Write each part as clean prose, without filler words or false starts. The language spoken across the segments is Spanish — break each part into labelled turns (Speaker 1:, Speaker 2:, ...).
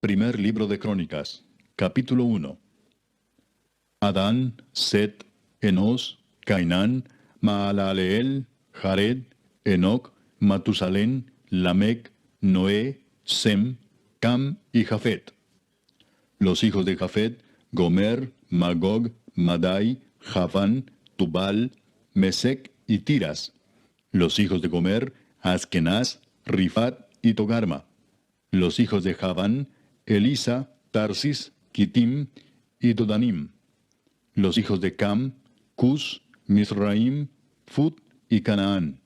Speaker 1: Primer libro de Crónicas, capítulo 1. Adán, Set, Enos, Cainán, Maalaleel, Jared, Enoc, Matusalén, Lamec, Noé, Sem, Cam y Jafet. Los hijos de Jafet: Gomer, Magog, Madai, Javán, Tubal, Mesec y Tiras. Los hijos de Gomer: Askenaz, Rifat y Togarma. Los hijos de Javán: Elisa, Tarsis, Kitim y Dodanim. Los hijos de Cam: Cus, Misraim, Fut y Canaán.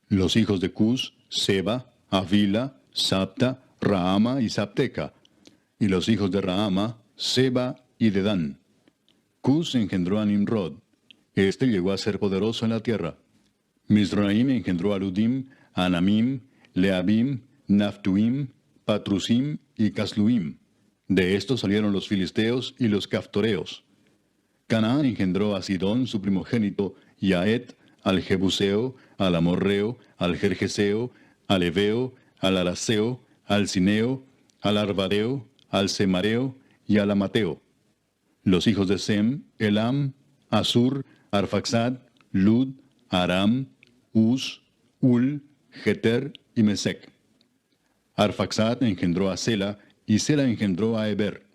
Speaker 1: Los hijos de Cus: Seba, Avila, Sapta, Raama y Sapteca. Y los hijos de Raama: Seba y Dedán. Cus engendró a Nimrod. Este llegó a ser poderoso en la tierra. Misraim engendró a Ludim, Anamim, Leabim, Naftuim, Patrusim y Casluim. De estos salieron los filisteos y los caftoreos. Canaán engendró a Sidón, su primogénito, y a Et, al Jebuseo, al Amorreo, al Jerjeseo, al Eveo, al Araseo, al Cineo, al Arvadeo, al Semareo y al Amateo. Los hijos de Sem: Elam, Asur, Arfaxad, Lud, Aram, Uz, Ul, Geter y Mesec. Arfaxad engendró a Sela, y Sela engendró a Eber.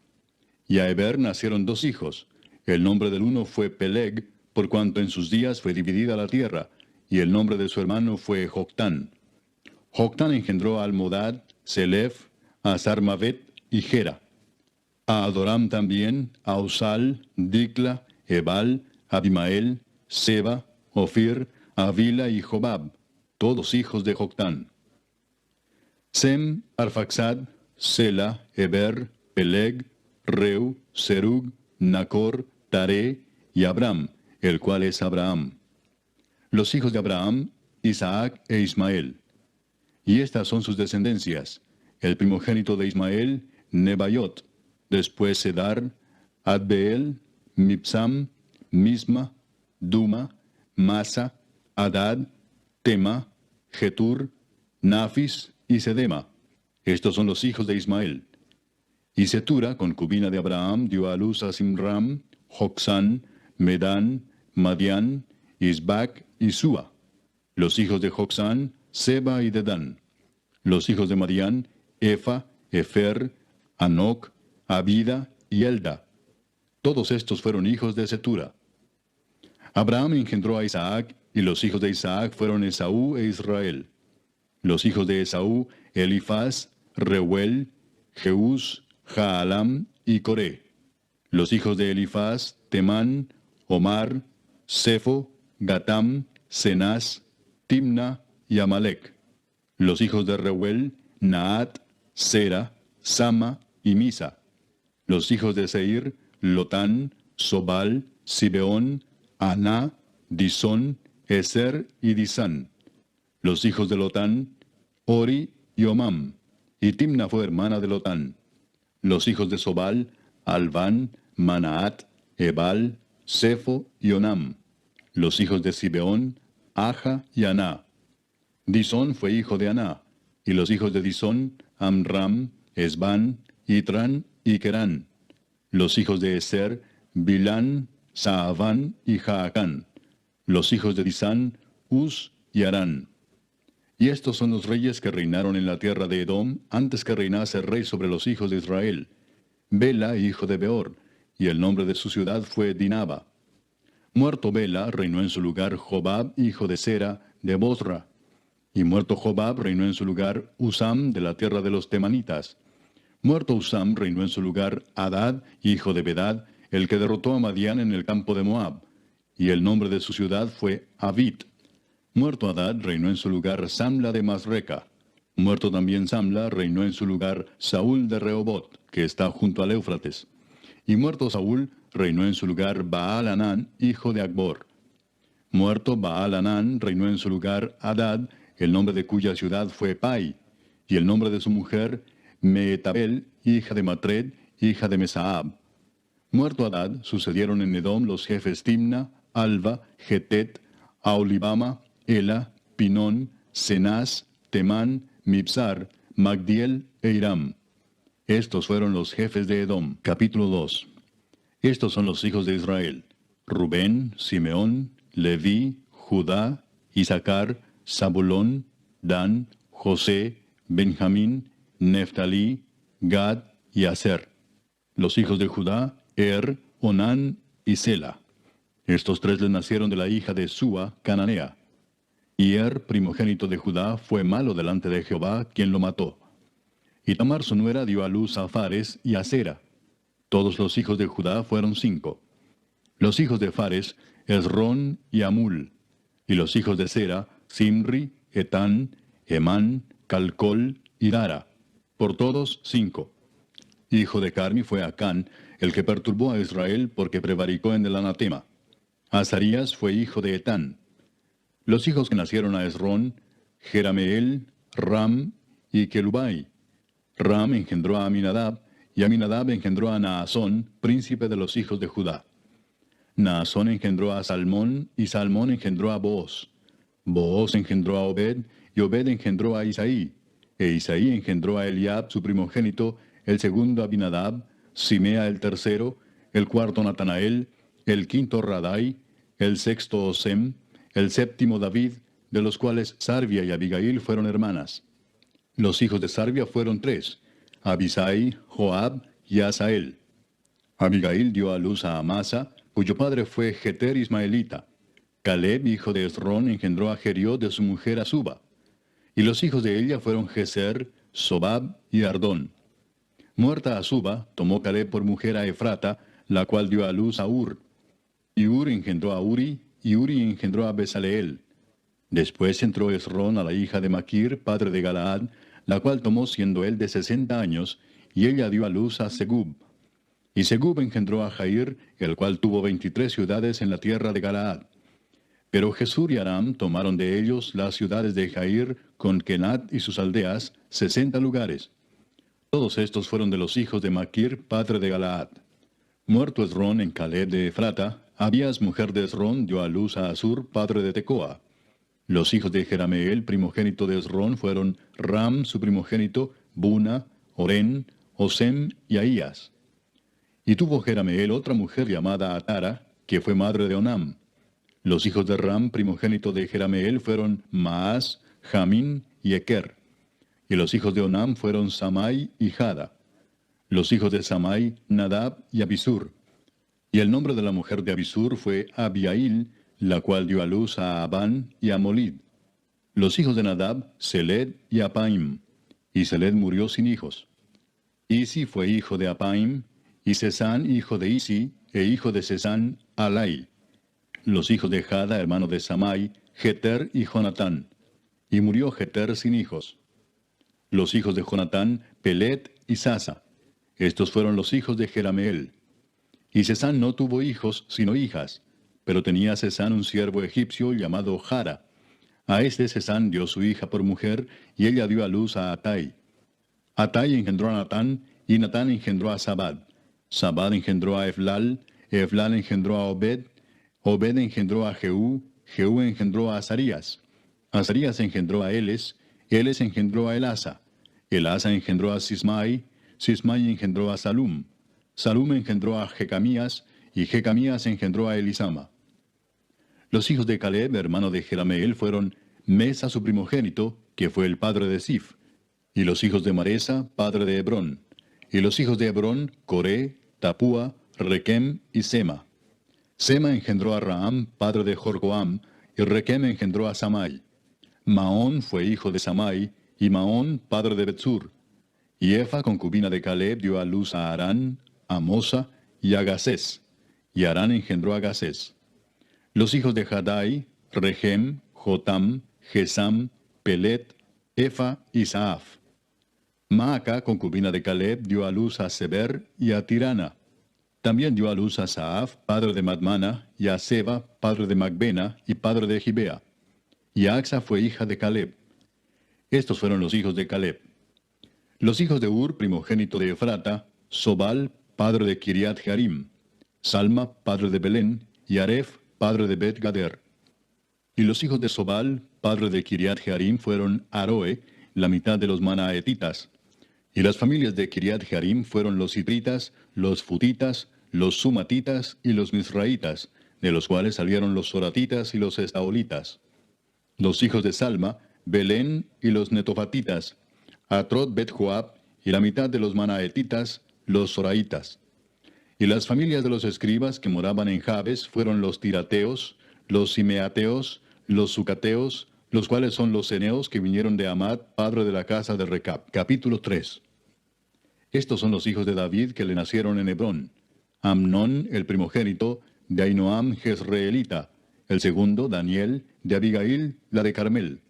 Speaker 1: Y a Eber nacieron dos hijos. El nombre del uno fue Peleg, por cuanto en sus días fue dividida la tierra, y el nombre de su hermano fue Joctán. Joctán engendró a Almodad, Selef, a Sarmavet y Gera. A Adoram también, a Usal, Dicla, Ebal, Abimael, Seba, Ofir, Avila y Jobab, todos hijos de Joctán. Sem, Arfaxad, Sela, Eber, Peleg, Reu, Serug, Nacor, Taré y Abram, el cual es Abraham. Los hijos de Abraham: Isaac e Ismael. Y estas son sus descendencias: el primogénito de Ismael, Nebaiot; después Sedar, Adbeel, Mibsam, Misma, Duma, Masa, Adad, Tema, Getur, Nafis y Sedema. Estos son los hijos de Ismael. Y Setura, concubina de Abraham, dio a luz a Simram, Jocsán, Medán, Madián, Isbac y Sua. Los hijos de Jocsán: Seba y Dedán. Los hijos de Madián: Efa, Efer, Anoc, Abida y Elda. Todos estos fueron hijos de Setura. Abraham engendró a Isaac, y los hijos de Isaac fueron Esaú e Israel. Los hijos de Esaú: Elifaz, Reuel, Jeús, Jaalam y Coré. Los hijos de Elifaz: Temán, Omar, Sefo, Gatam, Cenaz, Timna y Amalec. Los hijos de Reuel: Naat, Sera, Sama y Misa. Los hijos de Seir: Lotán, Sobal, Sibeón, Aná, Disón, Eser y Disán. Los hijos de Lotán: Ori y Omam. Y Timna fue hermana de Lotán. Los hijos de Sobal: Alván, Manaat, Ebal, Sefo y Onam. Los hijos de Sibeón: Aja y Aná. Disón fue hijo de Aná. Y los hijos de Disón: Amram, Esbán, Itran y Querán. Los hijos de Eser: Bilán, Saaván y Jaacán. Los hijos de Disán: Uz y Arán. Y estos son los reyes que reinaron en la tierra de Edom antes que reinase rey sobre los hijos de Israel: Bela, hijo de Beor, y el nombre de su ciudad fue Dinaba. Muerto Bela, reinó en su lugar Jobab, hijo de Sera, de Bosra. Y muerto Jobab, reinó en su lugar Usam, de la tierra de los Temanitas. Muerto Usam, reinó en su lugar Hadad, hijo de Bedad, el que derrotó a Madián en el campo de Moab. Y el nombre de su ciudad fue Avit. Muerto Hadad, reinó en su lugar Samla de Masreca. Muerto también Samla, reinó en su lugar Saúl de Rehobot, que está junto al Éufrates. Y muerto Saúl, reinó en su lugar Baal-Hanán, hijo de Acbor. Muerto Baal-Hanán, reinó en su lugar Hadad, el nombre de cuya ciudad fue Pai. Y el nombre de su mujer, Meetabel, hija de Matred, hija de Mesaab. Muerto Hadad, sucedieron en Edom los jefes Timna, Alva, Getet, Aolibama, Ela, Pinón, Cenaz, Temán, Mibsar, Magdiel e Iram. Estos fueron los jefes de Edom. Capítulo 2. Estos son los hijos de Israel: Rubén, Simeón, Leví, Judá, Isaacar, Zabulón, Dan, José, Benjamín, Neftalí, Gad y Aser. Los hijos de Judá: Onán y Sela. Estos tres les nacieron de la hija de Súa, cananea. Y primogénito de Judá, fue malo delante de Jehová, quien lo mató. Y Tamar su nuera dio a luz a Fares y a Sera. Todos los hijos de Judá fueron 5. Los hijos de Fares: Esrón y Amul. Y los hijos de Sera: Simri, Etán, Emán, Calcol y Dara. Por todos 5. Hijo de Carmi fue Acán, el que perturbó a Israel porque prevaricó en el anatema. Azarías fue hijo de Etán. Los hijos que nacieron a Esrón: Jerameel, Ram y Kelubai. Ram engendró a Aminadab, y Aminadab engendró a Naasón, príncipe de los hijos de Judá. Naasón engendró a Salmón, y Salmón engendró a Booz. Booz engendró a Obed, y Obed engendró a Isaí. E Isaí engendró a Eliab, su primogénito, el segundo Abinadab, Simea el tercero, el cuarto Natanael, el quinto Radai, el sexto Osem, el séptimo David, de los cuales Sarvia y Abigail fueron hermanas. Los hijos de Sarvia fueron 3, Abisai, Joab y Asael. Abigail dio a luz a Amasa, cuyo padre fue Jeter ismaelita. Caleb, hijo de Esrón, engendró a Jeriot de su mujer Azuba. Y los hijos de ella fueron Geser, Sobab y Ardón. Muerta Azuba, tomó Caleb por mujer a Efrata, la cual dio a luz a Ur. Y Ur engendró a Uri, y Uri engendró a Besaleel. Después entró Esrón a la hija de Maquir, padre de Galaad, la cual tomó siendo él de 60 años, y ella dio a luz a Segub. Y Segub engendró a Jair, el cual tuvo 23 ciudades en la tierra de Galaad. Pero Jesur y Aram tomaron de ellos las ciudades de Jair, con Kenat y sus aldeas, 60 lugares. Todos estos fueron de los hijos de Maquir, padre de Galaad. Muerto Esrón en Caleb de Efrata, Abías, mujer de Esrón, dio a luz a Asur, padre de Tecoa. Los hijos de Jerameel, primogénito de Esrón, fueron Ram, su primogénito, Buna, Orén, Osem y Ahías. Y tuvo Jerameel otra mujer llamada Atara, que fue madre de Onam. Los hijos de Ram, primogénito de Jerameel, fueron Maas, Jamín y Eker. Y los hijos de Onam fueron Samai y Jada. Los hijos de Samai, Nadab y Abisur. Y el nombre de la mujer de Abisur fue Abiail, la cual dio a luz a Abán y a Molid. Los hijos de Nadab, Seled y Apaim. Y Seled murió sin hijos. Isi fue hijo de Apaim, y Sesán hijo de Isi, e hijo de Sesán, Alai. Los hijos de Jada, hermano de Samai, Jeter y Jonatán. Y murió Jeter sin hijos. Los hijos de Jonatán, Pelet y Sasa. Estos fueron los hijos de Jerameel. Y Sesán no tuvo hijos, sino hijas. Pero tenía Sesán un siervo egipcio llamado Jara. A este Sesán dio su hija por mujer, y ella dio a luz a Atai. Atai engendró a Natán, y Natán engendró a Sabad. Sabad engendró a Eflal, Eflal engendró a Obed, Obed engendró a Jehú, Jehú engendró a Azarías. Azarías engendró a Eles, Eles engendró a Elasa. Elasa engendró a Sismai, Sismai engendró a Salum. Salum engendró a Jecamías, y Jecamías engendró a Elisama. Los hijos de Caleb, hermano de Jerameel, fueron Mesa su primogénito, que fue el padre de Sif, y los hijos de Maresa, padre de Hebrón. Y los hijos de Hebrón, Coré, Tapúa, Requem y Sema. Sema engendró a Raam, padre de Jorgoam, y Requem engendró a Samai. Maón fue hijo de Samai, y Maón, padre de Betsur. Y Efa, concubina de Caleb, dio a luz a Arán, a Mosa y a Gasés. Y Arán engendró a Gasés. Los hijos de Jadai, Regem, Jotam, Gesam, Pelet, Efa y Saaf. Maaca, concubina de Caleb, dio a luz a Seber y a Tirana. También dio a luz a Saaf, padre de Madmana, y a Seba, padre de Macbena y padre de Gibea. Y Axa fue hija de Caleb. Estos fueron los hijos de Caleb. Los hijos de Ur, primogénito de Efrata, Sobal, padre de Kiriat Jearim, Salma, padre de Belén, y Aref, padre de Bet Gader. Y los hijos de Sobal, padre de Kiriat Jearim, fueron Aroe, la mitad de los manaetitas. Y las familias de Kiriat Jearim fueron los hibritas, los futitas, los sumatitas y los misraitas, de los cuales salieron los soratitas y los estaolitas. Los hijos de Salma, Belén y los netofatitas, Atrot Bet Joab y la mitad de los manaetitas, los soraitas. Y las familias de los escribas que moraban en Jabes fueron los tirateos, los simeateos, los sucateos, los cuales son los ceneos que vinieron de Amad, padre de la casa de Recab. Capítulo 3. Estos son los hijos de David que le nacieron en Hebrón. Amnón, el primogénito, de Ahinoam Jezreelita. El segundo, Daniel, de Abigail, la de Carmel.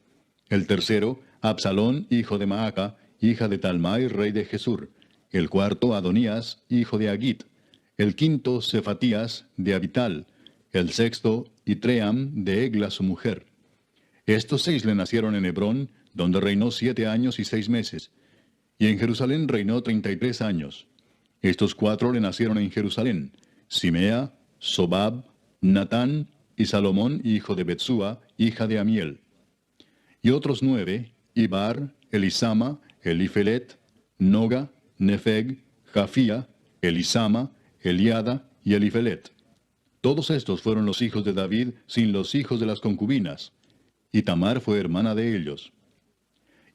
Speaker 1: El tercero, Absalón, hijo de Maaca, hija de Talmai, rey de Jesur. El cuarto, Adonías, hijo de Agit. El quinto, Cefatías, de Abital. El sexto, Itream, de Egla, su mujer. Estos 6 le nacieron en Hebrón, donde reinó 7 años y 6 meses. Y en Jerusalén reinó 33 años. Estos 4 le nacieron en Jerusalén: Simea, Sobab, Natán y Salomón, hijo de Betsúa, hija de Amiel. Y otros 9, Ibar, Elisama, Elifelet, Noga, Nefeg, Jafía, Elisama, Eliada y Elifelet. Todos estos fueron los hijos de David sin los hijos de las concubinas. Y Tamar fue hermana de ellos.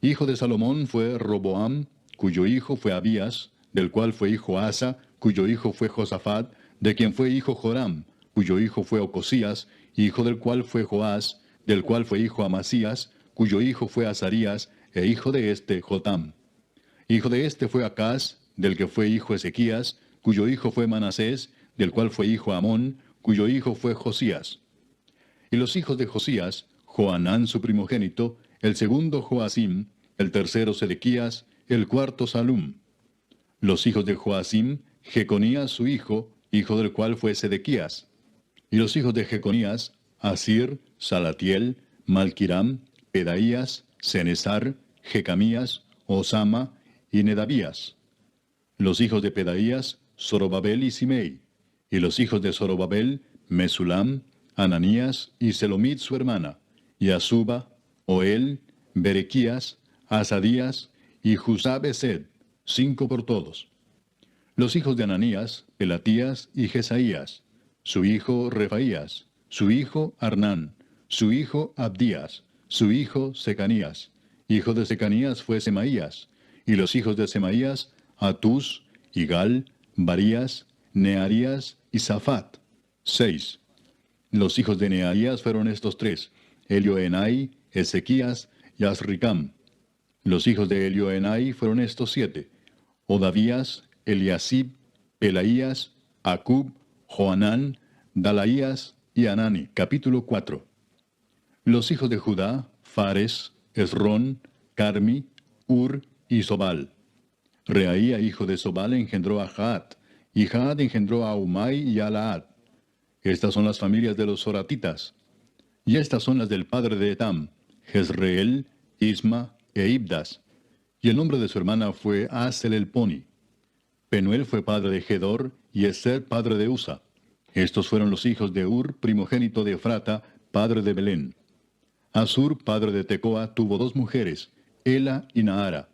Speaker 1: Hijo de Salomón fue Roboam, cuyo hijo fue Abías, del cual fue hijo Asa, cuyo hijo fue Josafat, de quien fue hijo Joram, cuyo hijo fue Ocosías, hijo del cual fue Joás, del cual fue hijo Amasías, cuyo hijo fue Azarías, e hijo de este Jotam. Hijo de este fue Acaz, del que fue hijo Ezequías, cuyo hijo fue Manasés, del cual fue hijo Amón, cuyo hijo fue Josías. Y los hijos de Josías, Joanán su primogénito, el segundo Joacim, el tercero Sedequías, el cuarto Salum. Los hijos de Joacim, Jeconías su hijo, hijo del cual fue Sedequías. Y los hijos de Jeconías, Asir, Salatiel, Malquiram, Pedaías, Cenesar, Jecamías, Osama y Nedabías. Los hijos de Pedaías, Zorobabel y Simei. Y los hijos de Zorobabel, Mesulam, Ananías y Selomit su hermana, y Asuba, Oel, Berequías, Asadías y Jusabesed, 5 por todos. Los hijos de Ananías, Pelatías y Jesaías, su hijo Refaías, su hijo Arnán, su hijo Abdías, su hijo Secanías. Hijo de Secanías fue Semaías, y los hijos de Semaías, Atús, Igal, Barías, Nearías y Safat, 6. Los hijos de Nearías fueron estos 3, Elioenai, Ezequías y Azricam. Los hijos de Elioenai fueron estos 7, Odavías, Eliasib, Pelaías, Acub, Joanán, Dalaías y Anani. Capítulo 4. Los hijos de Judá, Fares, Esrón, Carmi, Ur y Sobal. Reaía, hijo de Sobal, engendró a Jaat, y Jaat engendró a Umai y a Laad. Estas son las familias de los soratitas. Y estas son las del padre de Etam, Jezreel, Isma e Ibdas. Y el nombre de su hermana fue Aselelponi. Penuel fue padre de Gedor, y Eser padre de Usa. Estos fueron los hijos de Ur, primogénito de Efrata, padre de Belén. Asur, padre de Tecoa, tuvo 2 mujeres, Ela y Naara.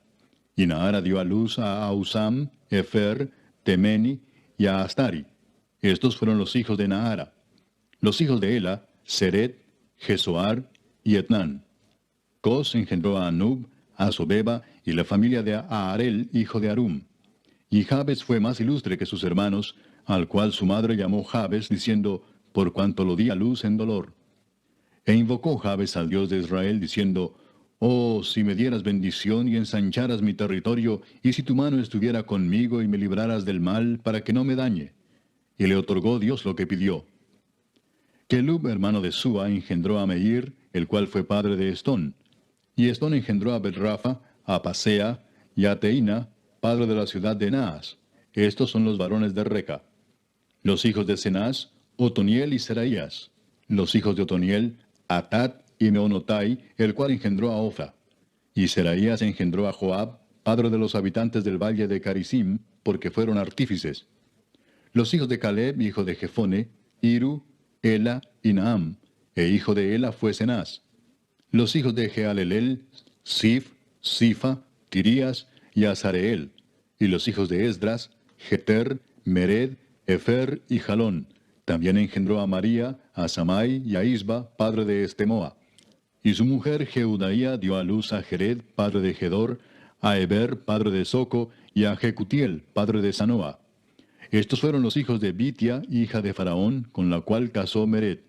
Speaker 1: Y Naara dio a luz a Ausam, Efer, Temeni y a Astari. Estos fueron los hijos de Naara. Los hijos de Ela, Seret, Jesoar y Etnán. Cos engendró a Anub, a Sobeba y la familia de Aarel, hijo de Arum. Y Jabes fue más ilustre que sus hermanos, al cual su madre llamó Jabes, diciendo, por cuanto lo di a luz en dolor. E invocó Jabes al Dios de Israel, diciendo, oh, si me dieras bendición y ensancharas mi territorio, y si tu mano estuviera conmigo y me libraras del mal, para que no me dañe. Y le otorgó Dios lo que pidió. Kelub, hermano de Sua, engendró a Meir, el cual fue padre de Estón. Y Estón engendró a Betrafa, a Pasea y a Teina, padre de la ciudad de Naas. Estos son los varones de Reca. Los hijos de Cenaz, Otoniel y Seraías. Los hijos de Otoniel, Atat y Meonotai, el cual engendró a Ofra. Y Seraías engendró a Joab, padre de los habitantes del valle de Carisim, porque fueron artífices. Los hijos de Caleb, hijo de Jefone, Iru, Ela y Naam, e hijo de Ela fue Cenaz. Los hijos de Jealelel, Sif, Sifa, Tirías y Azareel. Y los hijos de Esdras, Jeter, Mered, Efer y Jalón. También engendró a María, a Samai y a Isba, padre de Estemoa. Y su mujer Jeudaía dio a luz a Jered, padre de Gedor, a Eber, padre de Soco, y a Jecutiel, padre de Sanoa. Estos fueron los hijos de Bitia, hija de Faraón, con la cual casó Mered.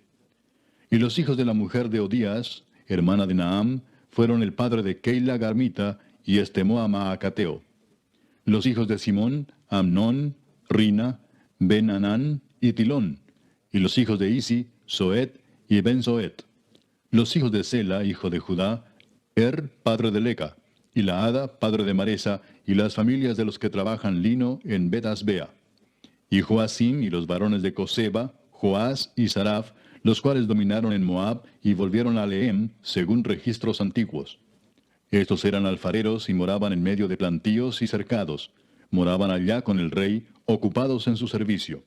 Speaker 1: Y los hijos de la mujer de Odías, hermana de Naam, fueron el padre de Keila Garmita y Estemoa Maacateo. Los hijos de Simón, Amnón, Rina, Ben-Anán y Tilón. Y los hijos de Isi, Soet y Ben-Soet. Los hijos de Sela, hijo de Judá, padre de Leca, y Laada, padre de Maresa, y las familias de los que trabajan lino en Bet-Asbea. Y Joacim y los varones de Coseba, Joás y Saraf, los cuales dominaron en Moab y volvieron a Lehem, según registros antiguos. Estos eran alfareros y moraban en medio de plantíos y cercados. Moraban allá con el rey, ocupados en su servicio.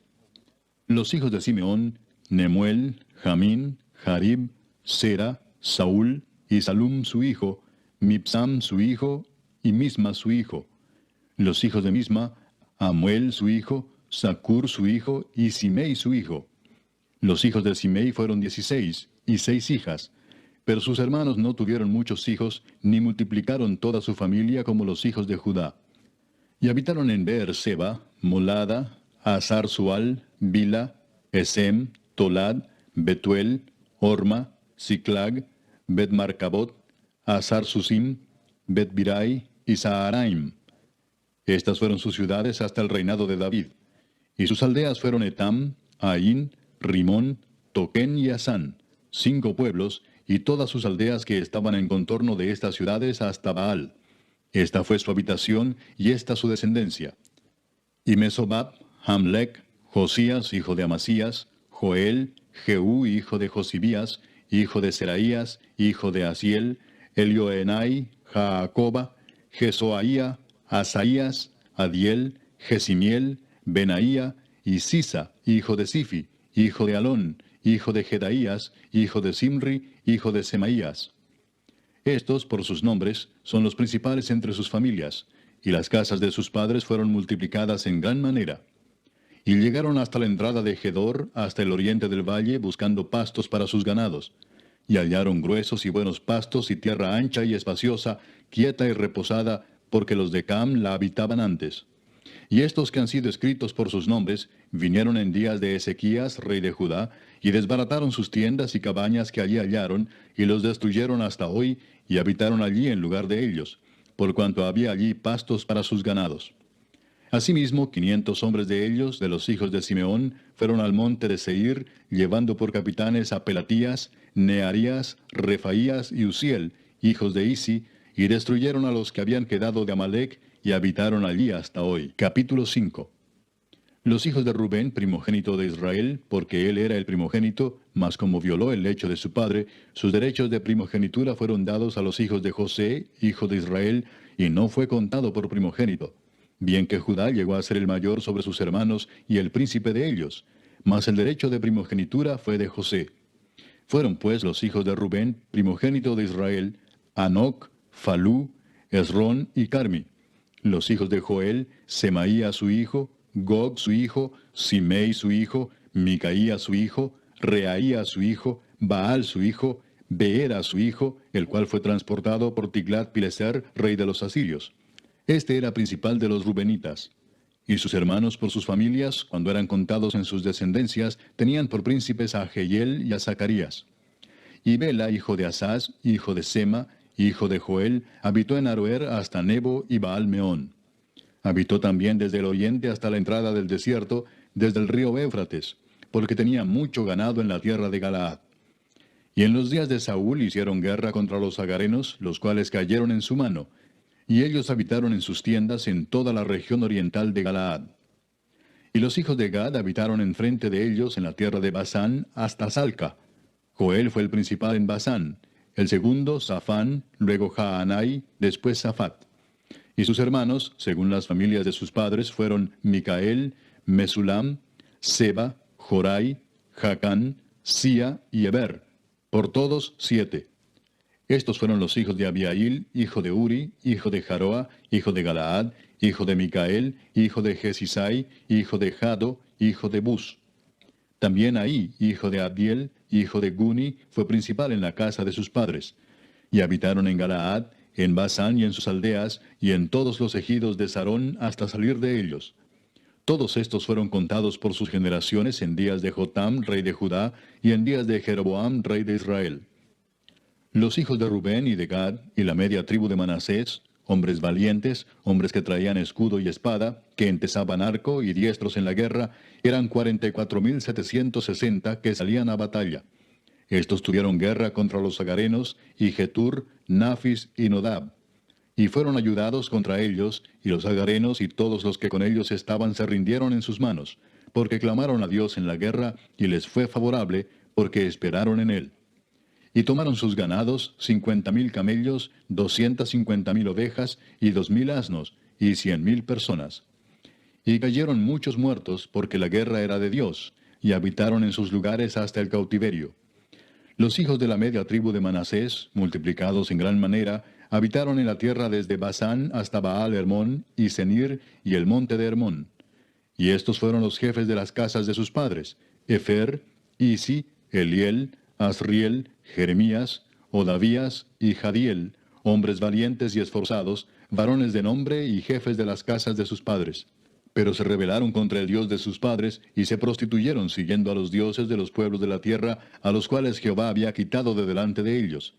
Speaker 1: Los hijos de Simeón, Nemuel, Jamín, Jarib, Sera, Saúl y Salum su hijo, Mibsam su hijo y Misma su hijo. Los hijos de Misma, Amuel su hijo, Zacur su hijo y Simei su hijo. Los hijos de Simei fueron 16, y 6 hijas. Pero sus hermanos no tuvieron muchos hijos, ni multiplicaron toda su familia como los hijos de Judá. Y habitaron en Beer-seba, Molada, Hazar-Sual, Bila, Esem, Tolad, Betuel, Orma, Siclag, Bet-Marcabot, Hazar-Susim, Bet-Birai y Saharaim. Estas fueron sus ciudades hasta el reinado de David. Y sus aldeas fueron Etam, Ain, Rimón, Toquén y Asán, 5 pueblos, y todas sus aldeas que estaban en contorno de estas ciudades hasta Baal. Esta fue su habitación, y esta su descendencia. Y Mesobab, Hamlec, Josías, hijo de Amasías, Joel, Jehú, hijo de Josibías, hijo de Seraías, hijo de Asiel, Elioenai, Jaacoba, Jesoaía, Asaías, Adiel, Jesimiel, Benaía, y Sisa, hijo de Sifi, hijo de Alón, hijo de Jedaías, hijo de Simri, hijo de Semaías. Estos, por sus nombres, son los principales entre sus familias, y las casas de sus padres fueron multiplicadas en gran manera. Y llegaron hasta la entrada de Gedor, hasta el oriente del valle, buscando pastos para sus ganados. Y hallaron gruesos y buenos pastos y tierra ancha y espaciosa, quieta y reposada, porque los de Cam la habitaban antes. Y estos que han sido escritos por sus nombres, vinieron en días de Ezequías, rey de Judá, y desbarataron sus tiendas y cabañas que allí hallaron, y los destruyeron hasta hoy, y habitaron allí en lugar de ellos, por cuanto había allí pastos para sus ganados. Asimismo, 500 hombres de ellos, de los hijos de Simeón, fueron al monte de Seir, llevando por capitanes a Pelatías, Nearías, Refaías y Uziel, hijos de Isi, y destruyeron a los que habían quedado de Amalec, y habitaron allí hasta hoy. Capítulo 5. Los hijos de Rubén, primogénito de Israel, porque él era el primogénito, mas como violó el lecho de su padre, sus derechos de primogenitura fueron dados a los hijos de José, hijo de Israel, y no fue contado por primogénito. Bien que Judá llegó a ser el mayor sobre sus hermanos y el príncipe de ellos, mas el derecho de primogenitura fue de José. Fueron pues los hijos de Rubén, primogénito de Israel, Anoc, Falú, Esrón y Carmi. Los hijos de Joel, Semaía su hijo, Gog su hijo, Simei su hijo, Micaía su hijo, Reaía su hijo, Baal su hijo, Beera su hijo, el cual fue transportado por Tiglat-Pileser, rey de los asirios. Este era principal de los rubenitas. Y sus hermanos por sus familias, cuando eran contados en sus descendencias, tenían por príncipes a Jehiel y a Zacarías. Y Bela, hijo de Asaz, hijo de Sema, hijo de Joel, habitó en Aroer hasta Nebo y Baal-Meón. Habitó también desde el oriente hasta la entrada del desierto, desde el río Éufrates, porque tenía mucho ganado en la tierra de Galaad. Y en los días de Saúl hicieron guerra contra los agarenos, los cuales cayeron en su mano, y ellos habitaron en sus tiendas en toda la región oriental de Galaad. Y los hijos de Gad habitaron enfrente de ellos en la tierra de Basán hasta Salca. Joel fue el principal en Basán, el segundo Safán, luego Jaanai, después Safat. Y sus hermanos, según las familias de sus padres, fueron Micael, Mesulam, Seba, Jorai, Jacán, Sia y Eber, por todos 7. Estos fueron los hijos de Abiail, hijo de Uri, hijo de Jaroa, hijo de Galaad, hijo de Micael, hijo de Jesisai, hijo de Jado, hijo de Bus. También Ahí, hijo de Abdiel, hijo de Guni, fue principal en la casa de sus padres. Y habitaron en Galaad, en Basán y en sus aldeas, y en todos los ejidos de Sarón hasta salir de ellos. Todos estos fueron contados por sus generaciones en días de Jotam, rey de Judá, y en días de Jeroboam, rey de Israel. Los hijos de Rubén y de Gad, y la media tribu de Manasés, hombres valientes, hombres que traían escudo y espada, que entesaban arco y diestros en la guerra, eran 44,760 que salían a batalla. Estos tuvieron guerra contra los agarenos, y Getur, Nafis y Nodab. Y fueron ayudados contra ellos, y los agarenos y todos los que con ellos estaban se rindieron en sus manos, porque clamaron a Dios en la guerra, y les fue favorable, porque esperaron en él. Y tomaron sus ganados, 50,000 camellos, 250,000 ovejas, y 2,000 asnos, y 100,000 personas. Y cayeron muchos muertos, porque la guerra era de Dios, y habitaron en sus lugares hasta el cautiverio. Los hijos de la media tribu de Manasés, multiplicados en gran manera, habitaron en la tierra desde Basán hasta Baal Hermón y Senir y el monte de Hermón. Y estos fueron los jefes de las casas de sus padres: Efer, Isi, Eliel, Asriel, Jeremías, Odavías y Jadiel, hombres valientes y esforzados, varones de nombre y jefes de las casas de sus padres. Pero se rebelaron contra el Dios de sus padres, y se prostituyeron siguiendo a los dioses de los pueblos de la tierra, a los cuales Jehová había quitado de delante de ellos.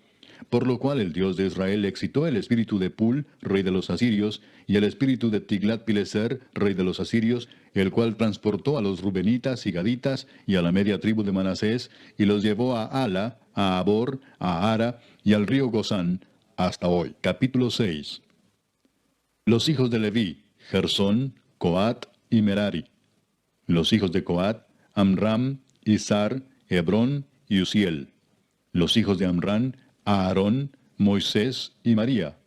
Speaker 1: Por lo cual el Dios de Israel excitó el espíritu de Pul, rey de los asirios, y el espíritu de Tiglat-Pileser, rey de los asirios, el cual transportó a los rubenitas y gaditas y a la media tribu de Manasés, y los llevó a Ala, a Abor, a Ara y al río Gozán, hasta hoy. Capítulo 6. Los hijos de Leví: Gersón, Coat y Merari. Los hijos de Coat: Amram, Izar, Hebrón y Uziel. Los hijos de Amram: Aarón, Moisés y María.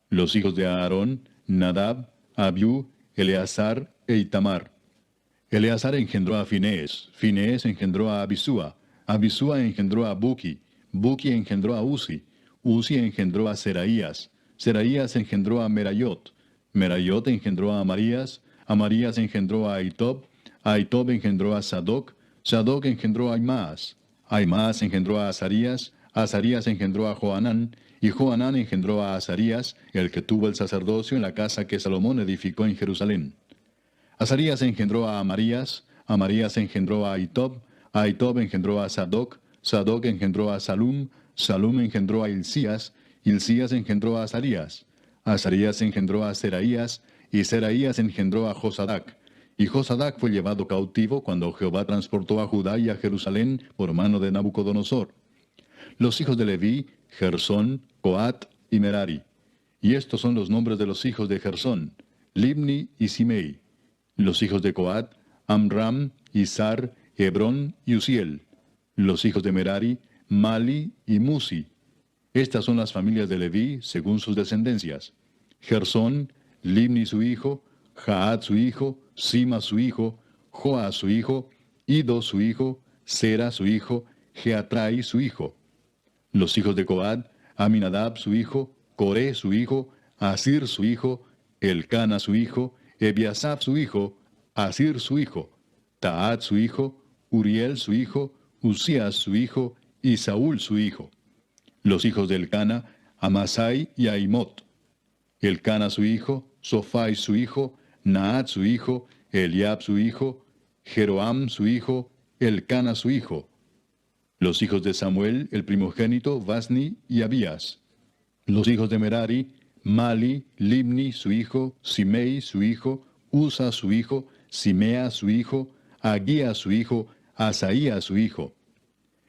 Speaker 1: Los hijos de Aarón: Nadab, Abiú, Eleazar e Itamar. Eleazar engendró a Finés, Finés engendró a Abisúa, Abisúa engendró a Buki, Buki engendró a Uzi, Uzi engendró a Seraías, Seraías engendró a Merayot, Merayot engendró a Amarías engendró a Ahitob, Ahitob engendró a Sadoc, Sadoc engendró a Aimaas, Aimaas engendró a Azarías, Azarías engendró a Johanán, y Johanán engendró a Azarías, el que tuvo el sacerdocio en la casa que Salomón edificó en Jerusalén. Azarías engendró a Amarías engendró a Ahitob, Ahitob engendró a Sadoc, Sadoc engendró a Salum, Salum engendró a Hilcías, Hilcías engendró a Azarías, Azarías engendró a Seraías, y Seraías engendró a Josadac. Y Josadac fue llevado cautivo cuando Jehová transportó a Judá y a Jerusalén por mano de Nabucodonosor. Los hijos de Leví: Gersón, Coat y Merari. Y estos son los nombres de los hijos de Gersón: Libni y Simei. Los hijos de Coat: Amram, Izar, Hebrón y Uziel. Los hijos de Merari: Mali y Musi. Estas son las familias de Leví según sus descendencias: Gersón, Libni su hijo, Jaat su hijo, Sima su hijo, Joa su hijo, Ido su hijo, Sera su hijo, Geatrai su hijo. Los hijos de Coat: Aminadab su hijo, Coré su hijo, Asir su hijo, Elcana su hijo, Ebiasaf su hijo, Asir su hijo, Taat su hijo, Uriel su hijo, Usías su hijo, y Saúl su hijo. Los hijos de Elcana: Amasai y Aimot. Elcana su hijo, Sofai su hijo, Naat su hijo, Eliab su hijo, Jeroam su hijo, Elcana su hijo. Los hijos de Samuel, el primogénito, Vasni y Abías. Los hijos de Merari: Mali, Libni su hijo, Simei su hijo, Usa su hijo, Simea su hijo, Agía su hijo, Asaía su hijo.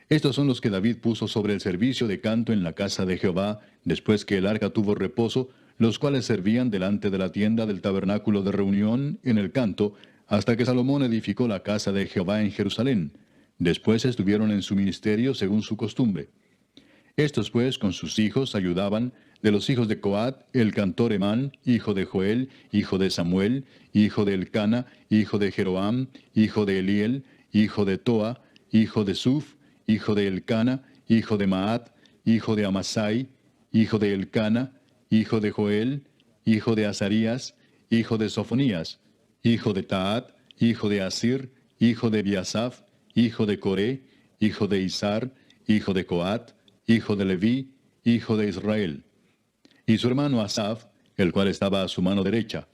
Speaker 1: Estos son los que David puso sobre el servicio de canto en la casa de Jehová, después que el arca tuvo reposo, los cuales servían delante de la tienda del tabernáculo de reunión en el canto, hasta que Salomón edificó la casa de Jehová en Jerusalén. Después estuvieron en su ministerio según su costumbre. Estos pues con sus hijos ayudaban: de los hijos de Coat, el cantor Emán, hijo de Joel, hijo de Samuel, hijo de Elcana, hijo de Jeroam, hijo de Eliel, hijo de Toa, hijo de Suf, hijo de Elcana, hijo de Maat, hijo de Amasai, hijo de Elcana, hijo de Joel, hijo de Azarías, hijo de Sofonías, hijo de Taat, hijo de Asir, hijo de Biasaf, hijo de Coré, hijo de Izar, hijo de Coat, hijo de Leví, hijo de Israel. Y su hermano Asaf, el cual estaba a su mano derecha.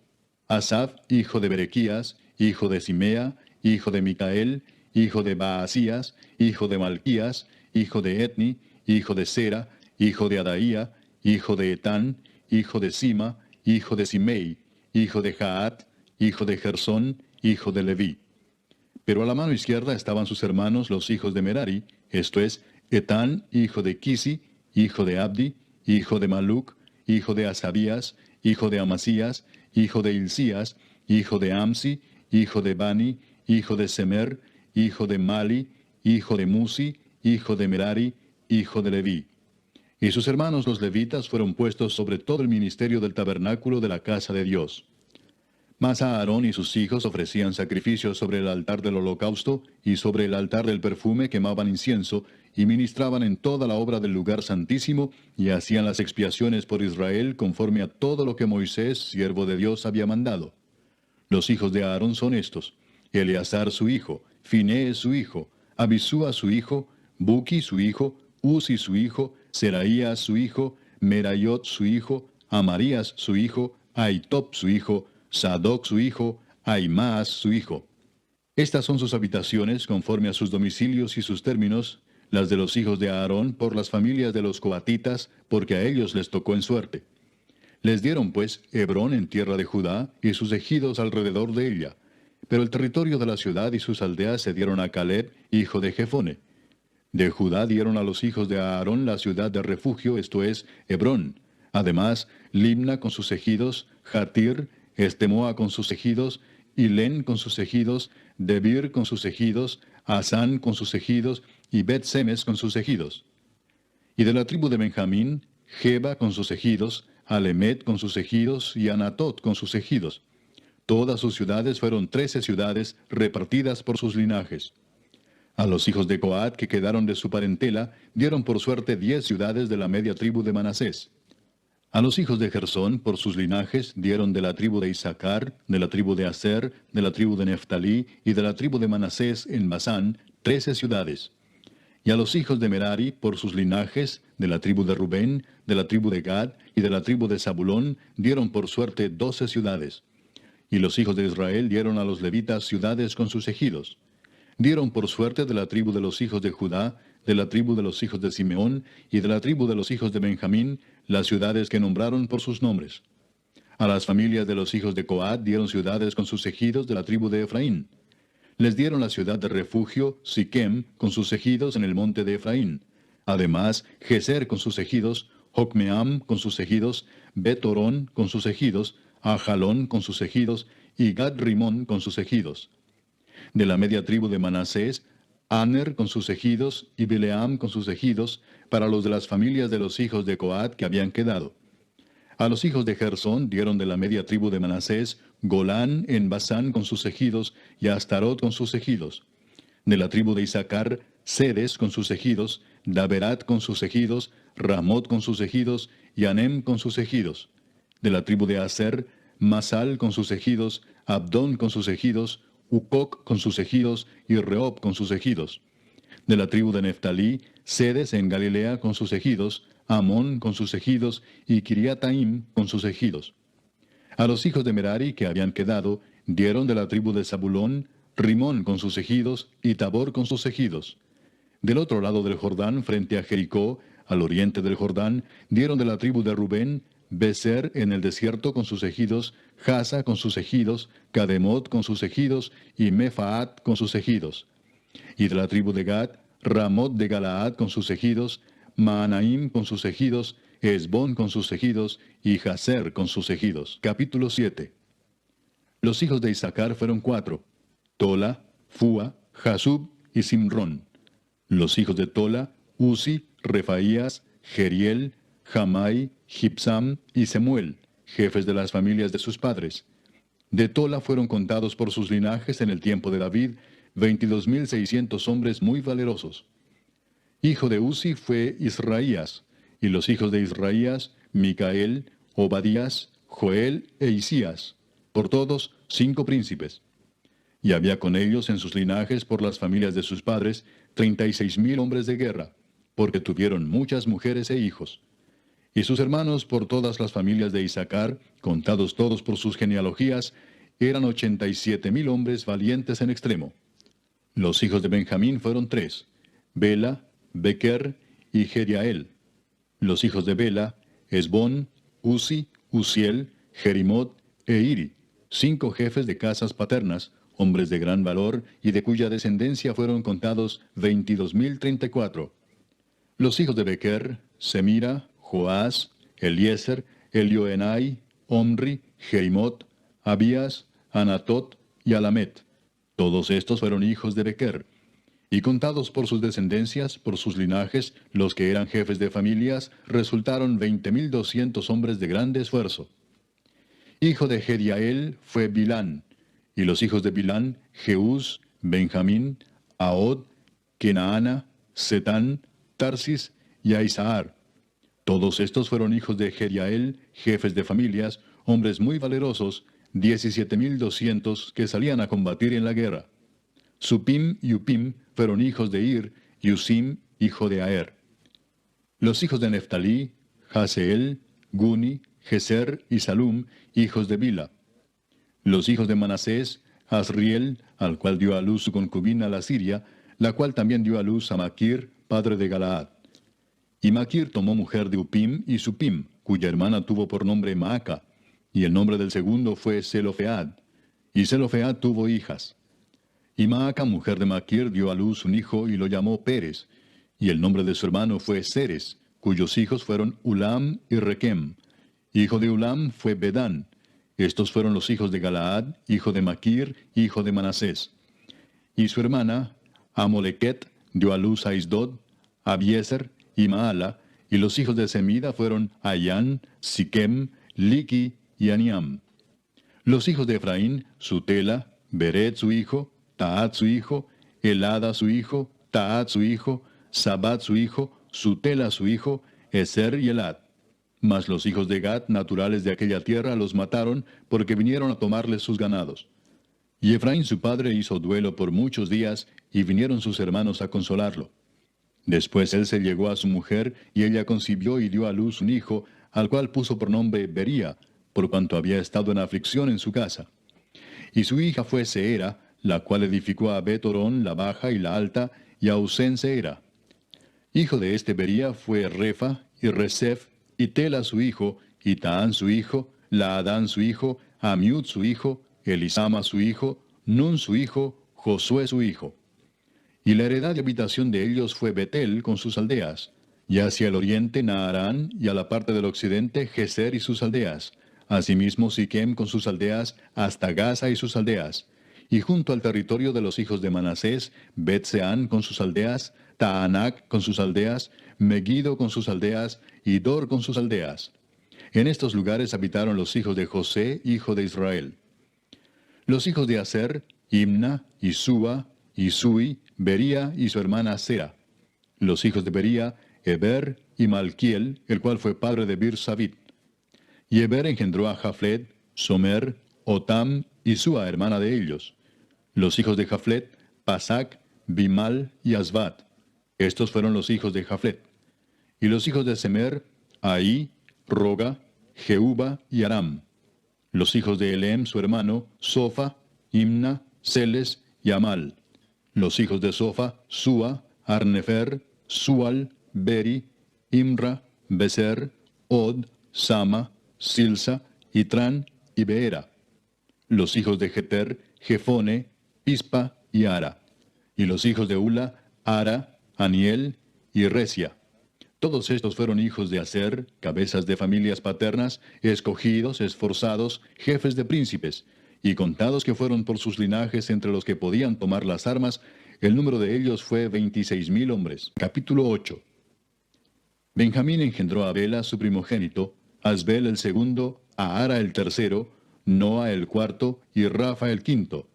Speaker 1: Asaf, hijo de Berequías, hijo de Simea, hijo de Micael, hijo de Baasías, hijo de Malquías, hijo de Etni, hijo de Sera, hijo de Adaía, hijo de Etán, hijo de Sima, hijo de Simei, hijo de Jaat, hijo de Gersón, hijo de Leví. Pero a la mano izquierda estaban sus hermanos los hijos de Merari, esto es, Etán, hijo de Kisi, hijo de Abdi, hijo de Maluc, hijo de Asabías, hijo de Amasías, hijo de Hilcías, hijo de Amsi, hijo de Bani, hijo de Semer, hijo de Mali, hijo de Musi, hijo de Merari, hijo de Leví. Y sus hermanos los levitas fueron puestos sobre todo el ministerio del tabernáculo de la casa de Dios. Mas Aarón y sus hijos ofrecían sacrificios sobre el altar del holocausto y sobre el altar del perfume quemaban incienso y ministraban en toda la obra del lugar santísimo y hacían las expiaciones por Israel conforme a todo lo que Moisés, siervo de Dios, había mandado. Los hijos de Aarón son estos: Eleazar su hijo, Finés su hijo, Abisúa su hijo, Buki su hijo, Uzi su hijo, Seraías su hijo, Merayot su hijo, Amarías su hijo, Ahitob su hijo, Sadoc su hijo, Ahimaas su hijo. Estas son sus habitaciones conforme a sus domicilios y sus términos, las de los hijos de Aarón por las familias de los coatitas, porque a ellos les tocó en suerte. Les dieron pues Hebrón en tierra de Judá y sus ejidos alrededor de ella. Pero el territorio de la ciudad y sus aldeas se dieron a Caleb, hijo de Jefone. De Judá dieron a los hijos de Aarón la ciudad de refugio, esto es, Hebrón. Además, Limna con sus ejidos, Jatir, Estemoa con sus ejidos, Hilén con sus ejidos, Debir con sus ejidos, Asán con sus ejidos, y Bet-Semes con sus ejidos. Y de la tribu de Benjamín, Geba con sus ejidos, Alemet con sus ejidos, y Anatot con sus ejidos. Todas sus ciudades fueron 13 ciudades repartidas por sus linajes. A los hijos de Coat que quedaron de su parentela, dieron por suerte 10 ciudades de la media tribu de Manasés. A los hijos de Gersón, por sus linajes, dieron de la tribu de Isaacar, de la tribu de Aser, de la tribu de Neftalí y de la tribu de Manasés en Basán, 13 ciudades. Y a los hijos de Merari, por sus linajes, de la tribu de Rubén, de la tribu de Gad y de la tribu de Zabulón, dieron por suerte 12 ciudades. Y los hijos de Israel dieron a los levitas ciudades con sus ejidos. Dieron por suerte de la tribu de los hijos de Judá, de la tribu de los hijos de Simeón y de la tribu de los hijos de Benjamín, las ciudades que nombraron por sus nombres. A las familias de los hijos de Coat dieron ciudades con sus ejidos de la tribu de Efraín. Les dieron la ciudad de refugio, Siquem, con sus ejidos en el monte de Efraín. Además, Geser con sus ejidos, Jocmeam con sus ejidos, Bet-Orón con sus ejidos, Ajalón con sus ejidos, y Gad-Rimón con sus ejidos. De la media tribu de Manasés, Aner con sus ejidos, y Bileam con sus ejidos, para los de las familias de los hijos de Coat que habían quedado. A los hijos de Gersón dieron de la media tribu de Manasés, Golán en Basán con sus ejidos, y Astarot con sus ejidos. De la tribu de Isaacar, Sedes con sus ejidos, Daberat con sus ejidos, Ramot con sus ejidos, y Anem con sus ejidos. De la tribu de Aser, Masal con sus ejidos, Abdón con sus ejidos, Ucoc con sus ejidos, y Rehob con sus ejidos. De la tribu de Neftalí, Sedes en Galilea con sus ejidos, Amón con sus ejidos, y Kiriataim con sus ejidos. A los hijos de Merari que habían quedado, dieron de la tribu de Zabulón, Rimón con sus ejidos, y Tabor con sus ejidos. Del otro lado del Jordán, frente a Jericó, al oriente del Jordán, dieron de la tribu de Rubén, Beser en el desierto con sus ejidos, Jasa con sus ejidos, Cademot con sus ejidos, y Mefaat con sus ejidos. Y de la tribu de Gad, Ramot de Galaad con sus ejidos, Maanaim con sus ejidos, Esbón con sus ejidos, y Jaser con sus ejidos. Capítulo 7. Los hijos de Isaacar fueron 4, Tola, Fua, Jasub y Simrón. Los hijos de Tola, Uzi, Refaías, Jeriel, Jamai, Gibsam y Semuel, jefes de las familias de sus padres. De Tola fueron contados por sus linajes en el tiempo de David 22,600 hombres muy valerosos. Hijo de Uzi fue Israías, y los hijos de Israías, Micael, Obadías, Joel e Isías, por todos 5 príncipes. Y había con ellos en sus linajes por las familias de sus padres 36,000 hombres de guerra, porque tuvieron muchas mujeres e hijos. Y sus hermanos por todas las familias de Isaacar, contados todos por sus genealogías, eran 87,000 hombres valientes en extremo. Los hijos de Benjamín fueron 3, Bela, Bequer y Jediael. Los hijos de Bela, Esbón, Uzi, Uziel, Jerimot e Iri, 5 jefes de casas paternas, hombres de gran valor, y de cuya descendencia fueron contados 22,034. Los hijos de Bequer, Semira, Joás, Eliezer, Elioenai, Omri, Jerimot, Abías, Anatot y Alamet. Todos estos fueron hijos de Bequer. Y contados por sus descendencias, por sus linajes, los que eran jefes de familias, resultaron 20,200 hombres de grande esfuerzo. Hijo de Jediael fue Bilán, y los hijos de Bilán, Jeús, Benjamín, Ahod, Kenaana, Setán, Tarsis y Aizahar. Todos estos fueron hijos de Jediael, jefes de familias, hombres muy valerosos, 17,200 que salían a combatir en la guerra. Supim y Upim fueron hijos de Ir, y Usim, hijo de Aer. Los hijos de Neftalí, Jaseel, Guni, Geser y Salum, hijos de Bila. Los hijos de Manasés, Asriel, al cual dio a luz su concubina la Siria, la cual también dio a luz a Maquir, padre de Galaad. Y Maquir tomó mujer de Upim y Supim, cuya hermana tuvo por nombre Maaca, y el nombre del segundo fue Zelofead. Y Zelofead tuvo hijas. Y Maaca, mujer de Maquir, dio a luz un hijo y lo llamó Pérez, y el nombre de su hermano fue Seres, cuyos hijos fueron Ulam y Requem. Hijo de Ulam fue Bedán. Estos fueron los hijos de Galaad, hijo de Maquir, hijo de Manasés. Y su hermana, Amolequet, dio a luz a Isdod, Abiezer y Maala, y los hijos de Semida fueron Ayán, Siquem, Liqui y Aniam. Los hijos de Efraín, Sutela, Beret su hijo, Taat su hijo, Elada su hijo, Taat su hijo, Sabat su hijo, Sutela su hijo, Eser y Elad. Mas los hijos de Gad, naturales de aquella tierra, los mataron, porque vinieron a tomarles sus ganados. Y Efraín su padre hizo duelo por muchos días, y vinieron sus hermanos a consolarlo. Después él se llegó a su mujer, y ella concibió y dio a luz un hijo, al cual puso por nombre Bería, por cuanto había estado en aflicción en su casa. Y su hija fue Seera, la cual edificó a Bet-Orón, la baja y la alta, y a Usén Seera. Hijo de este Bería fue Refa, y Resef, y Tela su hijo, y Taán su hijo, Laadán su hijo, Amiud su hijo, Elisama su hijo, Nun su hijo, Josué su hijo. Y la heredad de habitación de ellos fue Betel con sus aldeas, y hacia el oriente Naarán, y a la parte del occidente Geser y sus aldeas, asimismo Siquem con sus aldeas, hasta Gaza y sus aldeas, y junto al territorio de los hijos de Manasés, Bet-Seán con sus aldeas, Taanac con sus aldeas, Megiddo con sus aldeas, y Dor con sus aldeas. En estos lugares habitaron los hijos de José, hijo de Israel. Los hijos de Aser, Imna, Isúa, Isui, Bería y su hermana Sera. Los hijos de Bería, Eber y Malquiel, el cual fue padre de Bir-Sabit. Y Eber engendró a Jaflet, Somer, Otam y Sua, hermana de ellos. Los hijos de Jaflet, Pasac, Bimal y Asbat. Estos fueron los hijos de Jaflet. Y los hijos de Semer, Ahí, Roga, Jehuba y Aram. Los hijos de Elem, su hermano, Sofa, Imna, Celes y Amal. Los hijos de Sofa, Sua, Arnefer, Sual, Beri, Imra, Beser, Od, Sama, Silsa, Itran y Beera. Los hijos de Jeter, Jefone, Pispa y Ara. Y los hijos de Ula, Ara, Aniel y Resia. Todos estos fueron hijos de Aser, cabezas de familias paternas, escogidos, esforzados, jefes de príncipes, y contados que fueron por sus linajes entre los que podían tomar las armas, el número de ellos fue 26,000 hombres. Capítulo 8. Benjamín engendró a Bela, su primogénito, Asbel el segundo, a Ara el tercero, Noa el cuarto y Rafa el quinto.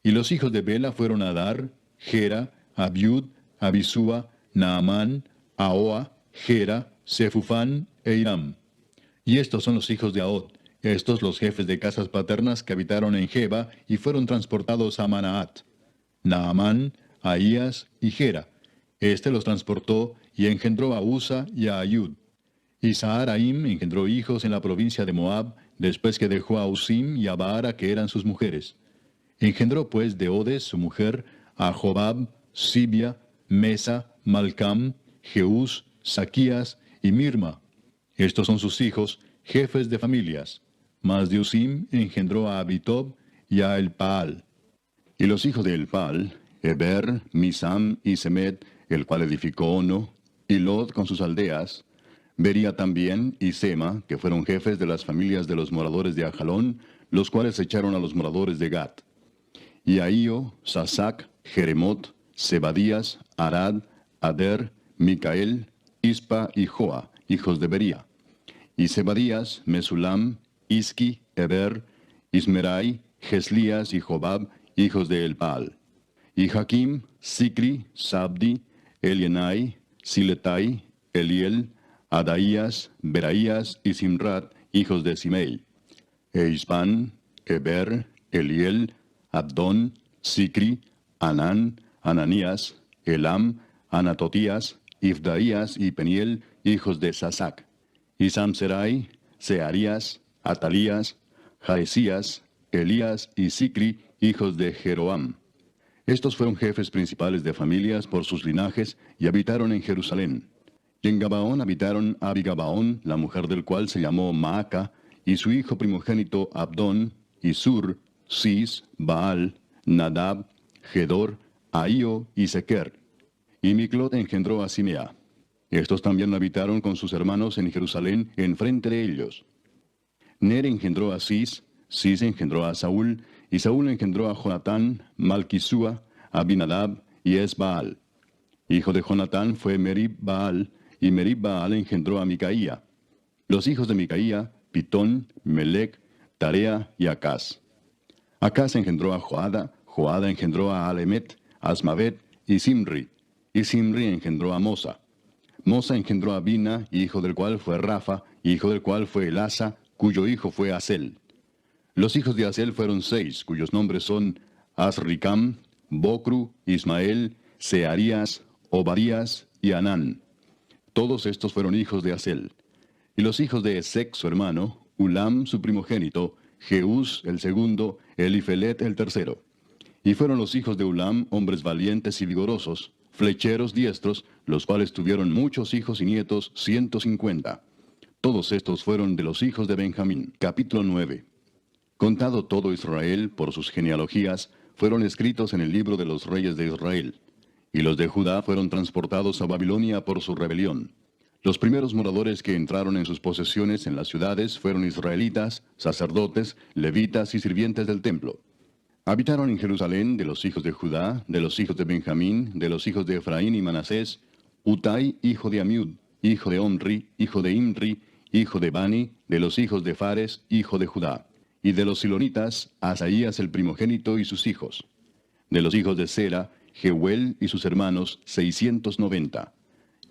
Speaker 1: Y los hijos de Bela fueron Adar, Gera, Abiud, Abisúa, Naamán, Ahoa, Gera, Sefufán e Hiram. Y estos son los hijos de Ahod, estos los jefes de casas paternas que habitaron en Geba y fueron transportados a Manaat. Naamán, Ahías y Gera. Este los transportó y engendró a Usa y a Ayud. Y Saharaim engendró hijos en la provincia de Moab, después que dejó a Usim y a Baara, que eran sus mujeres. Engendró pues de Odes, su mujer, a Jobab, Sibia, Mesa, Malcam, Jeús, Saquías y Mirma. Estos son sus hijos, jefes de familias. Mas de Usim engendró a Abitob y a Elpaal. Y los hijos de Elpaal, Eber, Misam y Semed, el cual edificó Ono, y Lod con sus aldeas, Bería también y Sema, que fueron jefes de las familias de los moradores de Ajalón, los cuales echaron a los moradores de Gat. Y Ahío, Sasac, Jeremot, Zebadías, Arad, Ader, Micael, Ispa y Joa, hijos de Bería. Y Zebadías, Mesulam, Isqui, Eber, Ismerai, Geslías y Jobab, hijos de Elpaal. Y Jaquim, Sicri, Sabdi, Elienai, Siletai, Eliel, Adaías, Beraías y Simrat, hijos de Simei. E Isban, Eber, Eliel, Abdón, Sicri, Anán, Ananías, Elam, Anatotías, Ifdaías y Peniel, hijos de Sasac. Y Samserai, Searías, Atalías, Jaesías, Elías y Sicri, hijos de Jeroam. Estos fueron jefes principales de familias por sus linajes y habitaron en Jerusalén. Y en Gabaón habitaron Abigabaón, la mujer del cual se llamó Maaca, y su hijo primogénito Abdón, y Sur, Cis, Baal, Nadab, Gedor, Ahío y Sequer. Y Miclot engendró a Simea. Estos también habitaron con sus hermanos en Jerusalén, enfrente de ellos. Ner engendró a Cis, Cis engendró a Saúl, y Saúl engendró a Jonatán, Malquisúa, Abinadab y Esbaal. Hijo de Jonatán fue Merib Baal, y Merib Baal engendró a Micaía. Los hijos de Micaía, Pitón, Melec, Tarea y Acaz. Acaz engendró a Joada, Joada engendró a Alemet, Asmavet y Simri engendró a Mosa. Mosa engendró a Bina, hijo del cual fue Rafa, hijo del cual fue Elasa, cuyo hijo fue Asel. Los hijos de Asel fueron 6, cuyos nombres son Asricam, Bocru, Ismael, Searías, Obadías y Anán. Todos estos fueron hijos de Asel. Y los hijos de Esec, su hermano, Ulam, su primogénito, Jeús, el segundo, Elifelet, el tercero. Y fueron los hijos de Ulam hombres valientes y vigorosos, flecheros diestros, los cuales tuvieron muchos hijos y nietos, 150. Todos estos fueron de los hijos de Benjamín. Capítulo 9. Contado todo Israel por sus genealogías, fueron escritos en el libro de los reyes de Israel. Y los de Judá fueron transportados a Babilonia por su rebelión. Los primeros moradores que entraron en sus posesiones en las ciudades fueron israelitas, sacerdotes, levitas y sirvientes del templo. Habitaron en Jerusalén de los hijos de Judá, de los hijos de Benjamín, de los hijos de Efraín y Manasés, Utai, hijo de Amiud, hijo de Omri, hijo de Imri, hijo de Bani, de los hijos de Fares, hijo de Judá. Y de los silonitas, Asaías el primogénito y sus hijos. De los hijos de Sera, Jehuel y sus hermanos, 690.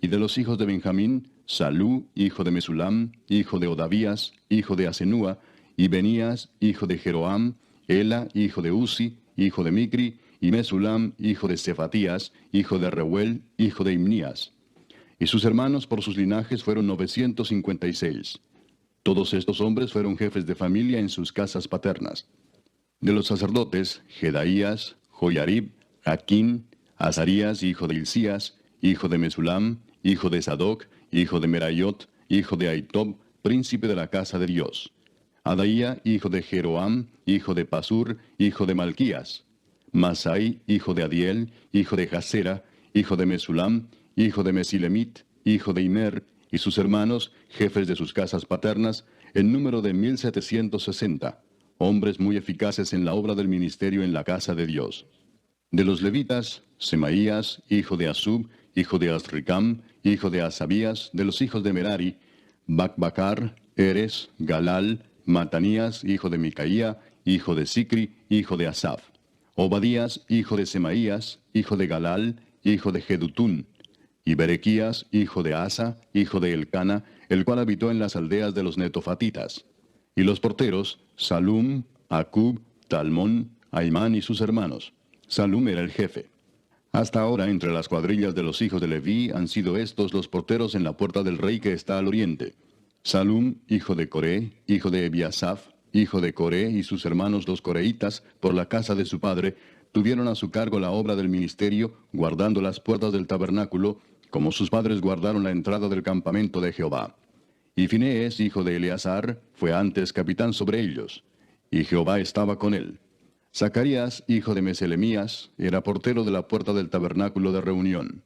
Speaker 1: Y de los hijos de Benjamín, Salú, hijo de Mesulam, hijo de Odavías, hijo de Asenúa, y Benías, hijo de Jeroam, Ela, hijo de Uzi, hijo de Micri, y Mesulam, hijo de Cefatías, hijo de Reuel, hijo de Imnías. Y sus hermanos por sus linajes fueron 956. Todos estos hombres fueron jefes de familia en sus casas paternas. De los sacerdotes, Jedaías, Joyarib, Jaquín, Azarías, hijo de Hilcías, hijo de Mesulam, hijo de Sadoc, hijo de Merayot, hijo de Aitob, príncipe de la casa de Dios. Adaía, hijo de Jeroam, hijo de Pasur, hijo de Malquías. Masai, hijo de Adiel, hijo de Jasera, hijo de Mesulam, hijo de Mesilemit, hijo de Imer, y sus hermanos, jefes de sus casas paternas, en número de 1760, hombres muy eficaces en la obra del ministerio en la casa de Dios. De los levitas, Semaías, hijo de Asub, hijo de Asricam, hijo de Asabías, de los hijos de Merari, Bacbacar, Eres, Galal, Matanías, hijo de Micaía, hijo de Sicri, hijo de Asaf. Obadías, hijo de Semaías, hijo de Galal, hijo de Jedutún. y Berequías, hijo de Asa, hijo de Elcana, el cual habitó en las aldeas de los netofatitas. Y los porteros, Salum, Acub, Talmón, Aimán y sus hermanos. Salum era el jefe. Hasta ahora, entre las cuadrillas de los hijos de Leví, han sido estos los porteros en la puerta del rey que está al oriente. Salum, hijo de Coré, hijo de Ebiasaf, hijo de Coré y sus hermanos los coreitas, por la casa de su padre, tuvieron a su cargo la obra del ministerio, guardando las puertas del tabernáculo, como sus padres guardaron la entrada del campamento de Jehová. Y Finees, hijo de Eleazar, fue antes capitán sobre ellos, y Jehová estaba con él. Zacarías, hijo de Meselemías, era portero de la puerta del tabernáculo de reunión.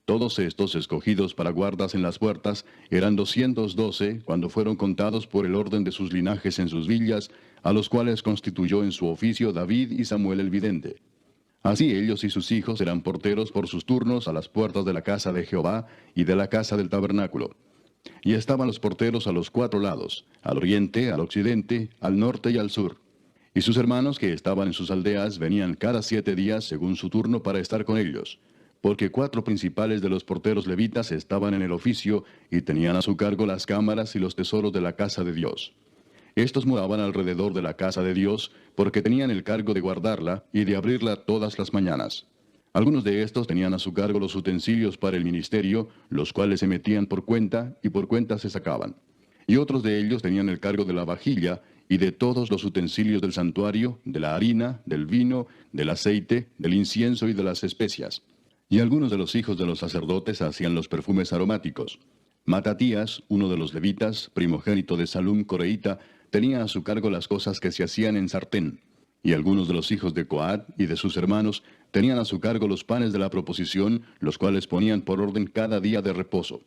Speaker 1: Todos estos, escogidos para guardas en las puertas, eran 212, cuando fueron contados por el orden de sus linajes en sus villas, a los cuales constituyó en su oficio David y Samuel el vidente. Así ellos y sus hijos eran porteros por sus turnos a las puertas de la casa de Jehová y de la casa del tabernáculo. Y estaban los porteros a los 4 lados, al oriente, al occidente, al norte y al sur. Y sus hermanos que estaban en sus aldeas venían cada 7 días según su turno para estar con ellos, porque 4 principales de los porteros levitas estaban en el oficio y tenían a su cargo las cámaras y los tesoros de la casa de Dios. Estos moraban alrededor de la casa de Dios, porque tenían el cargo de guardarla y de abrirla todas las mañanas. Algunos de estos tenían a su cargo los utensilios para el ministerio, los cuales se metían por cuenta y por cuenta se sacaban. Y otros de ellos tenían el cargo de la vajilla y de todos los utensilios del santuario, de la harina, del vino, del aceite, del incienso y de las especias. Y algunos de los hijos de los sacerdotes hacían los perfumes aromáticos. Matatías, uno de los levitas, primogénito de Salum coreíta, tenía a su cargo las cosas que se hacían en sartén. Y algunos de los hijos de Coat y de sus hermanos tenían a su cargo los panes de la proposición, los cuales ponían por orden cada día de reposo.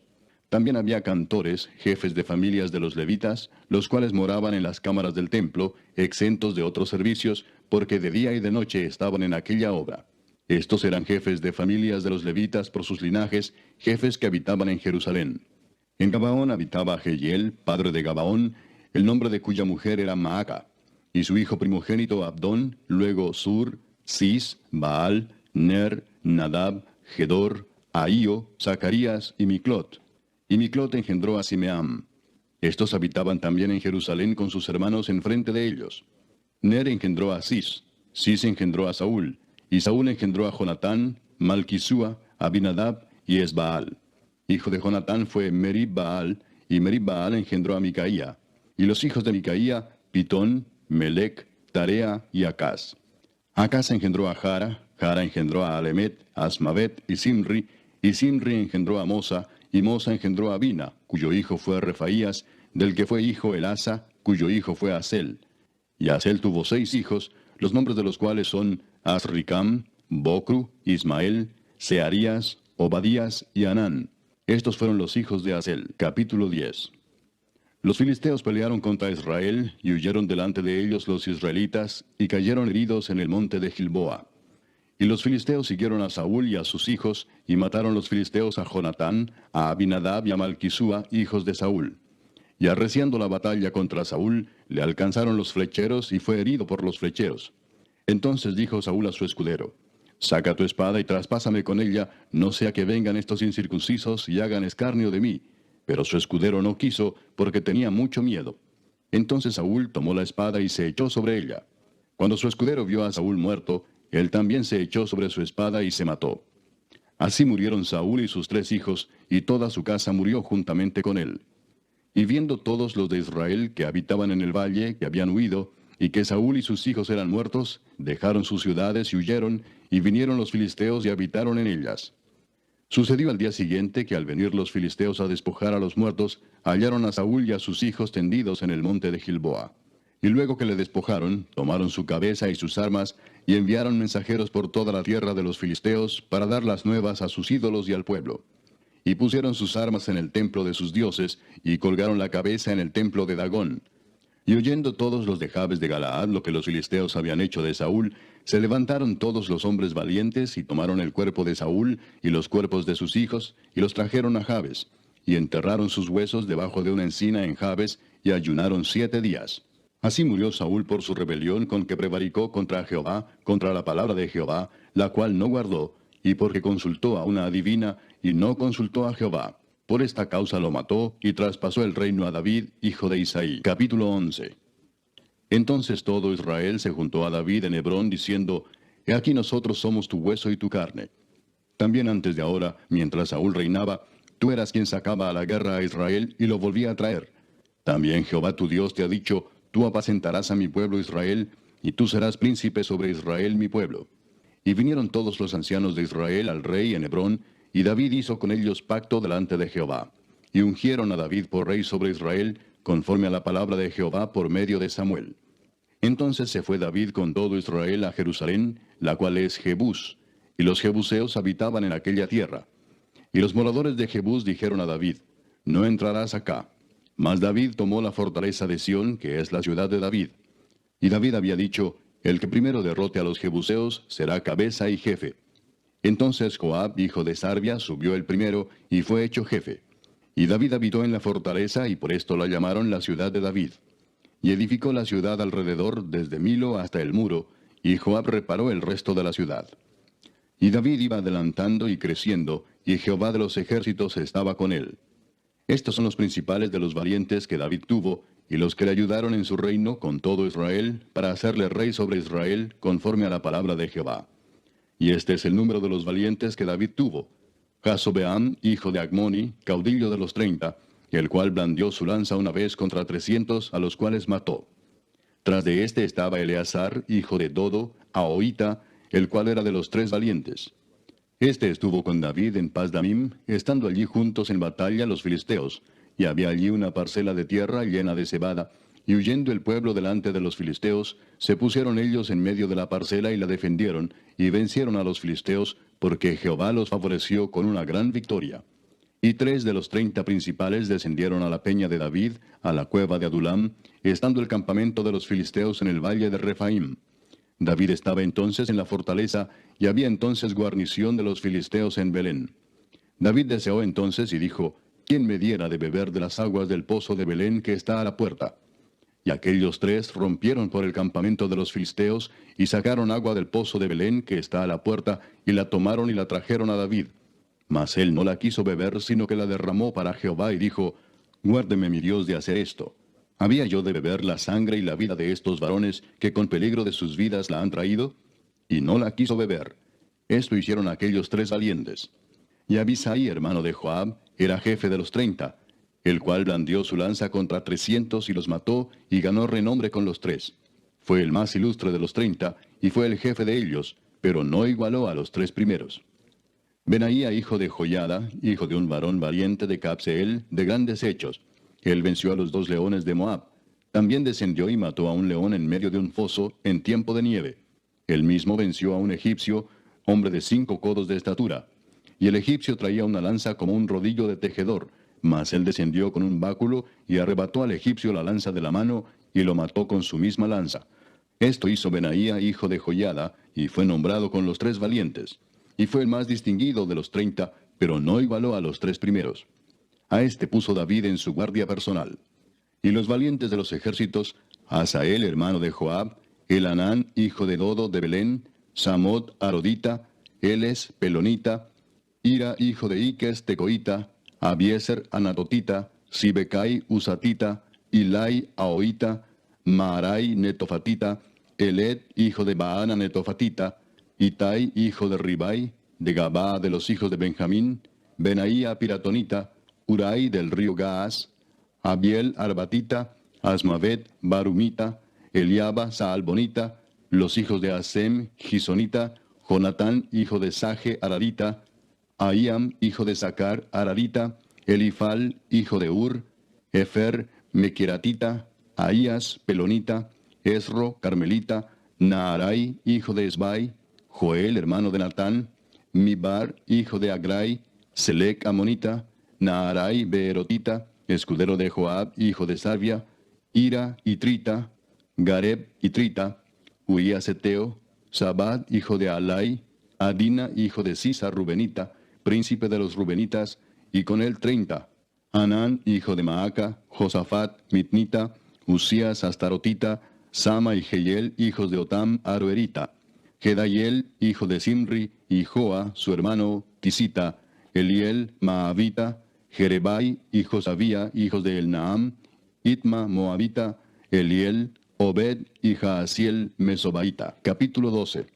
Speaker 1: También había cantores, jefes de familias de los levitas, los cuales moraban en las cámaras del templo, exentos de otros servicios, porque de día y de noche estaban en aquella obra. Estos eran jefes de familias de los levitas por sus linajes, jefes que habitaban en Jerusalén. En Gabaón habitaba Jehiel, padre de Gabaón, el nombre de cuya mujer era Maaca, y su hijo primogénito Abdón, luego Sur, Cis, Baal, Ner, Nadab, Gedor, Ahío, Zacarías y Miclot. Y Miclot engendró a Simeam. Estos habitaban también en Jerusalén con sus hermanos enfrente de ellos. Ner engendró a Cis, Cis engendró a Saúl, y Saúl engendró a Jonatán, Malquisúa, Abinadab y Esbaal. Hijo de Jonatán fue Merib-Baal, y Merib-Baal engendró a Micaía. Y los hijos de Micaía, Pitón, Melec, Tarea y Acaz. Acaz engendró a Jara, Jara engendró a Alemet, Asmavet y Simri engendró a Mosa, y Mosa engendró a Bina, cuyo hijo fue Refaías, del que fue hijo Elasa, cuyo hijo fue Asel. Y Asel tuvo 6 hijos, los nombres de los cuales son Asricam, Bocru, Ismael, Searías, Obadías y Anán. Estos fueron los hijos de Asel. Capítulo 10. Los filisteos pelearon contra Israel, y huyeron delante de ellos los israelitas, y cayeron heridos en el monte de Gilboa. Y los filisteos siguieron a Saúl y a sus hijos, y mataron los filisteos a Jonatán, a Abinadab y a Malquisúa, hijos de Saúl. Y arreciando la batalla contra Saúl, le alcanzaron los flecheros, y fue herido por los flecheros. Entonces dijo Saúl a su escudero: Saca tu espada y traspásame con ella, no sea que vengan estos incircuncisos y hagan escarnio de mí. Pero su escudero no quiso, porque tenía mucho miedo. Entonces Saúl tomó la espada y se echó sobre ella. Cuando su escudero vio a Saúl muerto, él también se echó sobre su espada y se mató. Así murieron Saúl y sus 3 hijos, y toda su casa murió juntamente con él. Y viendo todos los de Israel que habitaban en el valle, que habían huido, y que Saúl y sus hijos eran muertos, dejaron sus ciudades y huyeron, y vinieron los filisteos y habitaron en ellas. Sucedió al día siguiente que al venir los filisteos a despojar a los muertos, hallaron a Saúl y a sus hijos tendidos en el monte de Gilboa. Y luego que le despojaron, tomaron su cabeza y sus armas, y enviaron mensajeros por toda la tierra de los filisteos para dar las nuevas a sus ídolos y al pueblo. Y pusieron sus armas en el templo de sus dioses, y colgaron la cabeza en el templo de Dagón. Y oyendo todos los de Jabes de Galaad lo que los filisteos habían hecho de Saúl, se levantaron todos los hombres valientes, y tomaron el cuerpo de Saúl y los cuerpos de sus hijos, y los trajeron a Jabes, y enterraron sus huesos debajo de una encina en Jabes, y ayunaron 7 días. Así murió Saúl por su rebelión con que prevaricó contra Jehová, contra la palabra de Jehová, la cual no guardó, y porque consultó a una adivina y no consultó a Jehová. Por esta causa lo mató y traspasó el reino a David, hijo de Isaí. Capítulo 11. Entonces todo Israel se juntó a David en Hebrón diciendo, He aquí nosotros somos tu hueso y tu carne. También antes de ahora, mientras Saúl reinaba, tú eras quien sacaba a la guerra a Israel y lo volvía a traer. También Jehová tu Dios te ha dicho, Tú apacentarás a mi pueblo Israel, y tú serás príncipe sobre Israel mi pueblo. Y vinieron todos los ancianos de Israel al rey en Hebrón, y David hizo con ellos pacto delante de Jehová. Y ungieron a David por rey sobre Israel, conforme a la palabra de Jehová por medio de Samuel. Entonces se fue David con todo Israel a Jerusalén, la cual es Jebús, y los jebuseos habitaban en aquella tierra. Y los moradores de Jebús dijeron a David, No entrarás acá. Mas David tomó la fortaleza de Sión, que es la ciudad de David. Y David había dicho, El que primero derrote a los jebuseos será cabeza y jefe. Entonces Joab, hijo de Sarvia, subió el primero, y fue hecho jefe. Y David habitó en la fortaleza, y por esto la llamaron la ciudad de David. Y edificó la ciudad alrededor, desde Milo hasta el muro, y Joab reparó el resto de la ciudad. Y David iba adelantando y creciendo, y Jehová de los ejércitos estaba con él. Estos son los principales de los valientes que David tuvo, y los que le ayudaron en su reino con todo Israel, para hacerle rey sobre Israel, conforme a la palabra de Jehová. Y este es el número de los valientes que David tuvo. Jasobeam, hijo de Agmoni, caudillo de los 30, el cual blandió su lanza una vez contra 300, a los cuales mató. Tras de este estaba Eleazar, hijo de Dodo, Ahoita, el cual era de los 3 valientes. Este estuvo con David en Pasdamim, estando allí juntos en batalla los filisteos, y había allí una parcela de tierra llena de cebada, y huyendo el pueblo delante de los filisteos, se pusieron ellos en medio de la parcela y la defendieron, y vencieron a los filisteos, porque Jehová los favoreció con una gran victoria. Y 3 de los 30 principales descendieron a la peña de David, a la cueva de Adulam, estando el campamento de los filisteos en el valle de Refaim. David estaba entonces en la fortaleza, y había entonces guarnición de los filisteos en Belén. David deseó entonces y dijo, ¿Quién me diera de beber de las aguas del pozo de Belén que está a la puerta? Y aquellos 3 rompieron por el campamento de los filisteos, y sacaron agua del pozo de Belén que está a la puerta, y la tomaron y la trajeron a David. Mas él no la quiso beber, sino que la derramó para Jehová, y dijo, Guárdeme mi Dios de hacer esto. ¿Había yo de beber la sangre y la vida de estos varones, que con peligro de sus vidas la han traído? Y no la quiso beber. Esto hicieron aquellos 3 valientes. Y Abisai, hermano de Joab, era jefe de los 30, el cual blandió su lanza contra 300 y los mató, y ganó renombre con los 3. Fue el más ilustre de los 30, y fue el jefe de ellos, pero no igualó a los 3 primeros. Benaía, hijo de Joiada, hijo de un varón valiente de Capseel, de grandes hechos. Él venció a los 2 leones de Moab. También descendió y mató a un león en medio de un foso, en tiempo de nieve. Él mismo venció a un egipcio, hombre de 5 codos de estatura. Y el egipcio traía una lanza como un rodillo de tejedor, mas él descendió con un báculo y arrebató al egipcio la lanza de la mano, y lo mató con su misma lanza. Esto hizo Benaía, hijo de Joiada, y fue nombrado con los 3 valientes. Y fue el más distinguido de los 30, pero no igualó a los 3 primeros. A este puso David en su guardia personal. Y los valientes de los ejércitos, Asael, hermano de Joab, Elanán, hijo de Dodo de Belén, Samot, Arodita, Eles, Pelonita, Ira, hijo de Iques, Tecoita, Abieser, Anatotita, Sibecai, Usatita, Ilai, Ahoita, Maarai, Netofatita, Eled, hijo de Baana, Netofatita, Itai, hijo de Ribai, de Gabá de los hijos de Benjamín, Benaía, Piratonita, Urai del río Gaas, Abiel, Arbatita, Asmavet, Barumita, Eliaba, Saalbonita, los hijos de Asem, Gisonita, Jonatán, hijo de Saje, Ararita, Ahiam, hijo de Sacar, Ararita, Elifal, hijo de Ur, Efer, Mequiratita, Ahías, Pelonita, Esro, Carmelita, Naarai, hijo de Esbai, Joel, hermano de Natán, Mibar, hijo de Agrai, Selec, Amonita, Naarai, Beerotita, escudero de Joab, hijo de Sarvia, Ira, Itrita, Gareb, Itrita, Uías Eteo, Sabad, hijo de Alai, Adina, hijo de Sisa, Rubenita, príncipe de los Rubenitas, y con él 30, Anán, hijo de Maaca, Josafat, Mitnita, Usías, Astarotita, Sama y Jehiel, hijos de Otam, Aroerita. Gedaiel, hijo de Simri, y Joa, su hermano, Tisita, Eliel, Maavita, Jerebai, y Josabía, hijos de Elnaam, Itma, Moabita, Eliel, Obed y Jaasiel, Mesobaita. Capítulo 12.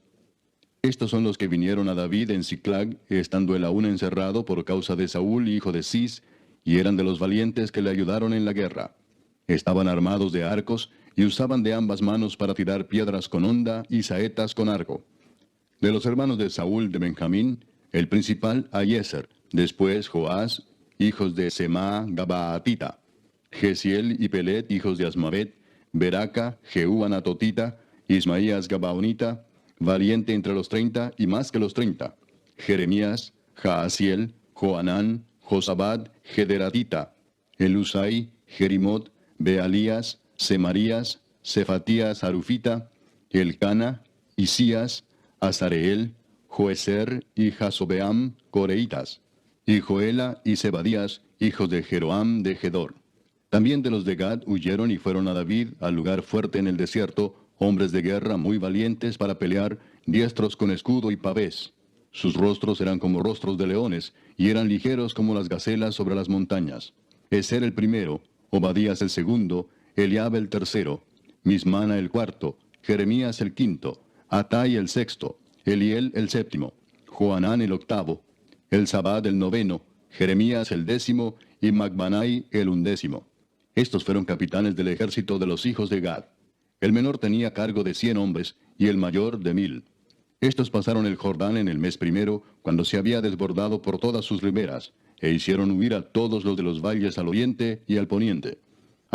Speaker 1: Estos son los que vinieron a David en Siclag, estando él aún encerrado por causa de Saúl, hijo de Cis, y eran de los valientes que le ayudaron en la guerra. Estaban armados de arcos, y usaban de ambas manos para tirar piedras con honda y saetas con arco. De los hermanos de Saúl de Benjamín, el principal Ahiezer, después Joás, hijos de Semá Gabaatita, Gesiel y Pelet, hijos de Asmavet, Beraca, Jehú Anatotita, Ismaías Gabaonita, valiente entre los 30 y más que los 30, Jeremías, Jaasiel, Joanán, Josabad, Gederatita, Elusai, Jerimot, Bealías, Semarías, Cefatías Arufita, Elcana, Isías, Azareel, Joeser y Jasobeam, Coreitas, y Joela y Zebadías, hijos de Jeroam de Gedor. También de los de Gad huyeron y fueron a David al lugar fuerte en el desierto, hombres de guerra muy valientes para pelear, diestros con escudo y pavés. Sus rostros eran como rostros de leones, y eran ligeros como las gacelas sobre las montañas. Eser el primero, Obadías el segundo, Eliab el tercero, Mismana el cuarto, Jeremías el quinto, Atai el sexto, Eliel el séptimo, Joanán el octavo, Elzabad el noveno, Jeremías el décimo y Macbanai el undécimo. Estos fueron capitanes del ejército de los hijos de Gad. El menor tenía cargo de 100 hombres y el mayor de 1000. Estos pasaron el Jordán en el mes primero, cuando se había desbordado por todas sus riberas, e hicieron huir a todos los de los valles al oriente y al poniente.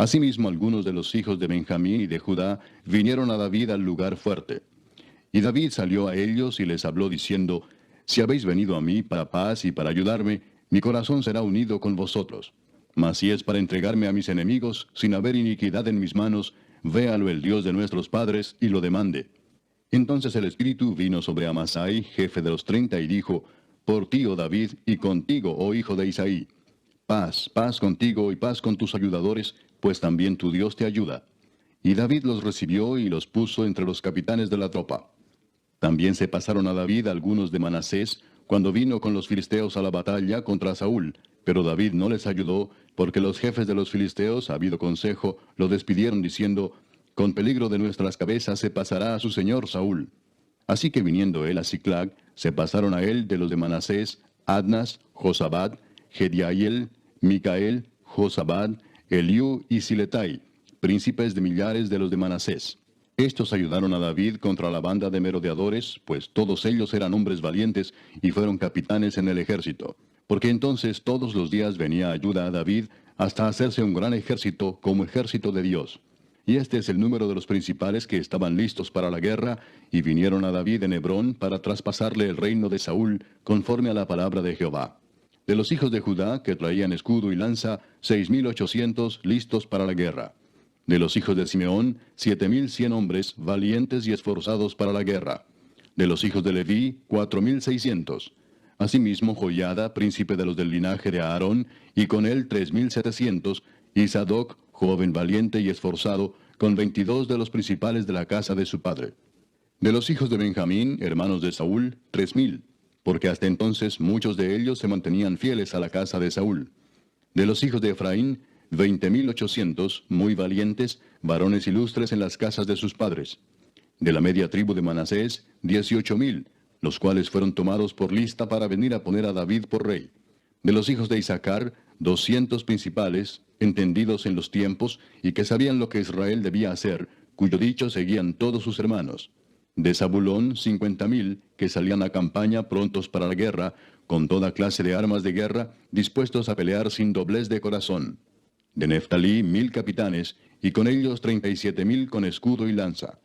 Speaker 1: Asimismo, algunos de los hijos de Benjamín y de Judá vinieron a David al lugar fuerte. Y David salió a ellos y les habló diciendo, Si habéis venido a mí para paz y para ayudarme, mi corazón será unido con vosotros. Mas si es para entregarme a mis enemigos, sin haber iniquidad en mis manos, véalo el Dios de nuestros padres y lo demande. Entonces el Espíritu vino sobre Amasai, jefe de los 30, y dijo, Por ti, oh David, y contigo, oh hijo de Isaí. Paz, paz contigo y paz con tus ayudadores, pues también tu Dios te ayuda. Y David los recibió y los puso entre los capitanes de la tropa. También se pasaron a David algunos de Manasés, cuando vino con los filisteos a la batalla contra Saúl, pero David no les ayudó, porque los jefes de los filisteos, habido consejo, lo despidieron diciendo, Con peligro de nuestras cabezas se pasará a su señor Saúl. Así que viniendo él a Siclag, se pasaron a él de los de Manasés, Adnas, Josabad, Gediael, Micael, Josabad, Eliú y Siletai, príncipes de millares de los de Manasés. Estos ayudaron a David contra la banda de merodeadores, pues todos ellos eran hombres valientes y fueron capitanes en el ejército. Porque entonces todos los días venía ayuda a David hasta hacerse un gran ejército como ejército de Dios. Y este es el número de los principales que estaban listos para la guerra y vinieron a David en Hebrón para traspasarle el reino de Saúl conforme a la palabra de Jehová. De los hijos de Judá, que traían escudo y lanza, 6,800 listos para la guerra. De los hijos de Simeón, 7,100 hombres, valientes y esforzados para la guerra. De los hijos de Leví, 4,600. Asimismo, Joiada, príncipe de los del linaje de Aarón, y con él 3,700, y Sadoc, joven valiente y esforzado, con 22 de los principales de la casa de su padre. De los hijos de Benjamín, hermanos de Saúl, 3,000, porque hasta entonces muchos de ellos se mantenían fieles a la casa de Saúl. De los hijos de Efraín, 20,800, muy valientes, varones ilustres en las casas de sus padres. De la media tribu de Manasés, 18,000, los cuales fueron tomados por lista para venir a poner a David por rey. De los hijos de Isaacar, 200 principales, entendidos en los tiempos, y que sabían lo que Israel debía hacer, cuyo dicho seguían todos sus hermanos. De Zabulón, 50,000, que salían a campaña prontos para la guerra, con toda clase de armas de guerra, dispuestos a pelear sin doblez de corazón. De Neftalí, 1,000 capitanes, y con ellos 37,000 con escudo y lanza.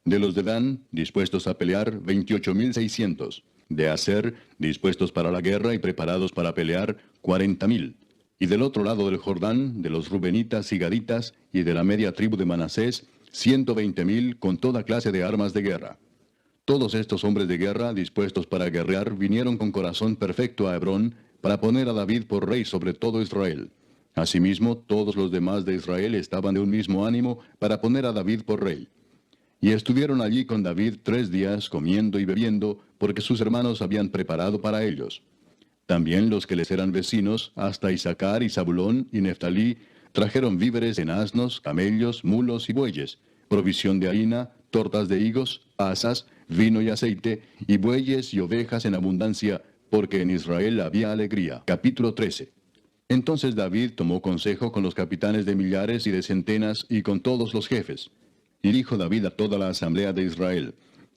Speaker 1: De los de Dan, dispuestos a pelear, 28,600. De Aser, dispuestos para la guerra y preparados para pelear, 40,000. Y del otro lado del Jordán, de los Rubenitas y Gaditas, y de la media tribu de Manasés, 120,000 con toda clase de armas de guerra. Todos estos hombres de guerra, dispuestos para guerrear, vinieron con corazón perfecto a Hebrón, para poner a David por rey sobre todo Israel. Asimismo, todos los demás de Israel estaban de un mismo ánimo para poner a David por rey. Y estuvieron allí con David 3 días comiendo y bebiendo, porque sus hermanos habían preparado para ellos. También los que les eran vecinos, hasta Isaacar y Zabulón y Neftalí, trajeron víveres en asnos, camellos, mulos y bueyes, provisión de harina, tortas de higos, asas, vino y aceite, y bueyes y ovejas en abundancia, porque en Israel había alegría. Capítulo 13. Entonces David tomó consejo con los capitanes de millares y de centenas y con todos los jefes. Y dijo David a toda la asamblea de Israel: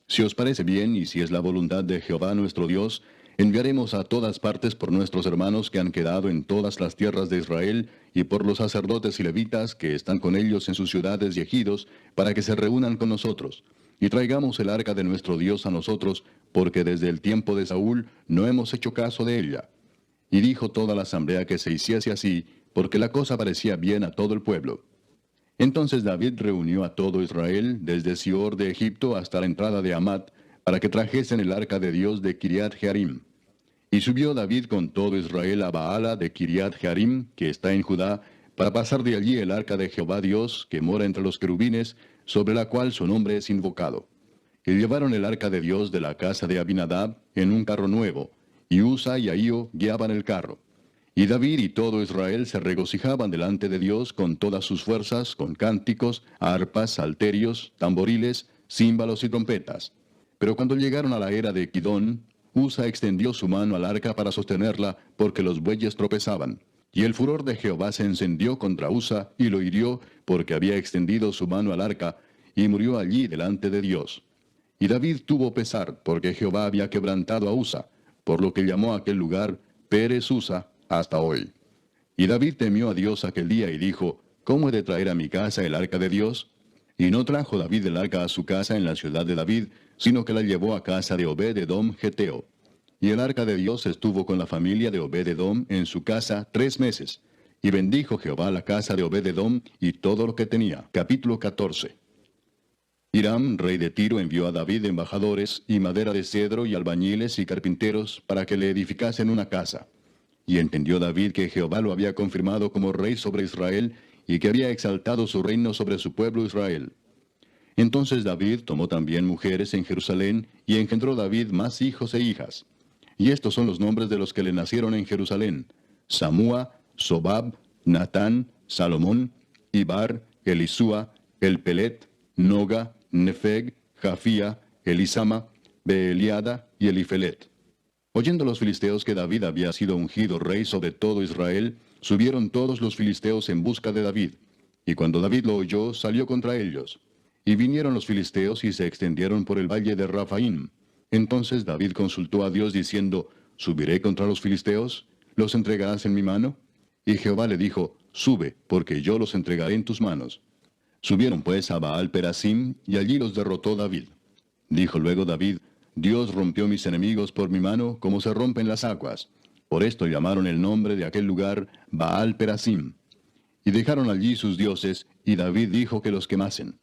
Speaker 1: Si os parece bien y si es la voluntad de Jehová nuestro Dios, enviaremos a todas partes por nuestros hermanos que han quedado en todas las tierras de Israel, y por los sacerdotes y levitas que están con ellos en sus ciudades y ejidos, para que se reúnan con nosotros. Y traigamos el arca de nuestro Dios a nosotros, porque desde el tiempo de Saúl no hemos hecho caso de ella. Y dijo toda la asamblea que se hiciese así, porque la cosa parecía bien a todo el pueblo. Entonces David reunió a todo Israel, desde Sior de Egipto hasta la entrada de Hamat, para que trajesen el arca de Dios de Kiriat Jearim. Y subió David con todo Israel a Baala de Kiriat Jearim, que está en Judá, para pasar de allí el arca de Jehová Dios, que mora entre los querubines, sobre la cual su nombre es invocado. Y llevaron el arca de Dios de la casa de Abinadab en un carro nuevo, y Usa y Ahío guiaban el carro. Y David y todo Israel se regocijaban delante de Dios con todas sus fuerzas, con cánticos, arpas, salterios, tamboriles, címbalos y trompetas. Pero cuando llegaron a la era de Kidón, Usa extendió su mano al arca para sostenerla, porque los bueyes tropezaban. Y el furor de Jehová se encendió contra Usa, y lo hirió, porque había extendido su mano al arca, y murió allí delante de Dios. Y David tuvo pesar, porque Jehová había quebrantado a Usa, por lo que llamó a aquel lugar Pérez Usa hasta hoy. Y David temió a Dios aquel día y dijo: ¿Cómo he de traer a mi casa el arca de Dios? Y no trajo David el arca a su casa en la ciudad de David, sino que la llevó a casa de Obed-edom Geteo. Y el arca de Dios estuvo con la familia de Obed-edom en su casa 3 meses. Y bendijo Jehová la casa de Obed-edom y todo lo que tenía. Capítulo 14. Hiram, rey de Tiro, envió a David embajadores, y madera de cedro, y albañiles y carpinteros, para que le edificasen una casa. Y entendió David que Jehová lo había confirmado como rey sobre Israel, y que había exaltado su reino sobre su pueblo Israel. Entonces David tomó también mujeres en Jerusalén, y engendró David más hijos e hijas. Y estos son los nombres de los que le nacieron en Jerusalén: Samúa, Sobab, Natán, Salomón, Ibar, Elisúa, Elpelet, Noga, Nefeg, Jafía, Elisama, Beeliada y Elifelet. Oyendo los filisteos que David había sido ungido rey sobre todo Israel, subieron todos los filisteos en busca de David. Y cuando David lo oyó, salió contra ellos. Y vinieron los filisteos y se extendieron por el valle de Rafaim. Entonces David consultó a Dios diciendo: ¿Subiré contra los filisteos? ¿Los entregarás en mi mano? Y Jehová le dijo: Sube, porque yo los entregaré en tus manos. Subieron pues a Baal Perasim, y allí los derrotó David. Dijo luego David: Dios rompió mis enemigos por mi mano, como se rompen las aguas. Por esto llamaron el nombre de aquel lugar Baal Perasim. Y dejaron allí sus dioses, y David dijo que los quemasen.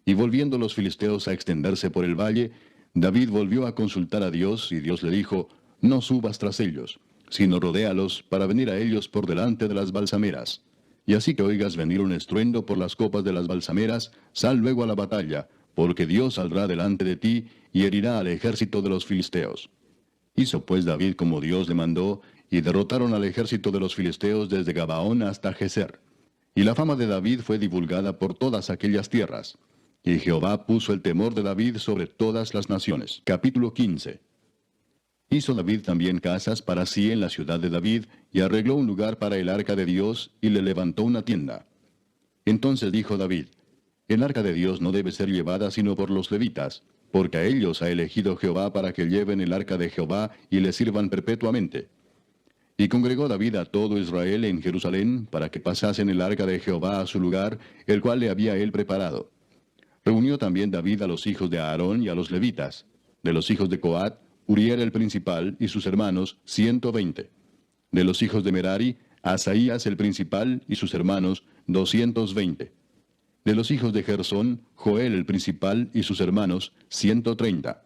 Speaker 1: Y volviendo los filisteos a extenderse por el valle, David volvió a consultar a Dios, y Dios le dijo: No subas tras ellos, sino rodéalos para venir a ellos por delante de las balsameras. Y así que oigas venir un estruendo por las copas de las balsameras, sal luego a la batalla, porque Dios saldrá delante de ti, y herirá al ejército de los filisteos. Hizo pues David como Dios le mandó, y derrotaron al ejército de los filisteos desde Gabaón hasta Geser. Y la fama de David fue divulgada por todas aquellas tierras. Y Jehová puso el temor de David sobre todas las naciones. Capítulo 15. Hizo David también casas para sí en la ciudad de David, y arregló un lugar para el arca de Dios, y le levantó una tienda. Entonces dijo David: El arca de Dios no debe ser llevada sino por los levitas, porque a ellos ha elegido Jehová para que lleven el arca de Jehová y le sirvan perpetuamente. Y congregó David a todo Israel en Jerusalén, para que pasasen el arca de Jehová a su lugar, el cual le había él preparado. Reunió también David a los hijos de Aarón y a los levitas. De los hijos de Coat, Uriel el principal y sus hermanos, 120. De los hijos de Merari, Asaías el principal y sus hermanos, 220. De los hijos de Gersón, Joel el principal y sus hermanos, 130.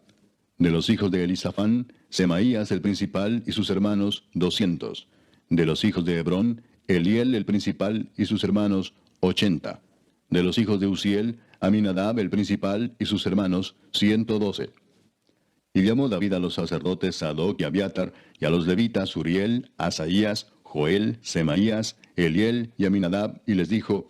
Speaker 1: De los hijos de Elisafán, Semaías el principal y sus hermanos, 200. De los hijos de Hebrón, Eliel el principal y sus hermanos, 80. De los hijos de Uziel, Aminadab el principal y sus hermanos, 112. Y llamó David a los sacerdotes Sadoc y Abiatar, y a los levitas Uriel, Asaías, Joel, Semaías, Eliel y Aminadab, y les dijo: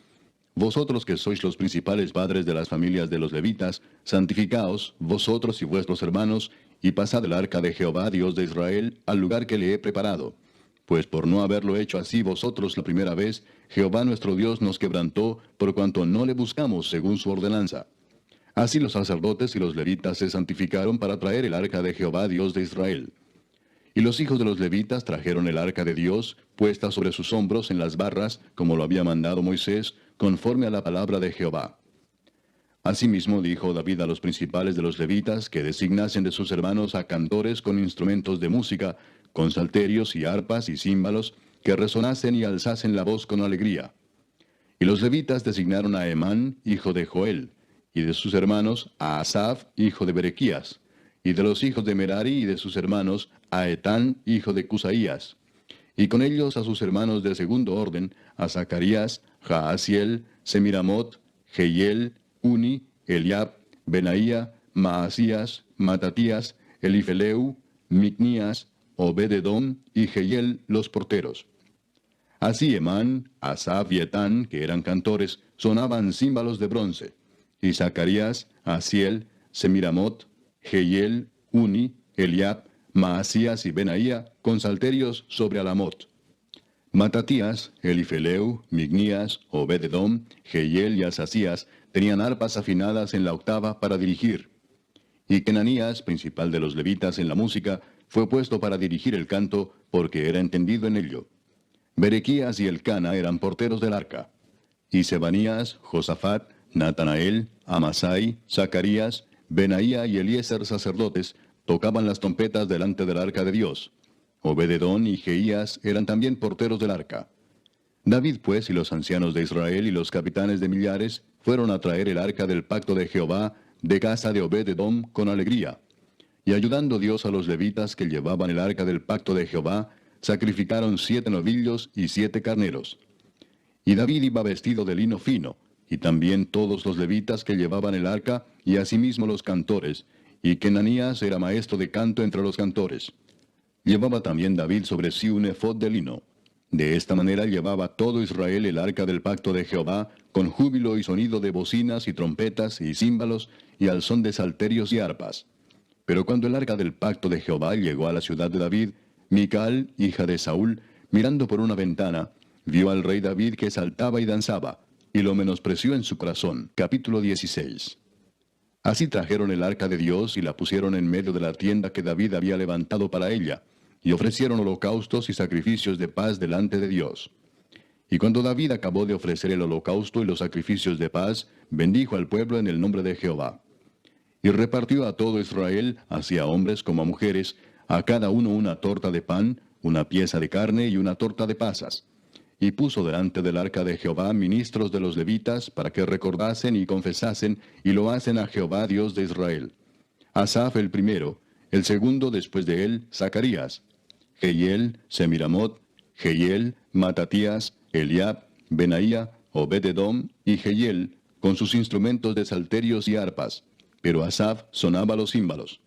Speaker 1: Vosotros que sois los principales padres de las familias de los levitas, santificaos, vosotros y vuestros hermanos, y pasad el arca de Jehová, Dios de Israel, al lugar que le he preparado. Pues por no haberlo hecho así vosotros la primera vez, Jehová nuestro Dios nos quebrantó, por cuanto no le buscamos según su ordenanza. Así los sacerdotes y los levitas se santificaron para traer el arca de Jehová, Dios de Israel. Y los hijos de los levitas trajeron el arca de Dios, puesta sobre sus hombros en las barras, como lo había mandado Moisés, conforme a la palabra de Jehová. Asimismo dijo David a los principales de los levitas que designasen de sus hermanos a cantores con instrumentos de música, con salterios y arpas y címbalos, que resonasen y alzasen la voz con alegría. Y los levitas designaron a Emán, hijo de Joel, y de sus hermanos a Asaf, hijo de Berequías, y de los hijos de Merari y de sus hermanos a Etán, hijo de Cusaías, y con ellos a sus hermanos de segundo orden, a Zacarías, Jaasiel, Semiramot, Jehiel, Uni, Eliab, Benaía, Maasías, Matatías, Elifeleu, Micnías, Obed-edom y Jehiel los porteros. Así Emán, Asaf y Etán, que eran cantores, sonaban címbalos de bronce, y Zacarías, Asiel, Semiramot, Jehiel, Uni, Eliab, Maasías y Benaía, con salterios sobre Alamot. Matatías, Elifeleu, Micnías, Obed-edom, Jehiel y Asasías tenían arpas afinadas en la octava para dirigir. Y Kenanías, principal de los levitas en la música, fue puesto para dirigir el canto, porque era entendido en ello. Berequías y Elcana eran porteros del arca. Y Sebanías, Josafat, Natanael, Amasai, Zacarías, Benaía y Eliezer sacerdotes tocaban las trompetas delante del arca de Dios. Obed-edom y Jeías eran también porteros del arca. David pues y los ancianos de Israel y los capitanes de millares fueron a traer el arca del pacto de Jehová de casa de Obed-edom con alegría. Y ayudando Dios a los levitas que llevaban el arca del pacto de Jehová, sacrificaron 7 novillos y 7 carneros. Y David iba vestido de lino fino, y también todos los levitas que llevaban el arca, y asimismo los cantores, y Kenanías era maestro de canto entre los cantores. Llevaba también David sobre sí un efod de lino. De esta manera llevaba todo Israel el arca del pacto de Jehová, con júbilo y sonido de bocinas y trompetas y címbalos, y al son de salterios y arpas. Pero cuando el arca del pacto de Jehová llegó a la ciudad de David, Mical, hija de Saúl, mirando por una ventana, vio al rey David que saltaba y danzaba, y lo menospreció en su corazón. Capítulo 16. Así trajeron el arca de Dios y la pusieron en medio de la tienda que David había levantado para ella, y ofrecieron holocaustos y sacrificios de paz delante de Dios. Y cuando David acabó de ofrecer el holocausto y los sacrificios de paz, bendijo al pueblo en el nombre de Jehová. Y repartió a todo Israel, así a hombres como a mujeres, a cada uno una torta de pan, una pieza de carne y una torta de pasas. Y puso delante del arca de Jehová ministros de los levitas, para que recordasen y confesasen, y lo hacen a Jehová Dios de Israel. Asaf el primero, el segundo después de él, Zacarías, Jehiel, Semiramot, Jehiel, Matatías, Eliab, Benaía, Obed-edom y Jehiel, con sus instrumentos de salterios y arpas, pero Asaf sonaba los címbalos.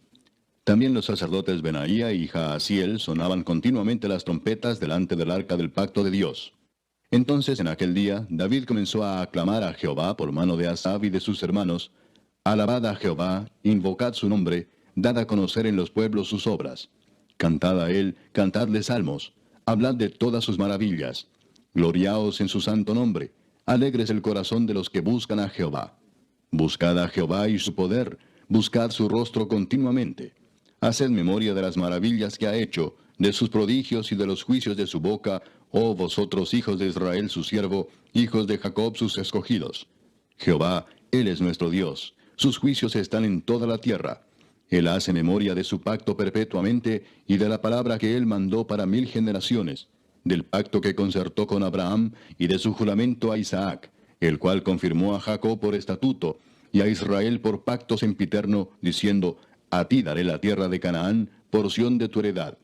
Speaker 1: También los sacerdotes Benaía y Jaasiel sonaban continuamente las trompetas delante del arca del pacto de Dios. Entonces en aquel día David comenzó a aclamar a Jehová por mano de Asaf y de sus hermanos: Alabad a Jehová, invocad su nombre, dad a conocer en los pueblos sus obras. Cantad a él, cantadle salmos, hablad de todas sus maravillas. Gloriaos en su santo nombre, alegres el corazón de los que buscan a Jehová. Buscad a Jehová y su poder, buscad su rostro continuamente. Haced memoria de las maravillas que ha hecho, de sus prodigios y de los juicios de su boca, oh vosotros hijos de Israel su siervo, hijos de Jacob sus escogidos. Jehová, Él es nuestro Dios, sus juicios están en toda la tierra. Él hace memoria de su pacto perpetuamente y de la palabra que Él mandó para 1000 generaciones, del pacto que concertó con Abraham y de su juramento a Isaac, el cual confirmó a Jacob por estatuto y a Israel por pacto sempiterno, diciendo: A ti daré la tierra de Canaán, porción de tu heredad.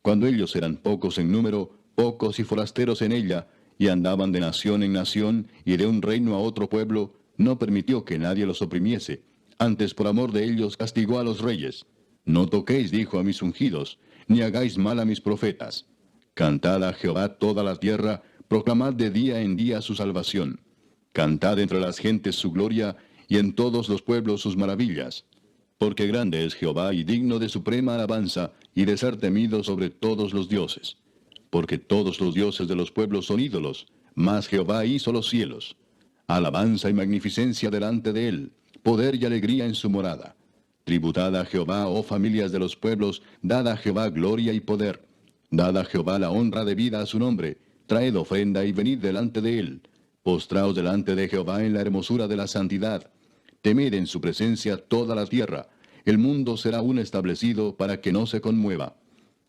Speaker 1: Cuando ellos eran pocos en número, pocos y forasteros en ella, y andaban de nación en nación y de un reino a otro pueblo, no permitió que nadie los oprimiese. Antes por amor de ellos castigó a los reyes. No toquéis, dijo, a mis ungidos, ni hagáis mal a mis profetas. Cantad a Jehová toda la tierra, proclamad de día en día su salvación. Cantad entre las gentes su gloria, y en todos los pueblos sus maravillas. Porque grande es Jehová y digno de suprema alabanza, y de ser temido sobre todos los dioses. Porque todos los dioses de los pueblos son ídolos, mas Jehová hizo los cielos. Alabanza y magnificencia delante de él, poder y alegría en su morada. Tributad a Jehová, oh familias de los pueblos, dad a Jehová gloria y poder. Dad a Jehová la honra debida a su nombre, traed ofrenda y venid delante de él. Postraos delante de Jehová en la hermosura de la santidad. Temed en su presencia toda la tierra. El mundo será aún establecido para que no se conmueva.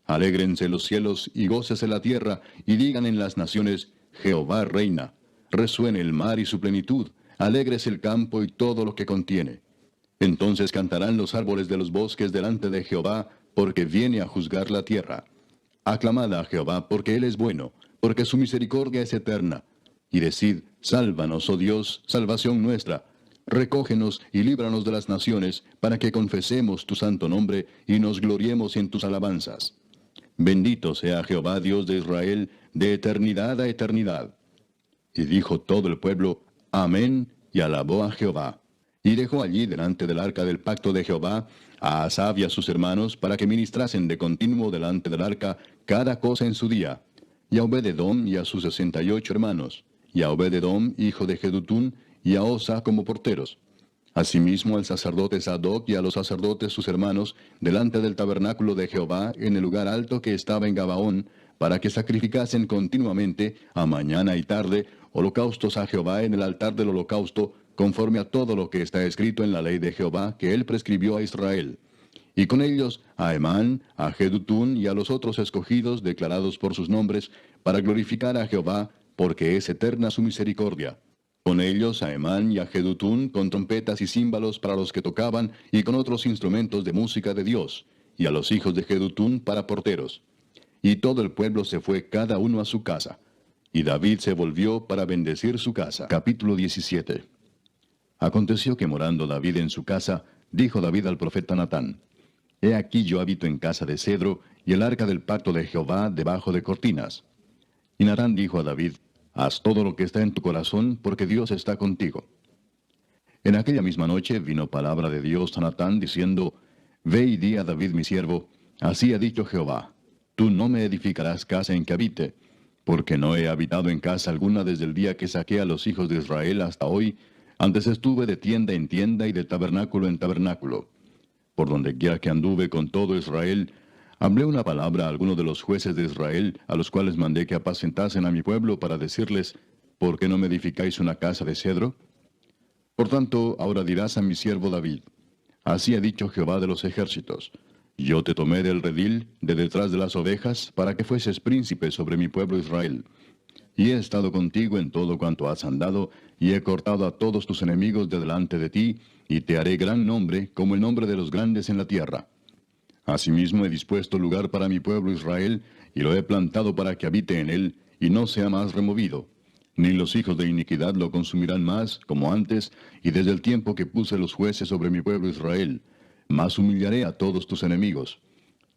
Speaker 1: Alégrense los cielos y gócese la tierra, y digan en las naciones, Jehová reina. Resuene el mar y su plenitud, alégrese el campo y todo lo que contiene. Entonces cantarán los árboles de los bosques delante de Jehová, porque viene a juzgar la tierra. Aclamad a Jehová, porque él es bueno, porque su misericordia es eterna. Y decid, sálvanos, oh Dios, salvación nuestra. Recógenos y líbranos de las naciones, para que confesemos tu santo nombre y nos gloriemos en tus alabanzas. Bendito sea Jehová, Dios de Israel, de eternidad a eternidad. Y dijo todo el pueblo, Amén, y alabó a Jehová. Y dejó allí delante del arca del pacto de Jehová a Asaf y a sus hermanos, para que ministrasen de continuo delante del arca cada cosa en su día. Y a Obed-edom y a sus 68 hermanos, y a Obed-edom, hijo de Jedutún, y a Osa como porteros. Asimismo al sacerdote Sadoc y a los sacerdotes sus hermanos, delante del tabernáculo de Jehová, en el lugar alto que estaba en Gabaón, para que sacrificasen continuamente, a mañana y tarde, holocaustos a Jehová en el altar del holocausto, conforme a todo lo que está escrito en la ley de Jehová que él prescribió a Israel. Y con ellos a Emán, a Jedutún y a los otros escogidos declarados por sus nombres, para glorificar a Jehová, porque es eterna su misericordia. Con ellos a Emán y a Jedutún, con trompetas y címbalos para los que tocaban, y con otros instrumentos de música de Dios, y a los hijos de Jedutún para porteros. Y todo el pueblo se fue cada uno a su casa. Y David se volvió para bendecir su casa. Capítulo 17. Aconteció que morando David en su casa, dijo David al profeta Natán, He aquí yo habito en casa de cedro, y el arca del pacto de Jehová debajo de cortinas. Y Natán dijo a David, Haz todo lo que está en tu corazón, porque Dios está contigo. En aquella misma noche vino palabra de Dios a Natán, diciendo, Ve y di a David mi siervo, así ha dicho Jehová, Tú no me edificarás casa en que habite, porque no he habitado en casa alguna desde el día que saqué a los hijos de Israel hasta hoy. Antes estuve de tienda en tienda y de tabernáculo en tabernáculo. Por donde quiera que anduve con todo Israel, hablé una palabra a algunos de los jueces de Israel, a los cuales mandé que apacentasen a mi pueblo para decirles, ¿por qué no me edificáis una casa de cedro? Por tanto, ahora dirás a mi siervo David, Así ha dicho Jehová de los ejércitos, Yo te tomé del redil, de detrás de las ovejas, para que fueses príncipe sobre mi pueblo Israel. Y he estado contigo en todo cuanto has andado, y he cortado a todos tus enemigos de delante de ti, y te haré gran nombre, como el nombre de los grandes en la tierra. Asimismo he dispuesto lugar para mi pueblo Israel, y lo he plantado para que habite en él, y no sea más removido. Ni los hijos de iniquidad lo consumirán más, como antes, y desde el tiempo que puse los jueces sobre mi pueblo Israel. Mas humillaré a todos tus enemigos.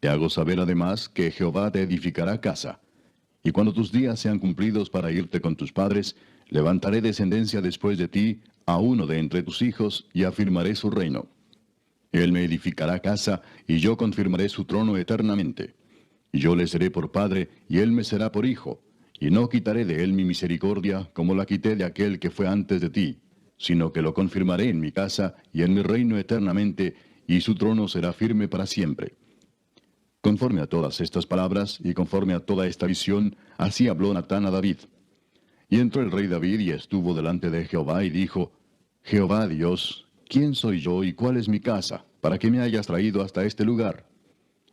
Speaker 1: Te hago saber además que Jehová te edificará casa. Y cuando tus días sean cumplidos para irte con tus padres, levantaré descendencia después de ti, a uno de entre tus hijos, y afirmaré su reino. Él me edificará casa, y yo confirmaré su trono eternamente. Y yo le seré por padre, y él me será por hijo. Y no quitaré de él mi misericordia, como la quité de aquel que fue antes de ti, sino que lo confirmaré en mi casa y en mi reino eternamente, y su trono será firme para siempre. Conforme a todas estas palabras, y conforme a toda esta visión, así habló Natán a David. Y entró el rey David y estuvo delante de Jehová, y dijo, Jehová Dios, ¿quién soy yo y cuál es mi casa, para que me hayas traído hasta este lugar?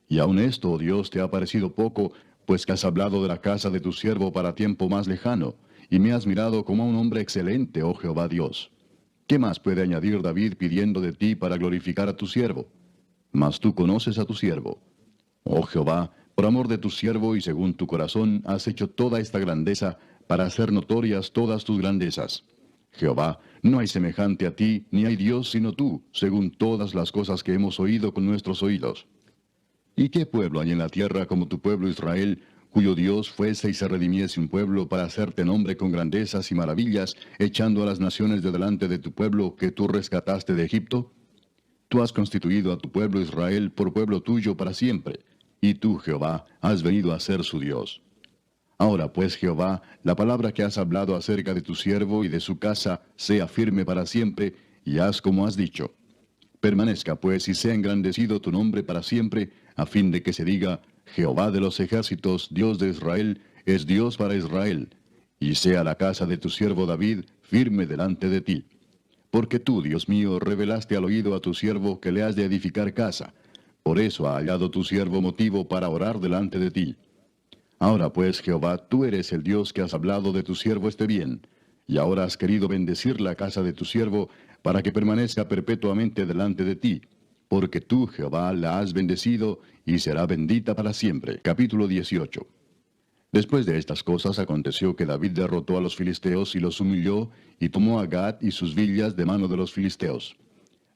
Speaker 1: Y aun esto, oh Dios, te ha parecido poco, pues que has hablado de la casa de tu siervo para tiempo más lejano, y me has mirado como a un hombre excelente, oh Jehová Dios. ¿Qué más puede añadir David pidiendo de ti para glorificar a tu siervo? Mas tú conoces a tu siervo. Oh Jehová, por amor de tu siervo y según tu corazón, has hecho toda esta grandeza, para hacer notorias todas tus grandezas. Jehová, no hay semejante a ti, ni hay Dios sino tú, según todas las cosas que hemos oído con nuestros oídos. ¿Y qué pueblo hay en la tierra como tu pueblo Israel, cuyo Dios fuese y se redimiese un pueblo para hacerte nombre con grandezas y maravillas, echando a las naciones de delante de tu pueblo que tú rescataste de Egipto? Tú has constituido a tu pueblo Israel por pueblo tuyo para siempre, y tú, Jehová, has venido a ser su Dios. Ahora pues, Jehová, la palabra que has hablado acerca de tu siervo y de su casa sea firme para siempre, y haz como has dicho. Permanezca pues y sea engrandecido tu nombre para siempre, a fin de que se diga, Jehová de los ejércitos, Dios de Israel, es Dios para Israel, y sea la casa de tu siervo David firme delante de ti. Porque tú, Dios mío, revelaste al oído a tu siervo que le has de edificar casa. Por eso ha hallado tu siervo motivo para orar delante de ti. Ahora pues, Jehová, tú eres el Dios que has hablado de tu siervo este bien, y ahora has querido bendecir la casa de tu siervo, para que permanezca perpetuamente delante de ti, porque tú, Jehová, la has bendecido, y será bendita para siempre. Capítulo 18. Después de estas cosas aconteció que David derrotó a los filisteos y los humilló, y tomó a Gad y sus villas de mano de los filisteos.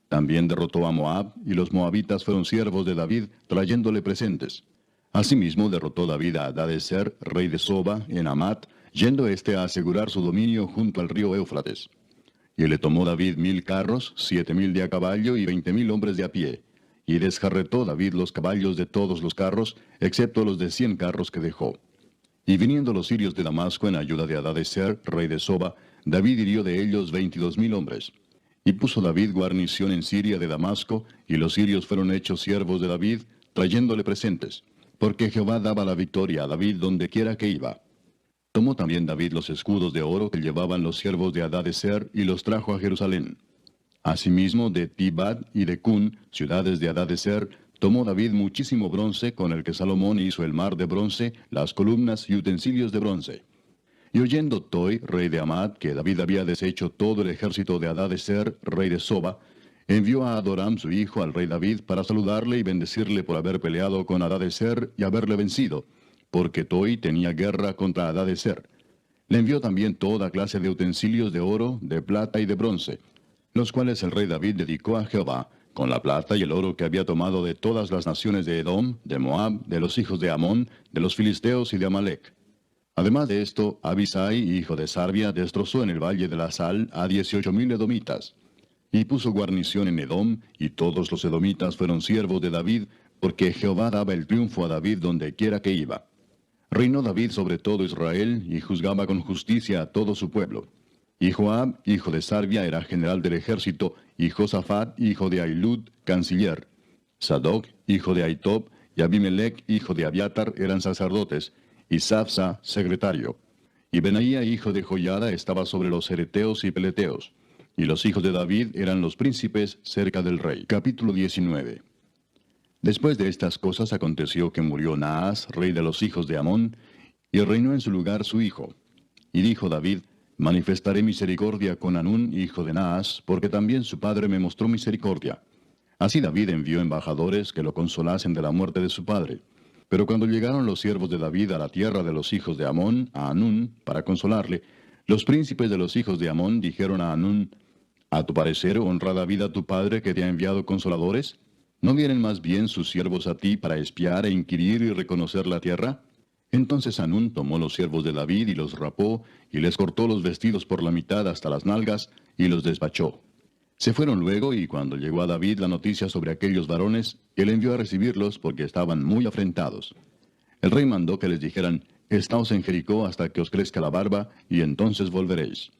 Speaker 1: También derrotó a Moab, y los moabitas fueron siervos de David, trayéndole presentes. Asimismo derrotó David a Hadadezer, rey de Soba, en Amat, yendo éste a asegurar su dominio junto al río Éufrates. Y le tomó David 1000 carros, 7000 de a caballo y 20,000 hombres de a pie. Y desjarretó David los caballos de todos los carros, excepto los de 100 carros que dejó. Y viniendo los sirios de Damasco en ayuda de Hadadezer, rey de Soba, David hirió de ellos 22,000 hombres. Y puso David guarnición en Siria de Damasco, y los sirios fueron hechos siervos de David, trayéndole presentes, porque Jehová daba la victoria a David donde quiera que iba. Tomó también David los escudos de oro que llevaban los siervos de Hadadezer, y los trajo a Jerusalén. Asimismo de Tibad y de Cun, ciudades de Hadadezer, tomó David muchísimo bronce, con el que Salomón hizo el mar de bronce, las columnas y utensilios de bronce. Y oyendo Toi, rey de Amad, que David había deshecho todo el ejército de Hadadezer, rey de Soba, envió a Adoram su hijo al rey David para saludarle y bendecirle por haber peleado con Hadadezer y haberle vencido, porque Toi tenía guerra contra Hadadezer. Le envió también toda clase de utensilios de oro, de plata y de bronce, los cuales el rey David dedicó a Jehová, con la plata y el oro que había tomado de todas las naciones de Edom, de Moab, de los hijos de Amón, de los filisteos y de Amalec. Además de esto, Abisai, hijo de Sarbia, destrozó en el valle de la Sal a 18,000 edomitas. Y puso guarnición en Edom, y todos los edomitas fueron siervos de David, porque Jehová daba el triunfo a David donde quiera que iba. Reinó David sobre todo Israel, y juzgaba con justicia a todo su pueblo. Y Joab, hijo de Sarbia, era general del ejército, y Josafat, hijo de Ahilud, canciller. Sadoc, hijo de Ahitob, y Abimelech, hijo de Abiatar, eran sacerdotes, y Safsa, secretario. Y Benaía, hijo de Joiada, estaba sobre los cereteos y peleteos. Y los hijos de David eran los príncipes cerca del rey. Capítulo 19. Después de estas cosas aconteció que murió Naas, rey de los hijos de Amón, y reinó en su lugar su hijo. Y dijo David, manifestaré misericordia con Hanún, hijo de Naas, porque también su padre me mostró misericordia. Así David envió embajadores que lo consolasen de la muerte de su padre. Pero cuando llegaron los siervos de David a la tierra de los hijos de Amón, a Hanún, para consolarle, los príncipes de los hijos de Amón dijeron a Hanún, ¿a tu parecer honra David a tu padre que te ha enviado consoladores? ¿No vienen más bien sus siervos a ti para espiar e inquirir y reconocer la tierra? Entonces Hanún tomó los siervos de David y los rapó, y les cortó los vestidos por la mitad hasta las nalgas, y los despachó. Se fueron luego, y cuando llegó a David la noticia sobre aquellos varones, él envió a recibirlos porque estaban muy afrentados. El rey mandó que les dijeran, estaos en Jericó hasta que os crezca la barba, y entonces volveréis.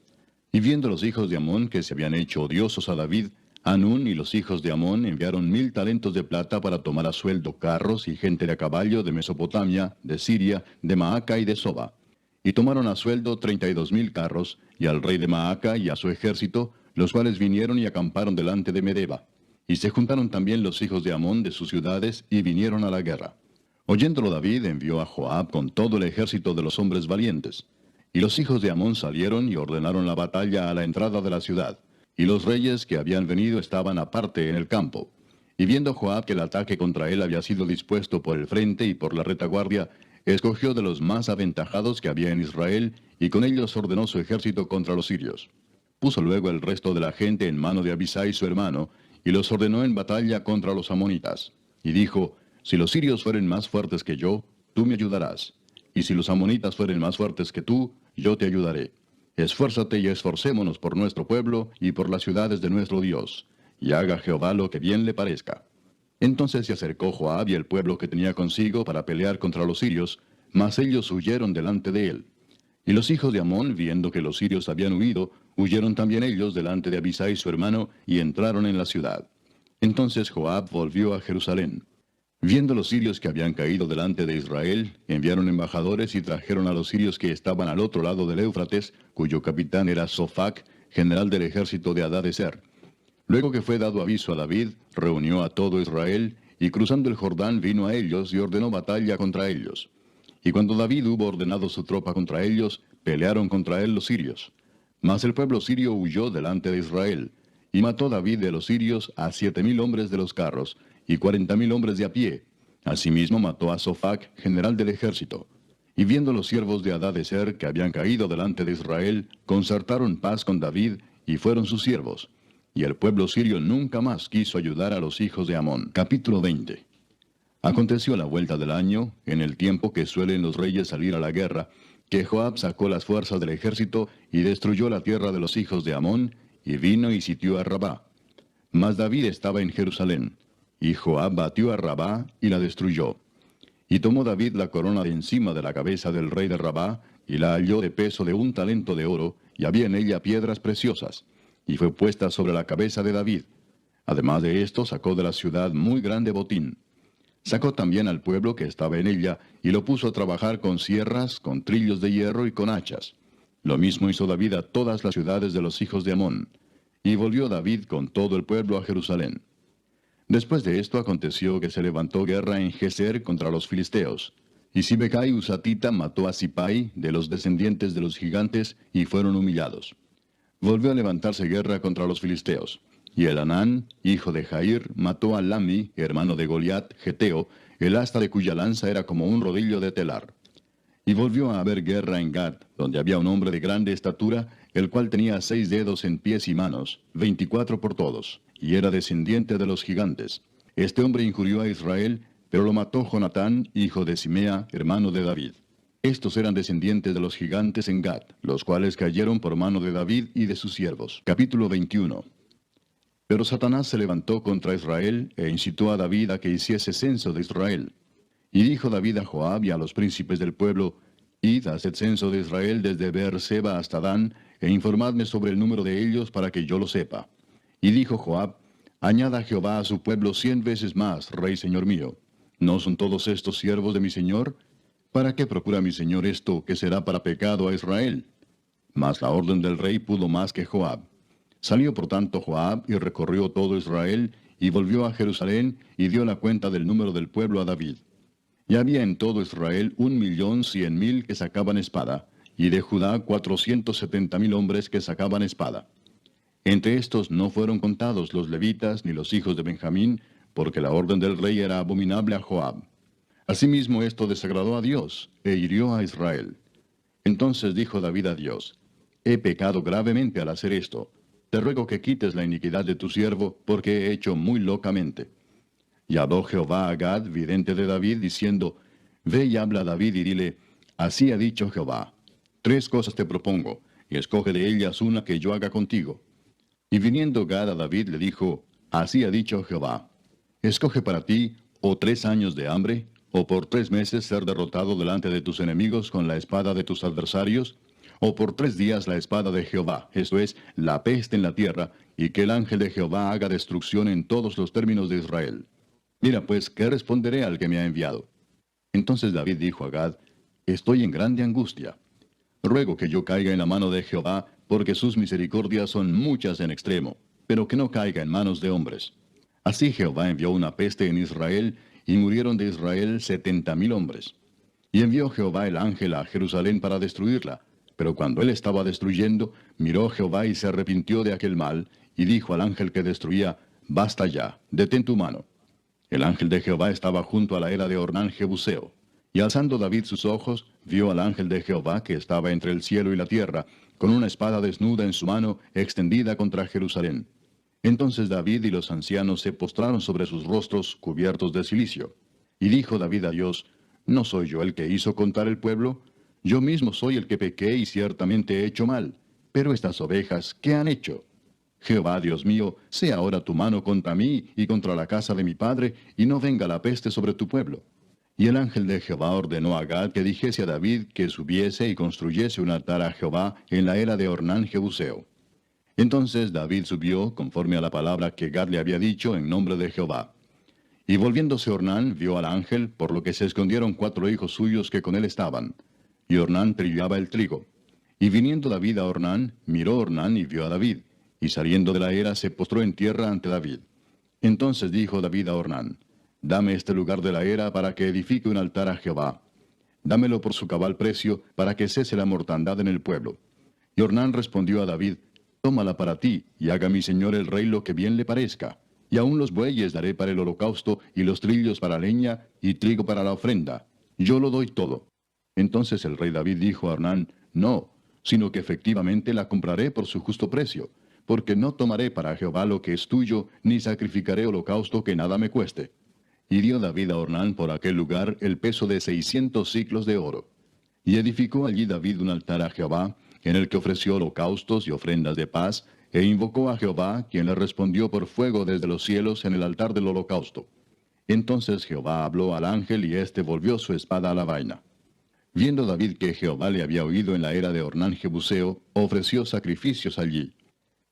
Speaker 1: Y viendo los hijos de Amón que se habían hecho odiosos a David, Hanún y los hijos de Amón enviaron 1000 talentos de plata para tomar a sueldo carros y gente de a caballo de Mesopotamia, de Siria, de Maaca y de Soba. Y tomaron a sueldo 32,000 carros, y al rey de Maaca y a su ejército, los cuales vinieron y acamparon delante de Medeba. Y se juntaron también los hijos de Amón de sus ciudades, y vinieron a la guerra. Oyéndolo David envió a Joab con todo el ejército de los hombres valientes. Y los hijos de Amón salieron y ordenaron la batalla a la entrada de la ciudad. Y los reyes que habían venido estaban aparte en el campo. Y viendo Joab que el ataque contra él había sido dispuesto por el frente y por la retaguardia, escogió de los más aventajados que había en Israel, y con ellos ordenó su ejército contra los sirios. Puso luego el resto de la gente en mano de Abisai su hermano, y los ordenó en batalla contra los amonitas. Y dijo, si los sirios fueren más fuertes que yo, tú me ayudarás. Y si los amonitas fueren más fuertes que tú, yo te ayudaré. Esfuérzate y esforcémonos por nuestro pueblo y por las ciudades de nuestro Dios, y haga Jehová lo que bien le parezca. Entonces se acercó Joab y el pueblo que tenía consigo para pelear contra los sirios, mas ellos huyeron delante de él. Y los hijos de Amón, viendo que los sirios habían huido, huyeron también ellos delante de Abisai su hermano, y entraron en la ciudad. Entonces Joab volvió a Jerusalén. Viendo los sirios que habían caído delante de Israel, enviaron embajadores y trajeron a los sirios que estaban al otro lado del Éufrates, cuyo capitán era Sofac, general del ejército de Hadadezer. Luego que fue dado aviso a David, reunió a todo Israel, y cruzando el Jordán vino a ellos y ordenó batalla contra ellos. Y cuando David hubo ordenado su tropa contra ellos, pelearon contra él los sirios. Mas el pueblo sirio huyó delante de Israel, y mató David de los sirios a 7,000 hombres de los carros, y 40,000 hombres de a pie. Asimismo mató a Sofac, general del ejército. Y viendo los siervos de Hadadezer que habían caído delante de Israel, concertaron paz con David, y fueron sus siervos. Y el pueblo sirio nunca más quiso ayudar a los hijos de Amón. Capítulo 20. Aconteció a la vuelta del año, en el tiempo que suelen los reyes salir a la guerra, que Joab sacó las fuerzas del ejército y destruyó la tierra de los hijos de Amón, y vino y sitió a Rabá. Mas David estaba en Jerusalén, y Joab batió a Rabá y la destruyó. Y tomó David la corona de encima de la cabeza del rey de Rabá, y la halló de peso de 1 talento de oro, y había en ella piedras preciosas, y fue puesta sobre la cabeza de David. Además de esto, sacó de la ciudad muy grande botín. Sacó también al pueblo que estaba en ella, y lo puso a trabajar con sierras, con trillos de hierro y con hachas. Lo mismo hizo David a todas las ciudades de los hijos de Amón. Y volvió David con todo el pueblo a Jerusalén. Después de esto aconteció que se levantó guerra en Geser contra los filisteos. Y Sibecai Husatita mató a Sipai, de los descendientes de los gigantes, y fueron humillados. Volvió a levantarse guerra contra los filisteos. Y Elanán, hijo de Jair, mató a Lami, hermano de Goliat, geteo, el asta de cuya lanza era como un rodillo de telar. Y volvió a haber guerra en Gad, donde había un hombre de grande estatura, el cual tenía 6 dedos en pies y manos, 24 por todos, y era descendiente de los gigantes. Este hombre injurió a Israel, pero lo mató Jonatán, hijo de Simea, hermano de David. Estos eran descendientes de los gigantes en Gad, los cuales cayeron por mano de David y de sus siervos. Capítulo 21. Pero Satanás se levantó contra Israel, e incitó a David a que hiciese censo de Israel. Y dijo David a Joab y a los príncipes del pueblo, id, haced censo de Israel desde Beerseba hasta Dan, e informadme sobre el número de ellos para que yo lo sepa. Y dijo Joab, añada Jehová a su pueblo 100 veces más, rey señor mío. ¿No son todos estos siervos de mi señor? ¿Para qué procura mi señor esto, que será para pecado a Israel? Mas la orden del rey pudo más que Joab. Salió por tanto Joab y recorrió todo Israel, y volvió a Jerusalén, y dio la cuenta del número del pueblo a David. Y había en todo Israel 1,100,000 que sacaban espada, y de Judá 470,000 hombres que sacaban espada. Entre estos no fueron contados los levitas ni los hijos de Benjamín, porque la orden del rey era abominable a Joab. Asimismo esto desagradó a Dios, e hirió a Israel. Entonces dijo David a Dios, he pecado gravemente al hacer esto. Te ruego que quites la iniquidad de tu siervo, porque he hecho muy locamente. Y habló Jehová a Gad, vidente de David, diciendo, ve y habla a David y dile, así ha dicho Jehová, 3 cosas te propongo, y escoge de ellas una que yo haga contigo. Y viniendo Gad a David le dijo, así ha dicho Jehová, escoge para ti, o 3 años de hambre, o por 3 meses ser derrotado delante de tus enemigos con la espada de tus adversarios, o por 3 días la espada de Jehová, esto es, la peste en la tierra, y que el ángel de Jehová haga destrucción en todos los términos de Israel. Mira pues, ¿qué responderé al que me ha enviado? Entonces David dijo a Gad, estoy en grande angustia. Ruego que yo caiga en la mano de Jehová, porque sus misericordias son muchas en extremo, pero que no caiga en manos de hombres. Así Jehová envió una peste en Israel, y murieron de Israel 70,000 hombres. Y envió Jehová el ángel a Jerusalén para destruirla. Pero cuando él estaba destruyendo, miró Jehová y se arrepintió de aquel mal, y dijo al ángel que destruía, basta ya, detén tu mano. El ángel de Jehová estaba junto a la era de Ornán Jebuseo. Y alzando David sus ojos, vio al ángel de Jehová que estaba entre el cielo y la tierra, con una espada desnuda en su mano, extendida contra Jerusalén. Entonces David y los ancianos se postraron sobre sus rostros cubiertos de cilicio. Y dijo David a Dios, ¿no soy yo el que hizo contar el pueblo? Yo mismo soy el que pequé y ciertamente he hecho mal. Pero estas ovejas, ¿qué han hecho? Jehová, Dios mío, sea ahora tu mano contra mí y contra la casa de mi padre, y no venga la peste sobre tu pueblo. Y el ángel de Jehová ordenó a Gad que dijese a David que subiese y construyese un altar a Jehová en la era de Ornán Jebuseo. Entonces David subió, conforme a la palabra que Gad le había dicho, en nombre de Jehová. Y volviéndose Ornán, vio al ángel, por lo que se escondieron 4 hijos suyos que con él estaban. Y Ornán trillaba el trigo. Y viniendo David a Ornán, miró Ornán y vio a David. Y saliendo de la era, se postró en tierra ante David. Entonces dijo David a Ornán, dame este lugar de la era para que edifique un altar a Jehová. Dámelo por su cabal precio, para que cese la mortandad en el pueblo. Y Ornán respondió a David, tómala para ti, y haga mi señor el rey lo que bien le parezca. Y aun los bueyes daré para el holocausto, y los trillos para leña, y trigo para la ofrenda. Yo lo doy todo. Entonces el rey David dijo a Ornán, no, sino que efectivamente la compraré por su justo precio, porque no tomaré para Jehová lo que es tuyo, ni sacrificaré holocausto que nada me cueste. Y dio David a Ornán por aquel lugar el peso de 600 siclos de oro. Y edificó allí David un altar a Jehová, en el que ofreció holocaustos y ofrendas de paz, e invocó a Jehová, quien le respondió por fuego desde los cielos en el altar del holocausto. Entonces Jehová habló al ángel, y éste volvió su espada a la vaina. Viendo David que Jehová le había oído en la era de Ornán Jebuseo, ofreció sacrificios allí.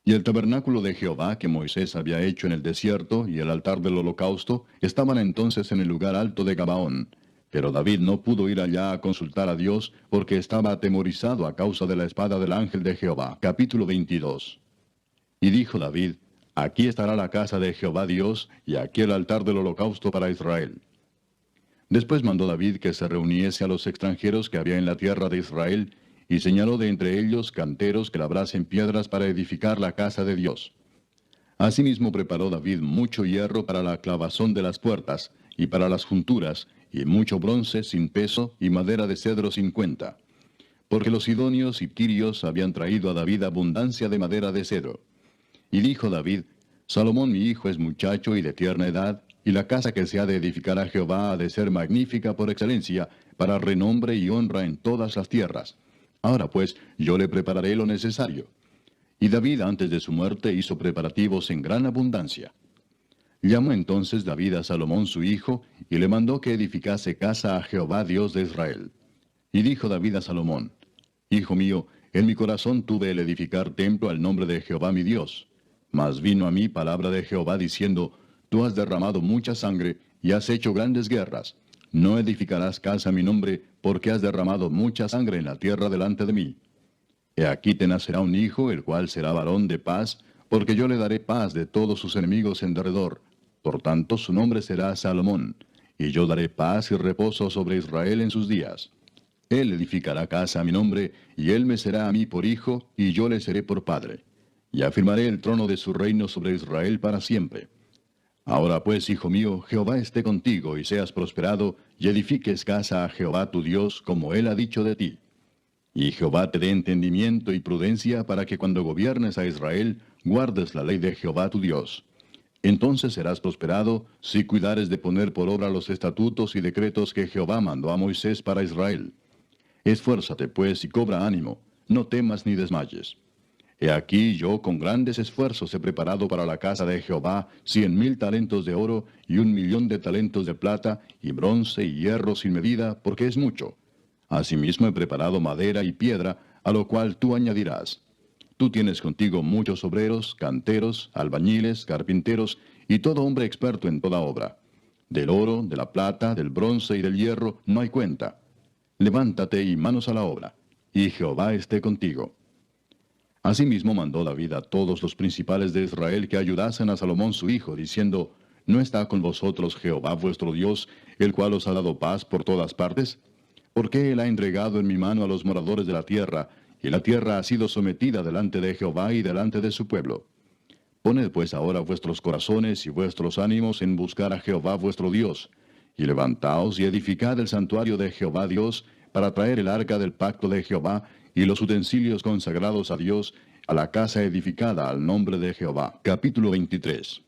Speaker 1: Y el tabernáculo de Jehová que Moisés había hecho en el desierto, y el altar del holocausto, estaban entonces en el lugar alto de Gabaón. Pero David no pudo ir allá a consultar a Dios, porque estaba atemorizado a causa de la espada del ángel de Jehová. Capítulo 22. Y dijo David, aquí estará la casa de Jehová Dios, y aquí el altar del holocausto para Israel. Después mandó David que se reuniese a los extranjeros que había en la tierra de Israel, y señaló de entre ellos canteros que labrasen piedras para edificar la casa de Dios. Asimismo preparó David mucho hierro para la clavazón de las puertas, y para las junturas, y mucho bronce sin peso, y madera de cedro sin cuenta. Porque los sidonios y tirios habían traído a David abundancia de madera de cedro. Y dijo David, Salomón mi hijo es muchacho y de tierna edad, y la casa que se ha de edificar a Jehová ha de ser magnífica por excelencia, para renombre y honra en todas las tierras. Ahora pues, yo le prepararé lo necesario. Y David antes de su muerte hizo preparativos en gran abundancia. Llamó entonces David a Salomón su hijo, y le mandó que edificase casa a Jehová Dios de Israel. Y dijo David a Salomón, Hijo mío, en mi corazón tuve el edificar templo al nombre de Jehová mi Dios. Mas vino a mí palabra de Jehová diciendo, Tú has derramado mucha sangre, y has hecho grandes guerras. No edificarás casa a mi nombre, porque has derramado mucha sangre en la tierra delante de mí. He aquí te nacerá un hijo, el cual será varón de paz, porque yo le daré paz de todos sus enemigos en derredor. Por tanto su nombre será Salomón, y yo daré paz y reposo sobre Israel en sus días. Él edificará casa a mi nombre, y él me será a mí por hijo, y yo le seré por padre. Y afirmaré el trono de su reino sobre Israel para siempre. Ahora pues, hijo mío, Jehová esté contigo, y seas prosperado, y edifiques casa a Jehová tu Dios, como él ha dicho de ti. Y Jehová te dé entendimiento y prudencia para que cuando gobiernes a Israel, guardes la ley de Jehová tu Dios. Entonces serás prosperado, si cuidares de poner por obra los estatutos y decretos que Jehová mandó a Moisés para Israel. Esfuérzate pues y cobra ánimo, no temas ni desmayes. He aquí yo con grandes esfuerzos he preparado para la casa de Jehová 100,000 talentos de oro y 1,000,000 de talentos de plata, y bronce y hierro sin medida, porque es mucho. Asimismo he preparado madera y piedra, a lo cual tú añadirás. Tú tienes contigo muchos obreros, canteros, albañiles, carpinteros, y todo hombre experto en toda obra. Del oro, de la plata, del bronce y del hierro no hay cuenta. Levántate y manos a la obra, y Jehová esté contigo. Asimismo mandó David a todos los principales de Israel que ayudasen a Salomón su hijo, diciendo, ¿No está con vosotros Jehová vuestro Dios, el cual os ha dado paz por todas partes? ¿Por qué él ha entregado en mi mano a los moradores de la tierra, y la tierra ha sido sometida delante de Jehová y delante de su pueblo? Poned pues ahora vuestros corazones y vuestros ánimos en buscar a Jehová vuestro Dios, y levantaos y edificad el santuario de Jehová Dios, para traer el arca del pacto de Jehová, y los utensilios consagrados a Dios, a la casa edificada al nombre de Jehová. Capítulo 23.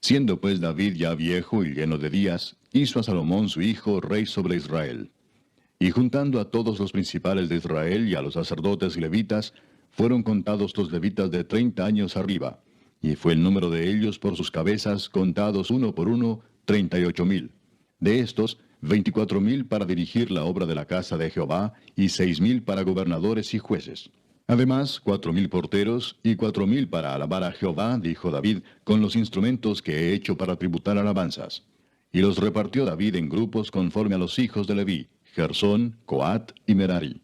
Speaker 1: Siendo pues David ya viejo y lleno de días, hizo a Salomón su hijo rey sobre Israel. Y juntando a todos los principales de Israel y a los sacerdotes y levitas, fueron contados los levitas de 30 años arriba, y fue el número de ellos por sus cabezas, contados uno por uno, 38,000. De estos, 24,000 para dirigir la obra de la casa de Jehová, y 6,000 para gobernadores y jueces. Además, 4,000 porteros, y 4,000 para alabar a Jehová, dijo David, con los instrumentos que he hecho para tributar alabanzas. Y los repartió David en grupos conforme a los hijos de Leví, Gersón, Coat y Merari.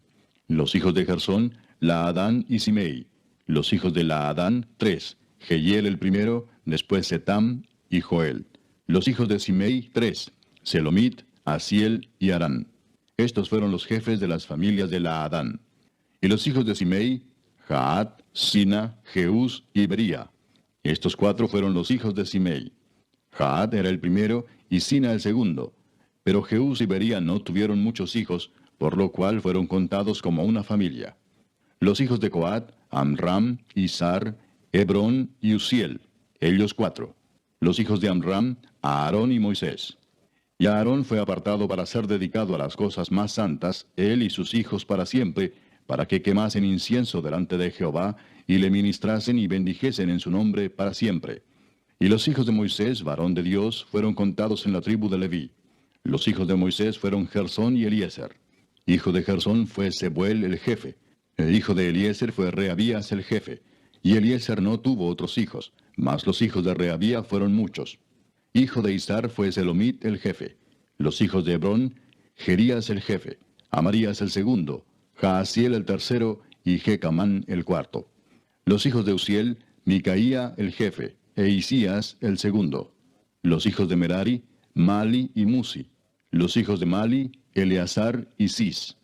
Speaker 1: Los hijos de Gersón, Laadán y Simei. Los hijos de Laadán, 3, Jehiel el primero, después Setam y Joel. Los hijos de Simei, 3, Selomit, Asiel y Arán. Estos fueron los jefes de las familias de Laadán. Y los hijos de Simei, Jaat, Sina, Jeús y Bería. Estos 4 fueron los hijos de Simei. Jaat era el primero y Sina el segundo. Pero Jeús y Bería no tuvieron muchos hijos, por lo cual fueron contados como una familia. Los hijos de Coat, Amram, Izar, Hebrón y Uziel, ellos 4. Los hijos de Amram, Aarón y Moisés. Y Aarón fue apartado para ser dedicado a las cosas más santas, él y sus hijos para siempre, para que quemasen incienso delante de Jehová, y le ministrasen y bendijesen en su nombre para siempre. Y los hijos de Moisés, varón de Dios, fueron contados en la tribu de Leví. Los hijos de Moisés fueron Gersón y Eliezer. Hijo de Gersón fue Sebuel el jefe. El hijo de Eliezer fue Rehabías el jefe. Y Eliezer no tuvo otros hijos, mas los hijos de Rehabía fueron muchos. Hijo de Izar fue Selomit el jefe. Los hijos de Hebrón, Jerías el jefe, Amarías el segundo, Jaasiel el tercero y Jecamán el cuarto. Los hijos de Uziel, Micaía el jefe, e Isías el segundo. Los hijos de Merari, Mali y Musi. Los hijos de Mali, Eleazar y Cis.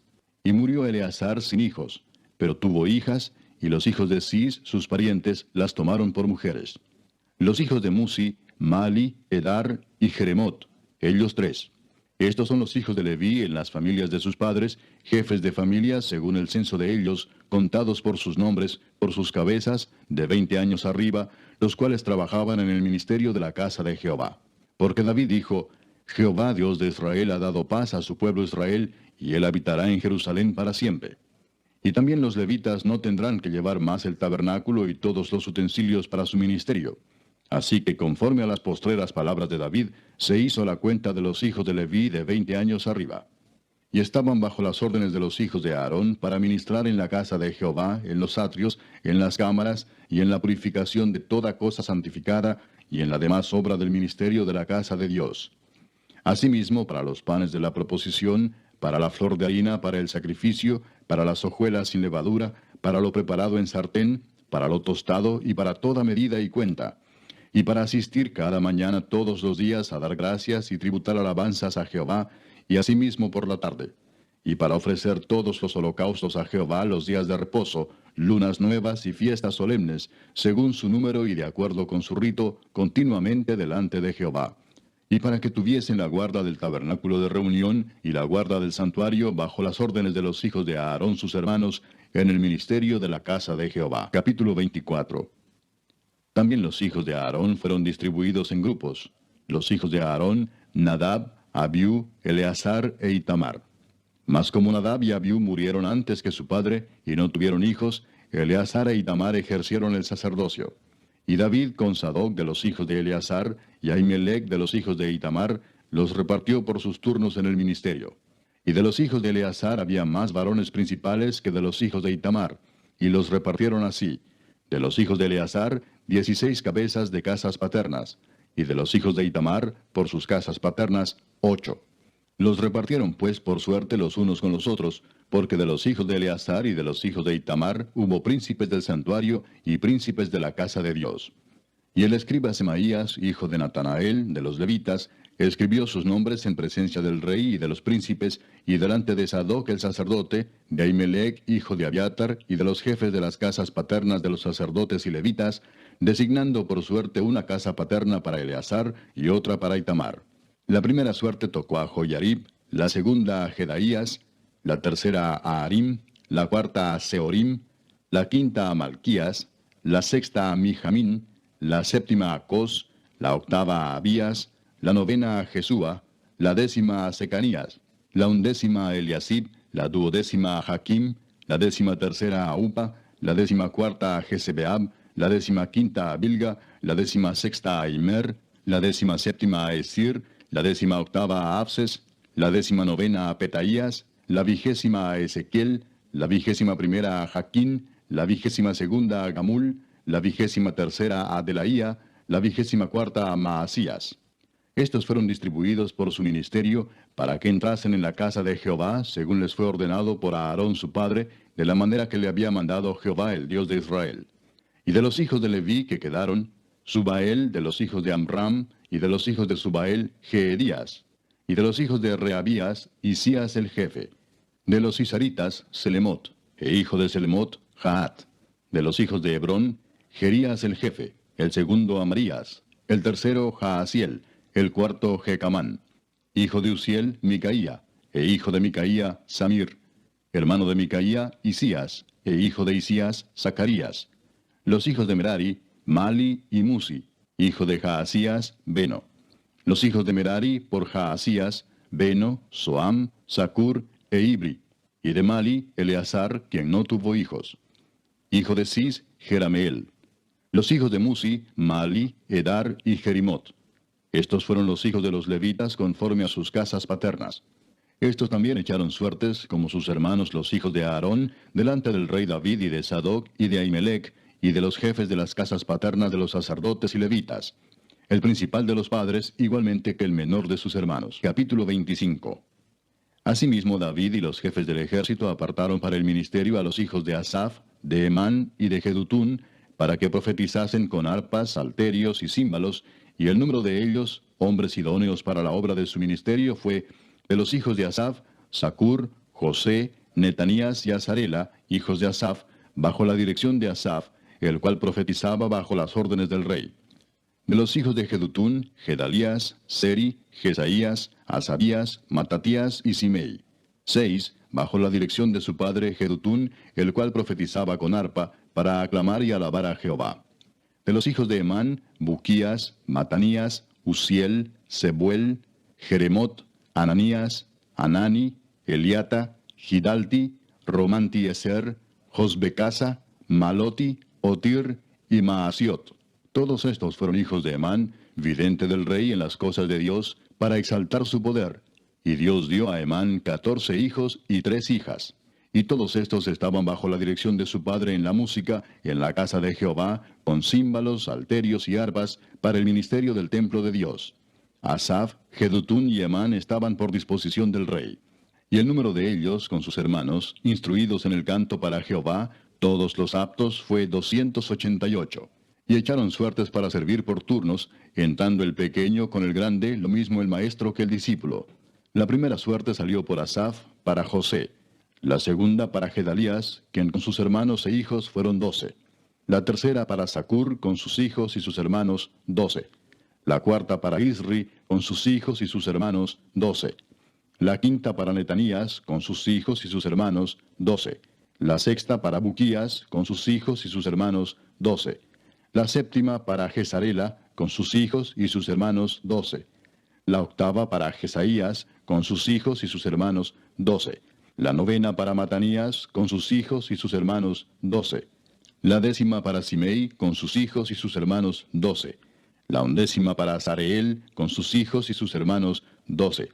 Speaker 1: Y murió Eleazar sin hijos, pero tuvo hijas, y los hijos de Cis, sus parientes, las tomaron por mujeres. Los hijos de Musi, Mali, Edar y Jeremot, ellos 3. Estos son los hijos de Leví en las familias de sus padres, jefes de familias según el censo de ellos, contados por sus nombres, por sus cabezas, de 20 años arriba, los cuales trabajaban en el ministerio de la casa de Jehová. Porque David dijo, Jehová Dios de Israel ha dado paz a su pueblo Israel, y él habitará en Jerusalén para siempre. Y también los levitas no tendrán que llevar más el tabernáculo y todos los utensilios para su ministerio. Así que conforme a las postreras palabras de David, se hizo la cuenta de los hijos de Leví de 20 años arriba. Y estaban bajo las órdenes de los hijos de Aarón para ministrar en la casa de Jehová, en los atrios, en las cámaras, y en la purificación de toda cosa santificada, y en la demás obra del ministerio de la casa de Dios. Asimismo, para los panes de la proposición, para la flor de harina, para el sacrificio, para las hojuelas sin levadura, para lo preparado en sartén, para lo tostado y para toda medida y cuenta, y para asistir cada mañana todos los días a dar gracias y tributar alabanzas a Jehová, y asimismo por la tarde, y para ofrecer todos los holocaustos a Jehová los días de reposo, lunas nuevas y fiestas solemnes, según su número y de acuerdo con su rito, continuamente delante de Jehová. Y para que tuviesen la guarda del tabernáculo de reunión y la guarda del santuario bajo las órdenes de los hijos de Aarón sus hermanos, en el ministerio de la casa de Jehová. Capítulo 24. También los hijos de Aarón fueron distribuidos en grupos. Los hijos de Aarón, Nadab, Abiú, Eleazar e Itamar. Mas como Nadab y Abiú murieron antes que su padre, y no tuvieron hijos, Eleazar e Itamar ejercieron el sacerdocio. Y David con Sadoc de los hijos de Eleazar, y Ahimelech de los hijos de Itamar, los repartió por sus turnos en el ministerio. Y de los hijos de Eleazar había más varones principales que de los hijos de Itamar, y los repartieron así. De los hijos de Eleazar, 16 cabezas de casas paternas, y de los hijos de Itamar, por sus casas paternas, 8. Los repartieron pues por suerte los unos con los otros, porque de los hijos de Eleazar y de los hijos de Itamar hubo príncipes del santuario y príncipes de la casa de Dios. Y el escriba Semaías, hijo de Natanael, de los levitas, escribió sus nombres en presencia del rey y de los príncipes, y delante de Sadoc el sacerdote, de Ahimelech, hijo de Abiatar, y de los jefes de las casas paternas de los sacerdotes y levitas, designando por suerte una casa paterna para Eleazar y otra para Itamar. La primera suerte tocó a Joyarib, la segunda a Jedaías, la tercera a Harim, la cuarta a Seorim, la quinta a Malquías, la sexta a Mijamín, la séptima a Cos, la octava a Abías, la novena a Jesúa, la décima a Secanías, la undécima a Eliasib, la duodécima a Jaquim, la décima tercera a Upa, la décima cuarta a Jesebeab, la décima quinta a Bilga, la décima sexta a Imer, la décima séptima a Esir, la décima octava a Abses, la décima novena a Petaías, la vigésima a Ezequiel, la vigésima primera a Jaquín, la vigésima segunda a Gamul, la vigésima tercera a Delaía, la vigésima cuarta a Maasías. Estos fueron distribuidos por su ministerio para que entrasen en la casa de Jehová, según les fue ordenado por Aarón su padre, de la manera que le había mandado Jehová, el Dios de Israel. Y de los hijos de Leví que quedaron, Subael de los hijos de Amram, y de los hijos de Subael, Jeedías. Y de los hijos de Reabías, Isías el jefe. De los Isaritas, Selemot, e hijo de Selemot, Jaat. De los hijos de Hebrón, Jerías el jefe, el segundo Amarías, el tercero Jaasiel, el cuarto Jecamán. Hijo de Uziel, Micaía, e hijo de Micaía, Samir. Hermano de Micaía, Isías, e hijo de Isías, Zacarías. Los hijos de Merari, Mali y Musi, hijo de Jaasías, Beno. Los hijos de Merari por Jaasías, Beno, Soam, Zacur e Ibri. Y de Mali, Eleazar, quien no tuvo hijos. Hijo de Cis, Jerameel. Los hijos de Musi, Mali, Edar y Jerimot. Estos fueron los hijos de los levitas conforme a sus casas paternas. Estos también echaron suertes, como sus hermanos los hijos de Aarón, delante del rey David y de Sadoc y de Ahimelech, y de los jefes de las casas paternas de los sacerdotes y levitas. El principal de los padres, igualmente que el menor de sus hermanos. Capítulo 25. Asimismo David y los jefes del ejército apartaron para el ministerio a los hijos de Asaf, de Emán y de Jedutún, para que profetizasen con arpas, salterios y címbalos, y el número de ellos, hombres idóneos para la obra de su ministerio, fue de los hijos de Asaf, Zacur, José, Netanías y Azarela, hijos de Asaf, bajo la dirección de Asaf, el cual profetizaba bajo las órdenes del rey. De los hijos de Jedutún, Gedalías, Seri, Jesaías, Asabías, Matatías y Simei. 6, bajo la dirección de su padre Jedutún, el cual profetizaba con arpa, para aclamar y alabar a Jehová. De los hijos de Emán, Buquías, Matanías, Uziel, Sebuel, Jeremot, Ananías, Anani, Eliata, Gidalti, Romantieser, Josbecasa, Maloti, Otir y Maasiot. Todos estos fueron hijos de Emán, vidente del rey en las cosas de Dios, para exaltar su poder. Y Dios dio a Emán 14 hijos y 3 hijas. Y todos estos estaban bajo la dirección de su padre en la música, en la casa de Jehová, con címbalos, salterios y arpas, para el ministerio del templo de Dios. Asaf, Jedutún y Emán estaban por disposición del rey. Y el número de ellos, con sus hermanos, instruidos en el canto para Jehová, todos los aptos, fue 288. Y echaron suertes para servir por turnos, entrando el pequeño con el grande, lo mismo el maestro que el discípulo. La primera suerte salió por Asaf, para José. La segunda para Gedalías, quien con sus hermanos e hijos fueron 12. La tercera para Zacur, con sus hijos y sus hermanos, 12. La cuarta para Isri, con sus hijos y sus hermanos, 12. La quinta para Netanías, con sus hijos y sus hermanos, 12. La sexta para Buquías, con sus hijos y sus hermanos, 12. La séptima para Jezarela, con sus hijos y sus hermanos, 12. La octava para Jesaías, con sus hijos y sus hermanos, 12. La novena para Matanías, con sus hijos y sus hermanos, 12. La décima para Simei, con sus hijos y sus hermanos, 12. La undécima para Azareel, con sus hijos y sus hermanos, 12.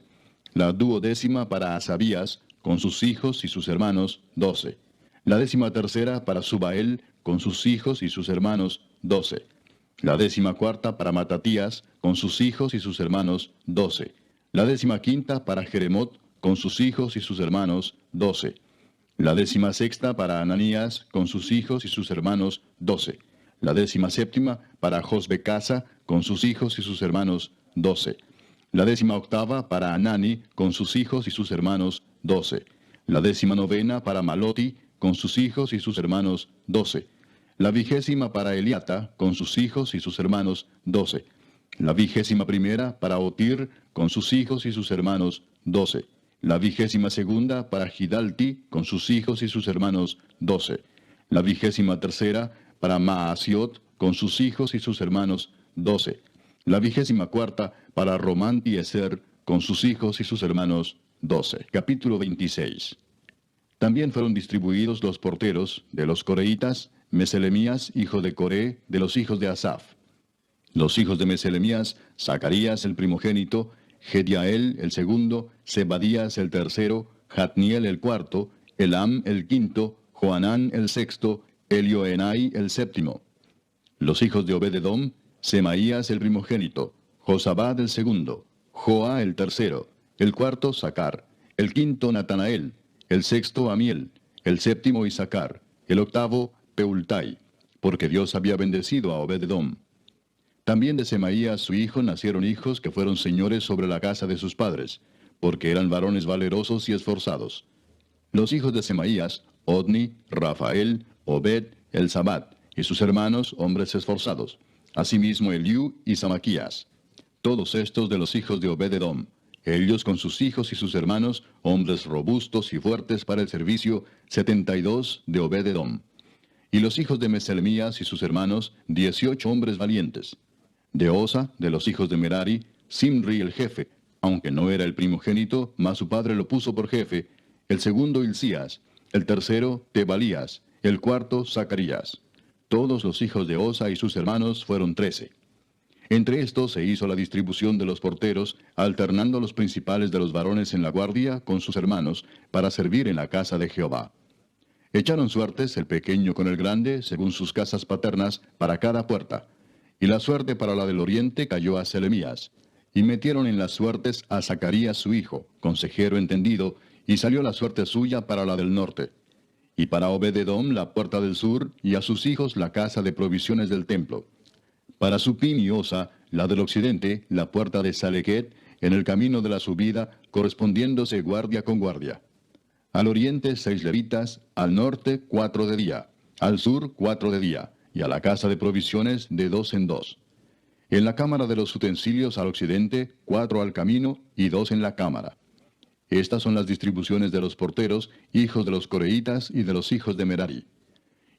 Speaker 1: La duodécima para Asabías, con sus hijos y sus hermanos, 12. La 13ª para Subael, con sus hijos y sus hermanos, 12. La 14ª para Matatías, con sus hijos y sus hermanos, 12. La 15ª para Jeremot, con sus hijos y sus hermanos, 12. La 16ª para Ananías, con sus hijos y sus hermanos, 12. La 17ª para Josbecasa, con sus hijos y sus hermanos, 12. La 18ª para Anani, con sus hijos y sus hermanos, 12. La 19ª para Maloti, con sus hijos y sus hermanos, 12. La 20ª para Eliata, con sus hijos y sus hermanos, 12. La 21ª para Otir, con sus hijos y sus hermanos, 12. La 22ª para Gidalti, con sus hijos y sus hermanos, 12. La 23ª para Maasiot, con sus hijos y sus hermanos, 12. La 24ª para Román-Tieser, con sus hijos y sus hermanos, 12. Capítulo 26. También fueron distribuidos los porteros de los coreitas, Meselemías, hijo de Coré, de los hijos de Asaf. Los hijos de Meselemías, Zacarías el primogénito, Gediael el segundo, Zebadías el tercero, Jatniel el cuarto, Elam el quinto, Joanán el sexto, Elioenai el séptimo. Los hijos de Obed-edom, Semaías el primogénito, Josabad el segundo, Joa el tercero, el cuarto Sacar, el quinto Natanael, el sexto Amiel, el séptimo Isacar, el octavo Peultai, porque Dios había bendecido a Obed-edom. También de Semaías su hijo nacieron hijos que fueron señores sobre la casa de sus padres, porque eran varones valerosos y esforzados. Los hijos de Semaías, Odni, Rafael, Obed, Elzabat, y sus hermanos, hombres esforzados. Asimismo Eliú y Samaquías. Todos estos de los hijos de Obed-edom. Ellos con sus hijos y sus hermanos, hombres robustos y fuertes para el servicio, 72 de Obed-edom. Y los hijos de Meselemías y sus hermanos, 18 hombres valientes. De Osa, de los hijos de Merari, Simri el jefe, aunque no era el primogénito, mas su padre lo puso por jefe, el segundo Hilcías, el tercero Tebalías, el cuarto Zacarías. Todos los hijos de Osa y sus hermanos fueron 13. Entre estos se hizo la distribución de los porteros, alternando los principales de los varones en la guardia con sus hermanos, para servir en la casa de Jehová. Echaron suertes el pequeño con el grande, según sus casas paternas, para cada puerta. Y la suerte para la del oriente cayó a Selemías. Y metieron en las suertes a Zacarías su hijo, consejero entendido, y salió la suerte suya para la del norte. Y para Obed-edom la puerta del sur, y a sus hijos la casa de provisiones del templo. Para Supim y Osa, la del occidente, la puerta de Salequet, en el camino de la subida, correspondiéndose guardia con guardia. Al oriente 6 levitas, al norte 4 de día, al sur 4 de día, y a la casa de provisiones de 2 en 2. En la cámara de los utensilios al occidente, 4 al camino y 2 en la cámara. Estas son las distribuciones de los porteros, hijos de los coreitas y de los hijos de Merari.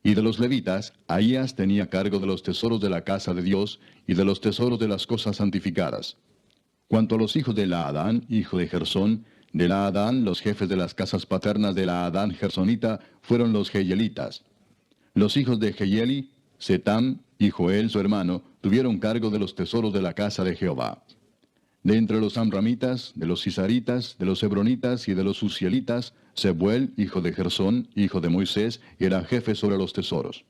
Speaker 1: Y de los levitas, Ahías tenía cargo de los tesoros de la casa de Dios y de los tesoros de las cosas santificadas. Cuanto a los hijos de Laadán, hijo de Gersón, de Laadán los jefes de las casas paternas de Laadán Gersonita fueron los Jeyelitas. Los hijos de Jeyeli, Setam y Joel su hermano, tuvieron cargo de los tesoros de la casa de Jehová. De entre los amramitas, de los cisaritas, de los hebronitas y de los uzielitas, Sebuel, hijo de Gersón, hijo de Moisés, era jefe sobre los tesoros.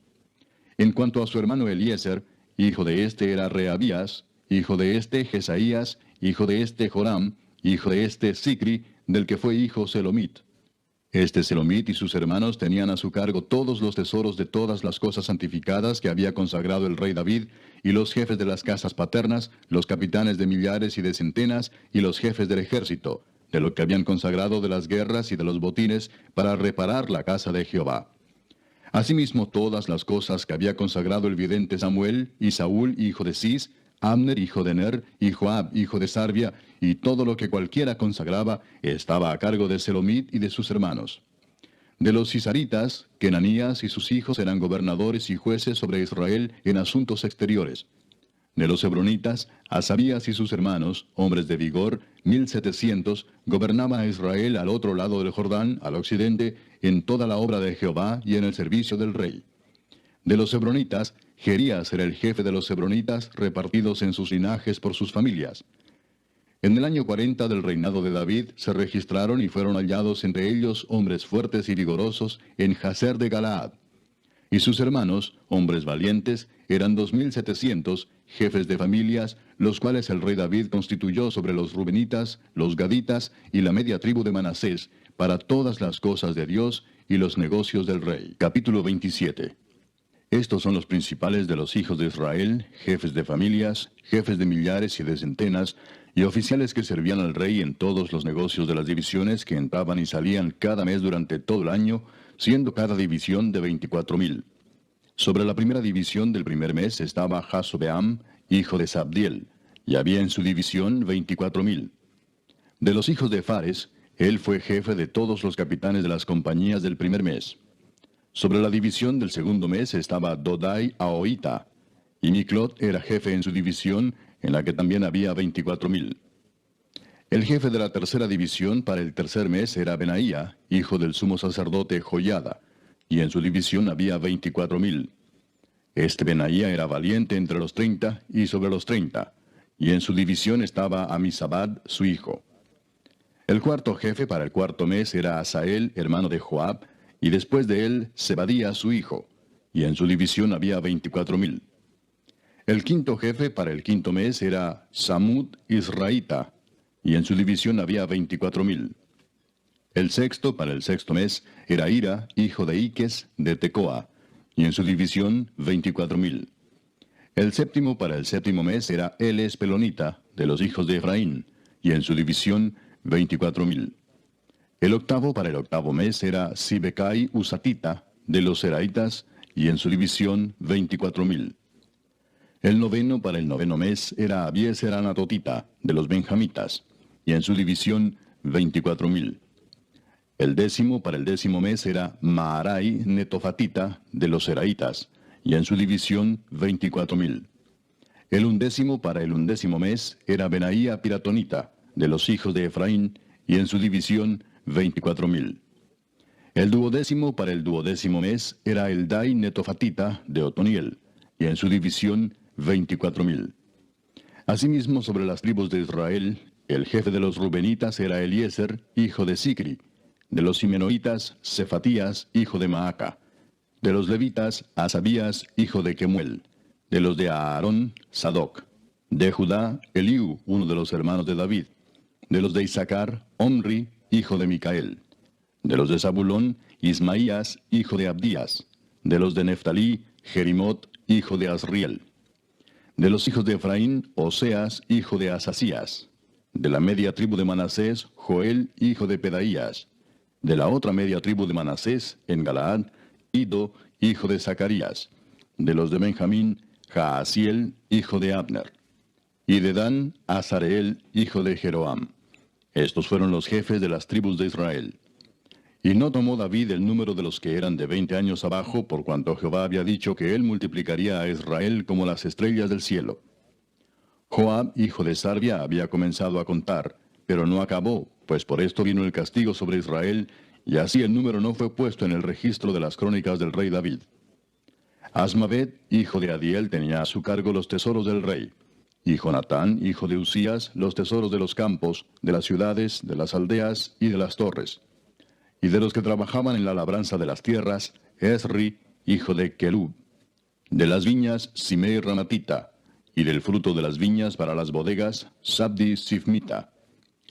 Speaker 1: En cuanto a su hermano Eliezer, hijo de este era Rehabías, hijo de este Jesaías, hijo de este Joram, hijo de este Sicri, del que fue hijo Selomit. Este Selomit y sus hermanos tenían a su cargo todos los tesoros de todas las cosas santificadas que había consagrado el rey David, y los jefes de las casas paternas, los capitanes de millares y de centenas, y los jefes del ejército, de lo que habían consagrado de las guerras y de los botines, para reparar la casa de Jehová. Asimismo todas las cosas que había consagrado el vidente Samuel, y Saúl hijo de Cis, Abner hijo de Ner, y Joab hijo de Sarvia, y todo lo que cualquiera consagraba, estaba a cargo de Selomit y de sus hermanos. De los cisaritas, Kenanías y sus hijos eran gobernadores y jueces sobre Israel en asuntos exteriores. De los hebronitas, Asabías y sus hermanos, hombres de vigor, 1700, gobernaban a Israel al otro lado del Jordán, al occidente, en toda la obra de Jehová y en el servicio del rey. De los hebronitas, Jerías era el jefe de los hebronitas, repartidos en sus linajes por sus familias. En el año 40 del reinado de David se registraron y fueron hallados entre ellos hombres fuertes y vigorosos en Jazer de Galaad. Y sus hermanos, hombres valientes, eran 2700, jefes de familias, los cuales el rey David constituyó sobre los rubenitas, los gaditas y la media tribu de Manasés, para todas las cosas de Dios y los negocios del rey. Capítulo 27. Estos son los principales de los hijos de Israel, jefes de familias, jefes de millares y de centenas, y oficiales que servían al rey en todos los negocios de las divisiones que entraban y salían cada mes durante todo el año, siendo cada división de 24,000. Sobre la primera división del primer mes estaba Jasobeam, hijo de Sabdiel, y había en su división 24,000. De los hijos de Fares, él fue jefe de todos los capitanes de las compañías del primer mes. Sobre la división del segundo mes estaba Dodai Ahoita, y Miclot era jefe en su división, en la que también había 24,000. El jefe de la tercera división para el tercer mes era Benaía, hijo del sumo sacerdote Joiada, y en su división había 24,000. Este Benaía era valiente entre los 30 y sobre los 30, y en su división estaba Amisabad, su hijo. El cuarto jefe para el cuarto mes era Asael, hermano de Joab, y después de él Zebadía, su hijo, y en su división había 24,000. El quinto jefe para el quinto mes era Samud Israelita, y en su división había 24,000. El sexto para el sexto mes era Ira, hijo de Iques, de Tecoa, y en su división 24,000. El séptimo para el séptimo mes era Eles Pelonita, de los hijos de Efraín, y en su división 24,000. El octavo para el octavo mes era Sibecai Usatita, de los Seraitas, y en su división 24,000. El noveno para el noveno mes era Abieser Anatotita, de los Benjamitas, y en su división 24,000. El décimo para el décimo mes era Maarai Netofatita, de los Seraitas, y en su división 24,000. El undécimo para el undécimo mes era Benaía Piratonita, de los hijos de Efraín, y en su división 24,000. El duodécimo para el duodécimo mes era Eldai Netofatita, de Otoniel, y en su división 24,000. Asimismo, sobre las tribus de Israel, el jefe de los Rubenitas era Eliezer, hijo de Sicri; de los Simenoitas, Cefatías, hijo de Maaca; de los Levitas, Asabías, hijo de Kemuel; de los de Aarón, Sadoc; de Judá, Eliú, uno de los hermanos de David; de los de Isaacar, Omri, hijo de Micael; de los de Zabulón, Ismaías, hijo de Abdías; de los de Neftalí, Jerimot, hijo de Asriel; de los hijos de Efraín, Oseas, hijo de Asasías; de la media tribu de Manasés, Joel, hijo de Pedaías; de la otra media tribu de Manasés, en Galaad, Ido, hijo de Zacarías; de los de Benjamín, Jaasiel, hijo de Abner; y de Dan, Azareel, hijo de Jeroam. Estos fueron los jefes de las tribus de Israel. Y no tomó David el número de los que eran de 20 años abajo, por cuanto Jehová había dicho que él multiplicaría a Israel como las estrellas del cielo. Joab, hijo de Sarvia, había comenzado a contar, pero no acabó, pues por esto vino el castigo sobre Israel, y así el número no fue puesto en el registro de las crónicas del rey David. Asmavet, hijo de Adiel, tenía a su cargo los tesoros del rey, y Jonatán, hijo de Usías, los tesoros de los campos, de las ciudades, de las aldeas y de las torres. Y de los que trabajaban en la labranza de las tierras, Esri, hijo de Kelub; de las viñas, Simei Ramatita; y del fruto de las viñas para las bodegas, Sabdi Sifmita;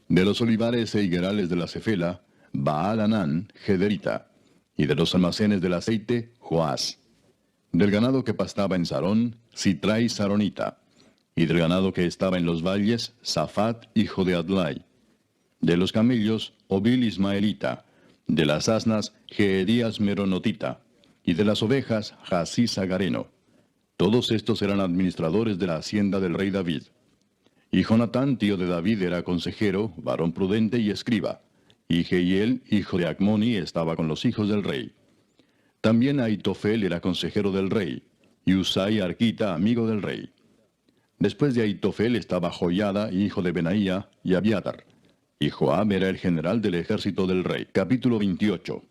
Speaker 1: de los olivares e higuerales de la Cefela, Baal Anán, Gederita; y de los almacenes del aceite, Joás; del ganado que pastaba en Sarón, Sitrai Saronita; y del ganado que estaba en los valles, Safat, hijo de Adlai; de los camellos, Obil Ismaelita; de las asnas, Geedías Meronotita; y de las ovejas, Jasís Agareno. Todos estos eran administradores de la hacienda del rey David. Y Jonatán, tío de David, era consejero, varón prudente y escriba. Y Jehiel, hijo de Acmoni, estaba con los hijos del rey. También Aitofel era consejero del rey, y Usai Arquita, amigo del rey. Después de Aitofel estaba Joiada, hijo de Benaía, y Abiatar. Y Joab era el general del ejército del rey. Capítulo 28.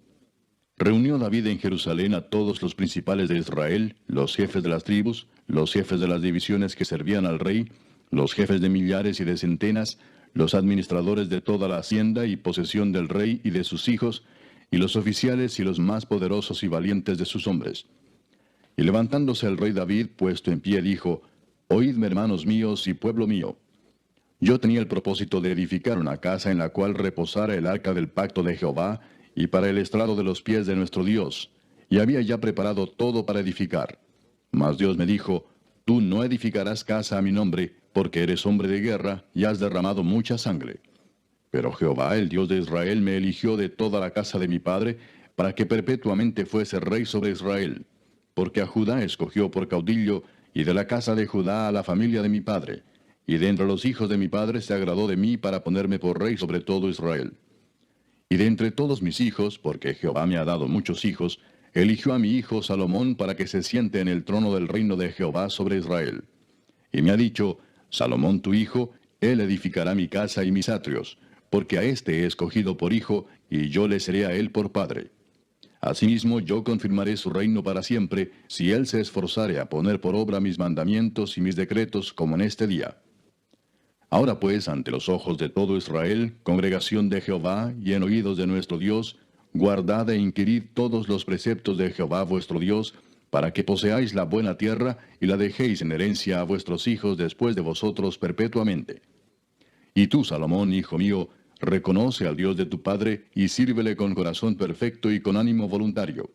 Speaker 1: Reunió David en Jerusalén a todos los principales de Israel, los jefes de las tribus, los jefes de las divisiones que servían al rey, los jefes de millares y de centenas, los administradores de toda la hacienda y posesión del rey y de sus hijos, y los oficiales y los más poderosos y valientes de sus hombres. Y levantándose el rey David, puesto en pie, dijo: Oídme, hermanos míos y pueblo mío. Yo tenía el propósito de edificar una casa en la cual reposara el arca del pacto de Jehová, y para el estrado de los pies de nuestro Dios, y había ya preparado todo para edificar. Mas Dios me dijo: Tú no edificarás casa a mi nombre, porque eres hombre de guerra, y has derramado mucha sangre. Pero Jehová, el Dios de Israel, me eligió de toda la casa de mi padre, para que perpetuamente fuese rey sobre Israel. Porque a Judá escogió por caudillo, y de la casa de Judá a la familia de mi padre. y de entre los hijos de mi padre se agradó de mí para ponerme por rey sobre todo Israel. Y de entre todos mis hijos, porque Jehová me ha dado muchos hijos, eligió a mi hijo Salomón para que se siente en el trono del reino de Jehová sobre Israel. Y me ha dicho, Salomón tu hijo, él edificará mi casa y mis atrios, porque a éste he escogido por hijo, y yo le seré a él por padre. Asimismo yo confirmaré su reino para siempre, si él se esforzare a poner por obra mis mandamientos y mis decretos como en este día. Ahora pues, ante los ojos de todo Israel, congregación de Jehová, y en oídos de nuestro Dios, guardad e inquirid todos los preceptos de Jehová vuestro Dios, para que poseáis la buena tierra, y la dejéis en herencia a vuestros hijos después de vosotros perpetuamente. Y tú, Salomón, hijo mío, reconoce al Dios de tu padre, y sírvele con corazón perfecto y con ánimo voluntario,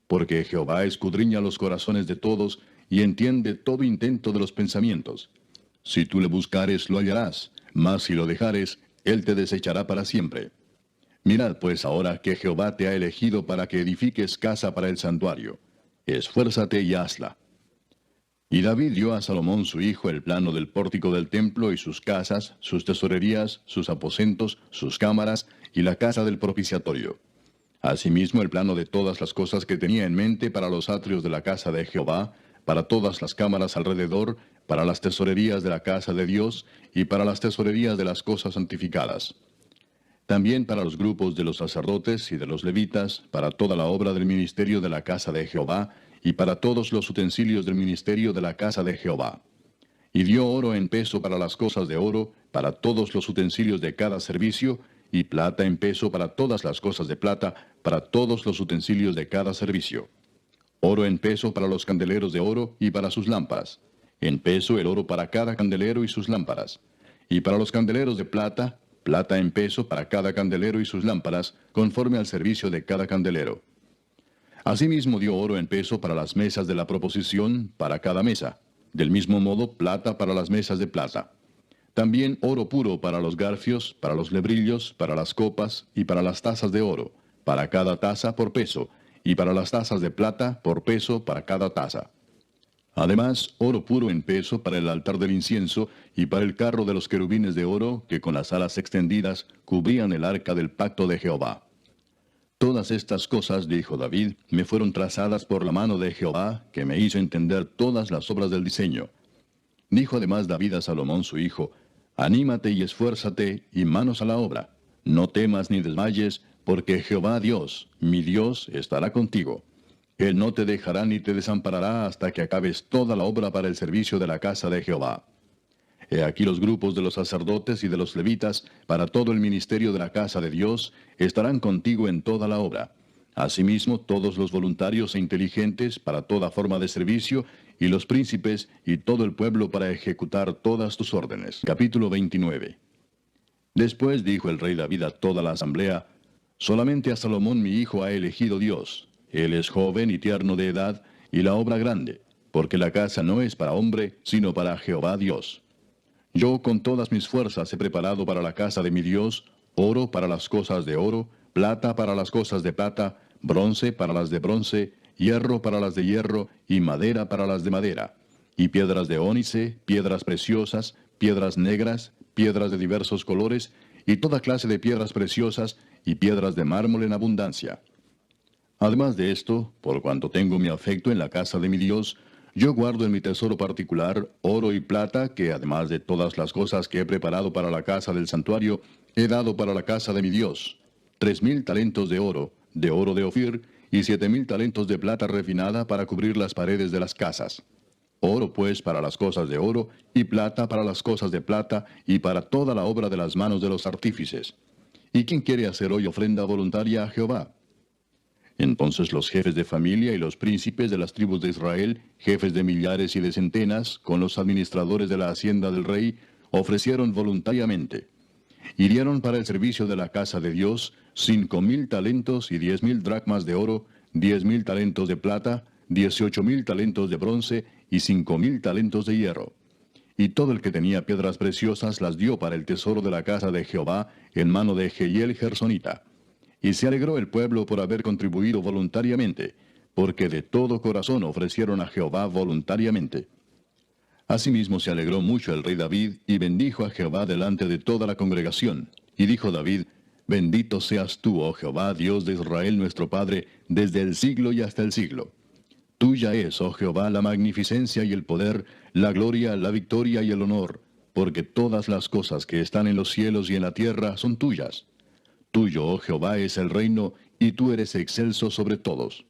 Speaker 1: porque Jehová escudriña los corazones de todos, y entiende todo intento de los pensamientos. Si tú le buscares, lo hallarás, mas si lo dejares, él te desechará para siempre. Mirad pues ahora que Jehová te ha elegido para que edifiques casa para el santuario. Esfuérzate y hazla. Y David dio a Salomón su hijo el plano del pórtico del templo y sus casas, sus tesorerías, sus aposentos, sus cámaras y la casa del propiciatorio. Asimismo el plano de todas las cosas que tenía en mente para los atrios de la casa de Jehová, para todas las cámaras alrededor, para las tesorerías de la casa de Dios y para las tesorerías de las cosas santificadas. También para los grupos de los sacerdotes y de los levitas, para toda la obra del ministerio de la casa de Jehová, y para todos los utensilios del ministerio de la casa de Jehová. Y dio oro en peso para las cosas de oro, para todos los utensilios de cada servicio, y plata en peso para todas las cosas de plata, para todos los utensilios de cada servicio. Oro en peso para los candeleros de oro y para sus lámparas. En peso el oro para cada candelero y sus lámparas. Y para los candeleros de plata, plata en peso para cada candelero y sus lámparas, conforme al servicio de cada candelero. Asimismo dio oro en peso para las mesas de la proposición, para cada mesa. Del mismo modo, plata para las mesas de plata. También oro puro para los garfios, para los lebrillos, para las copas y para las tazas de oro, para cada taza por peso, y para las tazas de plata por peso para cada taza. Además, oro puro en peso para el altar del incienso y para el carro de los querubines de oro que con las alas extendidas cubrían el arca del pacto de Jehová. Todas estas cosas, dijo David, me fueron trazadas por la mano de Jehová, que me hizo entender todas las obras del diseño. Dijo además David a Salomón su hijo, anímate y esfuérzate, y manos a la obra. No temas ni desmayes, porque Jehová Dios, mi Dios, estará contigo. Él no te dejará ni te desamparará hasta que acabes toda la obra para el servicio de la casa de Jehová. He aquí los grupos de los sacerdotes y de los levitas, para todo el ministerio de la casa de Dios, estarán contigo en toda la obra. Asimismo, todos los voluntarios e inteligentes para toda forma de servicio, y los príncipes y todo el pueblo para ejecutar todas tus órdenes. Capítulo 29. Después dijo el rey David a toda la asamblea, solamente a Salomón mi hijo ha elegido Dios. Él es joven y tierno de edad, y la obra grande, porque la casa no es para hombre, sino para Jehová Dios. Yo con todas mis fuerzas he preparado para la casa de mi Dios, oro para las cosas de oro, plata para las cosas de plata, bronce para las de bronce, hierro para las de hierro, y madera para las de madera, y piedras de ónice, piedras preciosas, piedras negras, piedras de diversos colores, y toda clase de piedras preciosas, y piedras de mármol en abundancia. Además de esto, por cuanto tengo mi afecto en la casa de mi Dios, yo guardo en mi tesoro particular oro y plata, que además de todas las cosas que he preparado para la casa del santuario, he dado para la casa de mi Dios, 3,000 talentos de oro de Ofir, y 7,000 talentos de plata refinada para cubrir las paredes de las casas. Oro pues para las cosas de oro, y plata para las cosas de plata, y para toda la obra de las manos de los artífices. ¿Y quién quiere hacer hoy ofrenda voluntaria a Jehová? Entonces los jefes de familia y los príncipes de las tribus de Israel, jefes de millares y de centenas, con los administradores de la hacienda del rey, ofrecieron voluntariamente. Y dieron para el servicio de la casa de Dios 5,000 talentos y 10,000 dracmas de oro, 10,000 talentos de plata, 18,000 talentos de bronce y 5,000 talentos de hierro. Y todo el que tenía piedras preciosas las dio para el tesoro de la casa de Jehová en mano de Jehiel Gersonita. Y se alegró el pueblo por haber contribuido voluntariamente, porque de todo corazón ofrecieron a Jehová voluntariamente. Asimismo se alegró mucho el rey David, y bendijo a Jehová delante de toda la congregación. Y dijo David: Bendito seas tú, oh Jehová, Dios de Israel nuestro Padre, desde el siglo y hasta el siglo. Tuya es, oh Jehová, la magnificencia y el poder, la gloria, la victoria y el honor, porque todas las cosas que están en los cielos y en la tierra son tuyas. Tuyo, oh Jehová, es el reino, y tú eres excelso sobre todos.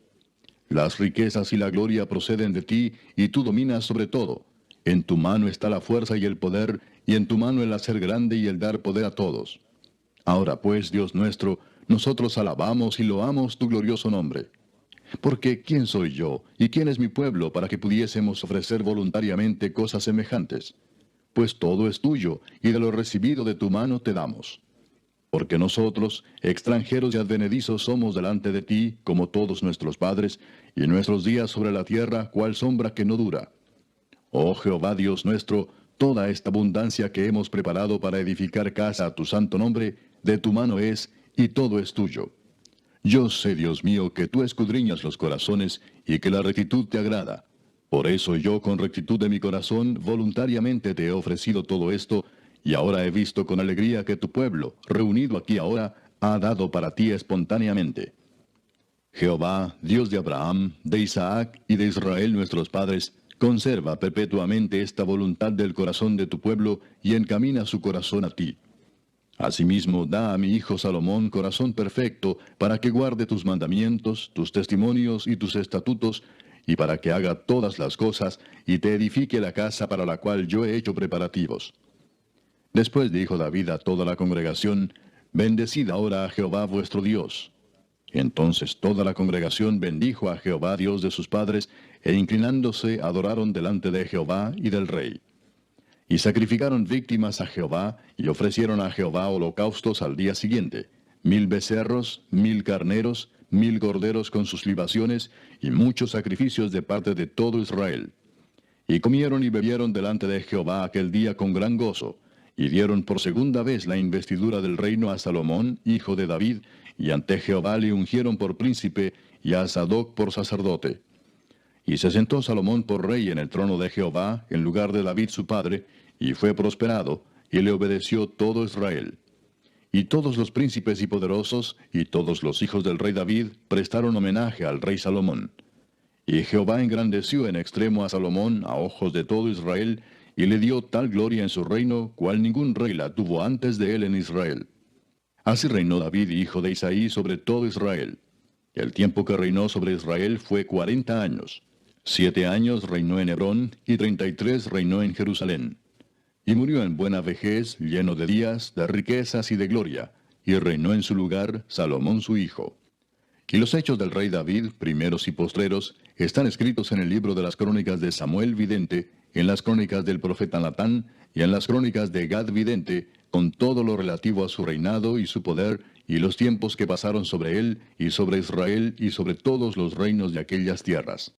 Speaker 1: Las riquezas y la gloria proceden de ti, y tú dominas sobre todo. En tu mano está la fuerza y el poder, y en tu mano el hacer grande y el dar poder a todos. Ahora pues, Dios nuestro, nosotros alabamos y loamos tu glorioso nombre. Porque ¿quién soy yo, y quién es mi pueblo, para que pudiésemos ofrecer voluntariamente cosas semejantes? Pues todo es tuyo, y de lo recibido de tu mano te damos. Porque nosotros, extranjeros y advenedizos, somos delante de ti, como todos nuestros padres, y nuestros días sobre la tierra, cual sombra que no dura. Oh Jehová Dios nuestro, toda esta abundancia que hemos preparado para edificar casa a tu santo nombre, de tu mano es, y todo es tuyo. Yo sé, Dios mío, que tú escudriñas los corazones, y que la rectitud te agrada. Por eso yo, con rectitud de mi corazón, voluntariamente te he ofrecido todo esto, y ahora he visto con alegría que tu pueblo, reunido aquí ahora, ha dado para ti espontáneamente. Jehová, Dios de Abraham, de Isaac y de Israel nuestros padres, conserva perpetuamente esta voluntad del corazón de tu pueblo, y encamina su corazón a ti. Asimismo, da a mi hijo Salomón corazón perfecto, para que guarde tus mandamientos, tus testimonios y tus estatutos, y para que haga todas las cosas, y te edifique la casa para la cual yo he hecho preparativos. Después dijo David a toda la congregación: Bendecid ahora a Jehová vuestro Dios. Entonces toda la congregación bendijo a Jehová Dios de sus padres, e inclinándose adoraron delante de Jehová y del rey. Y sacrificaron víctimas a Jehová, y ofrecieron a Jehová holocaustos al día siguiente: 1000 becerros, 1000 carneros, 1000 corderos con sus libaciones, y muchos sacrificios de parte de todo Israel. Y comieron y bebieron delante de Jehová aquel día con gran gozo, y dieron por segunda vez la investidura del reino a Salomón, hijo de David, y ante Jehová le ungieron por príncipe, y a Sadoc por sacerdote. Y se sentó Salomón por rey en el trono de Jehová, en lugar de David su padre, y fue prosperado, y le obedeció todo Israel. Y todos los príncipes y poderosos, y todos los hijos del rey David, prestaron homenaje al rey Salomón. Y Jehová engrandeció en extremo a Salomón a ojos de todo Israel, y le dio tal gloria en su reino, cual ningún rey la tuvo antes de él en Israel. Así reinó David, hijo de Isaí, sobre todo Israel. El tiempo que reinó sobre Israel fue 40 años. 7 años reinó en Hebrón, y 33 reinó en Jerusalén. Y murió en buena vejez, lleno de días, de riquezas y de gloria, y reinó en su lugar Salomón su hijo. Y los hechos del rey David, primeros y postreros, están escritos en el libro de las crónicas de Samuel vidente, en las crónicas del profeta Natán, y en las crónicas de Gad vidente, con todo lo relativo a su reinado y su poder, y los tiempos que pasaron sobre él, y sobre Israel, y sobre todos los reinos de aquellas tierras.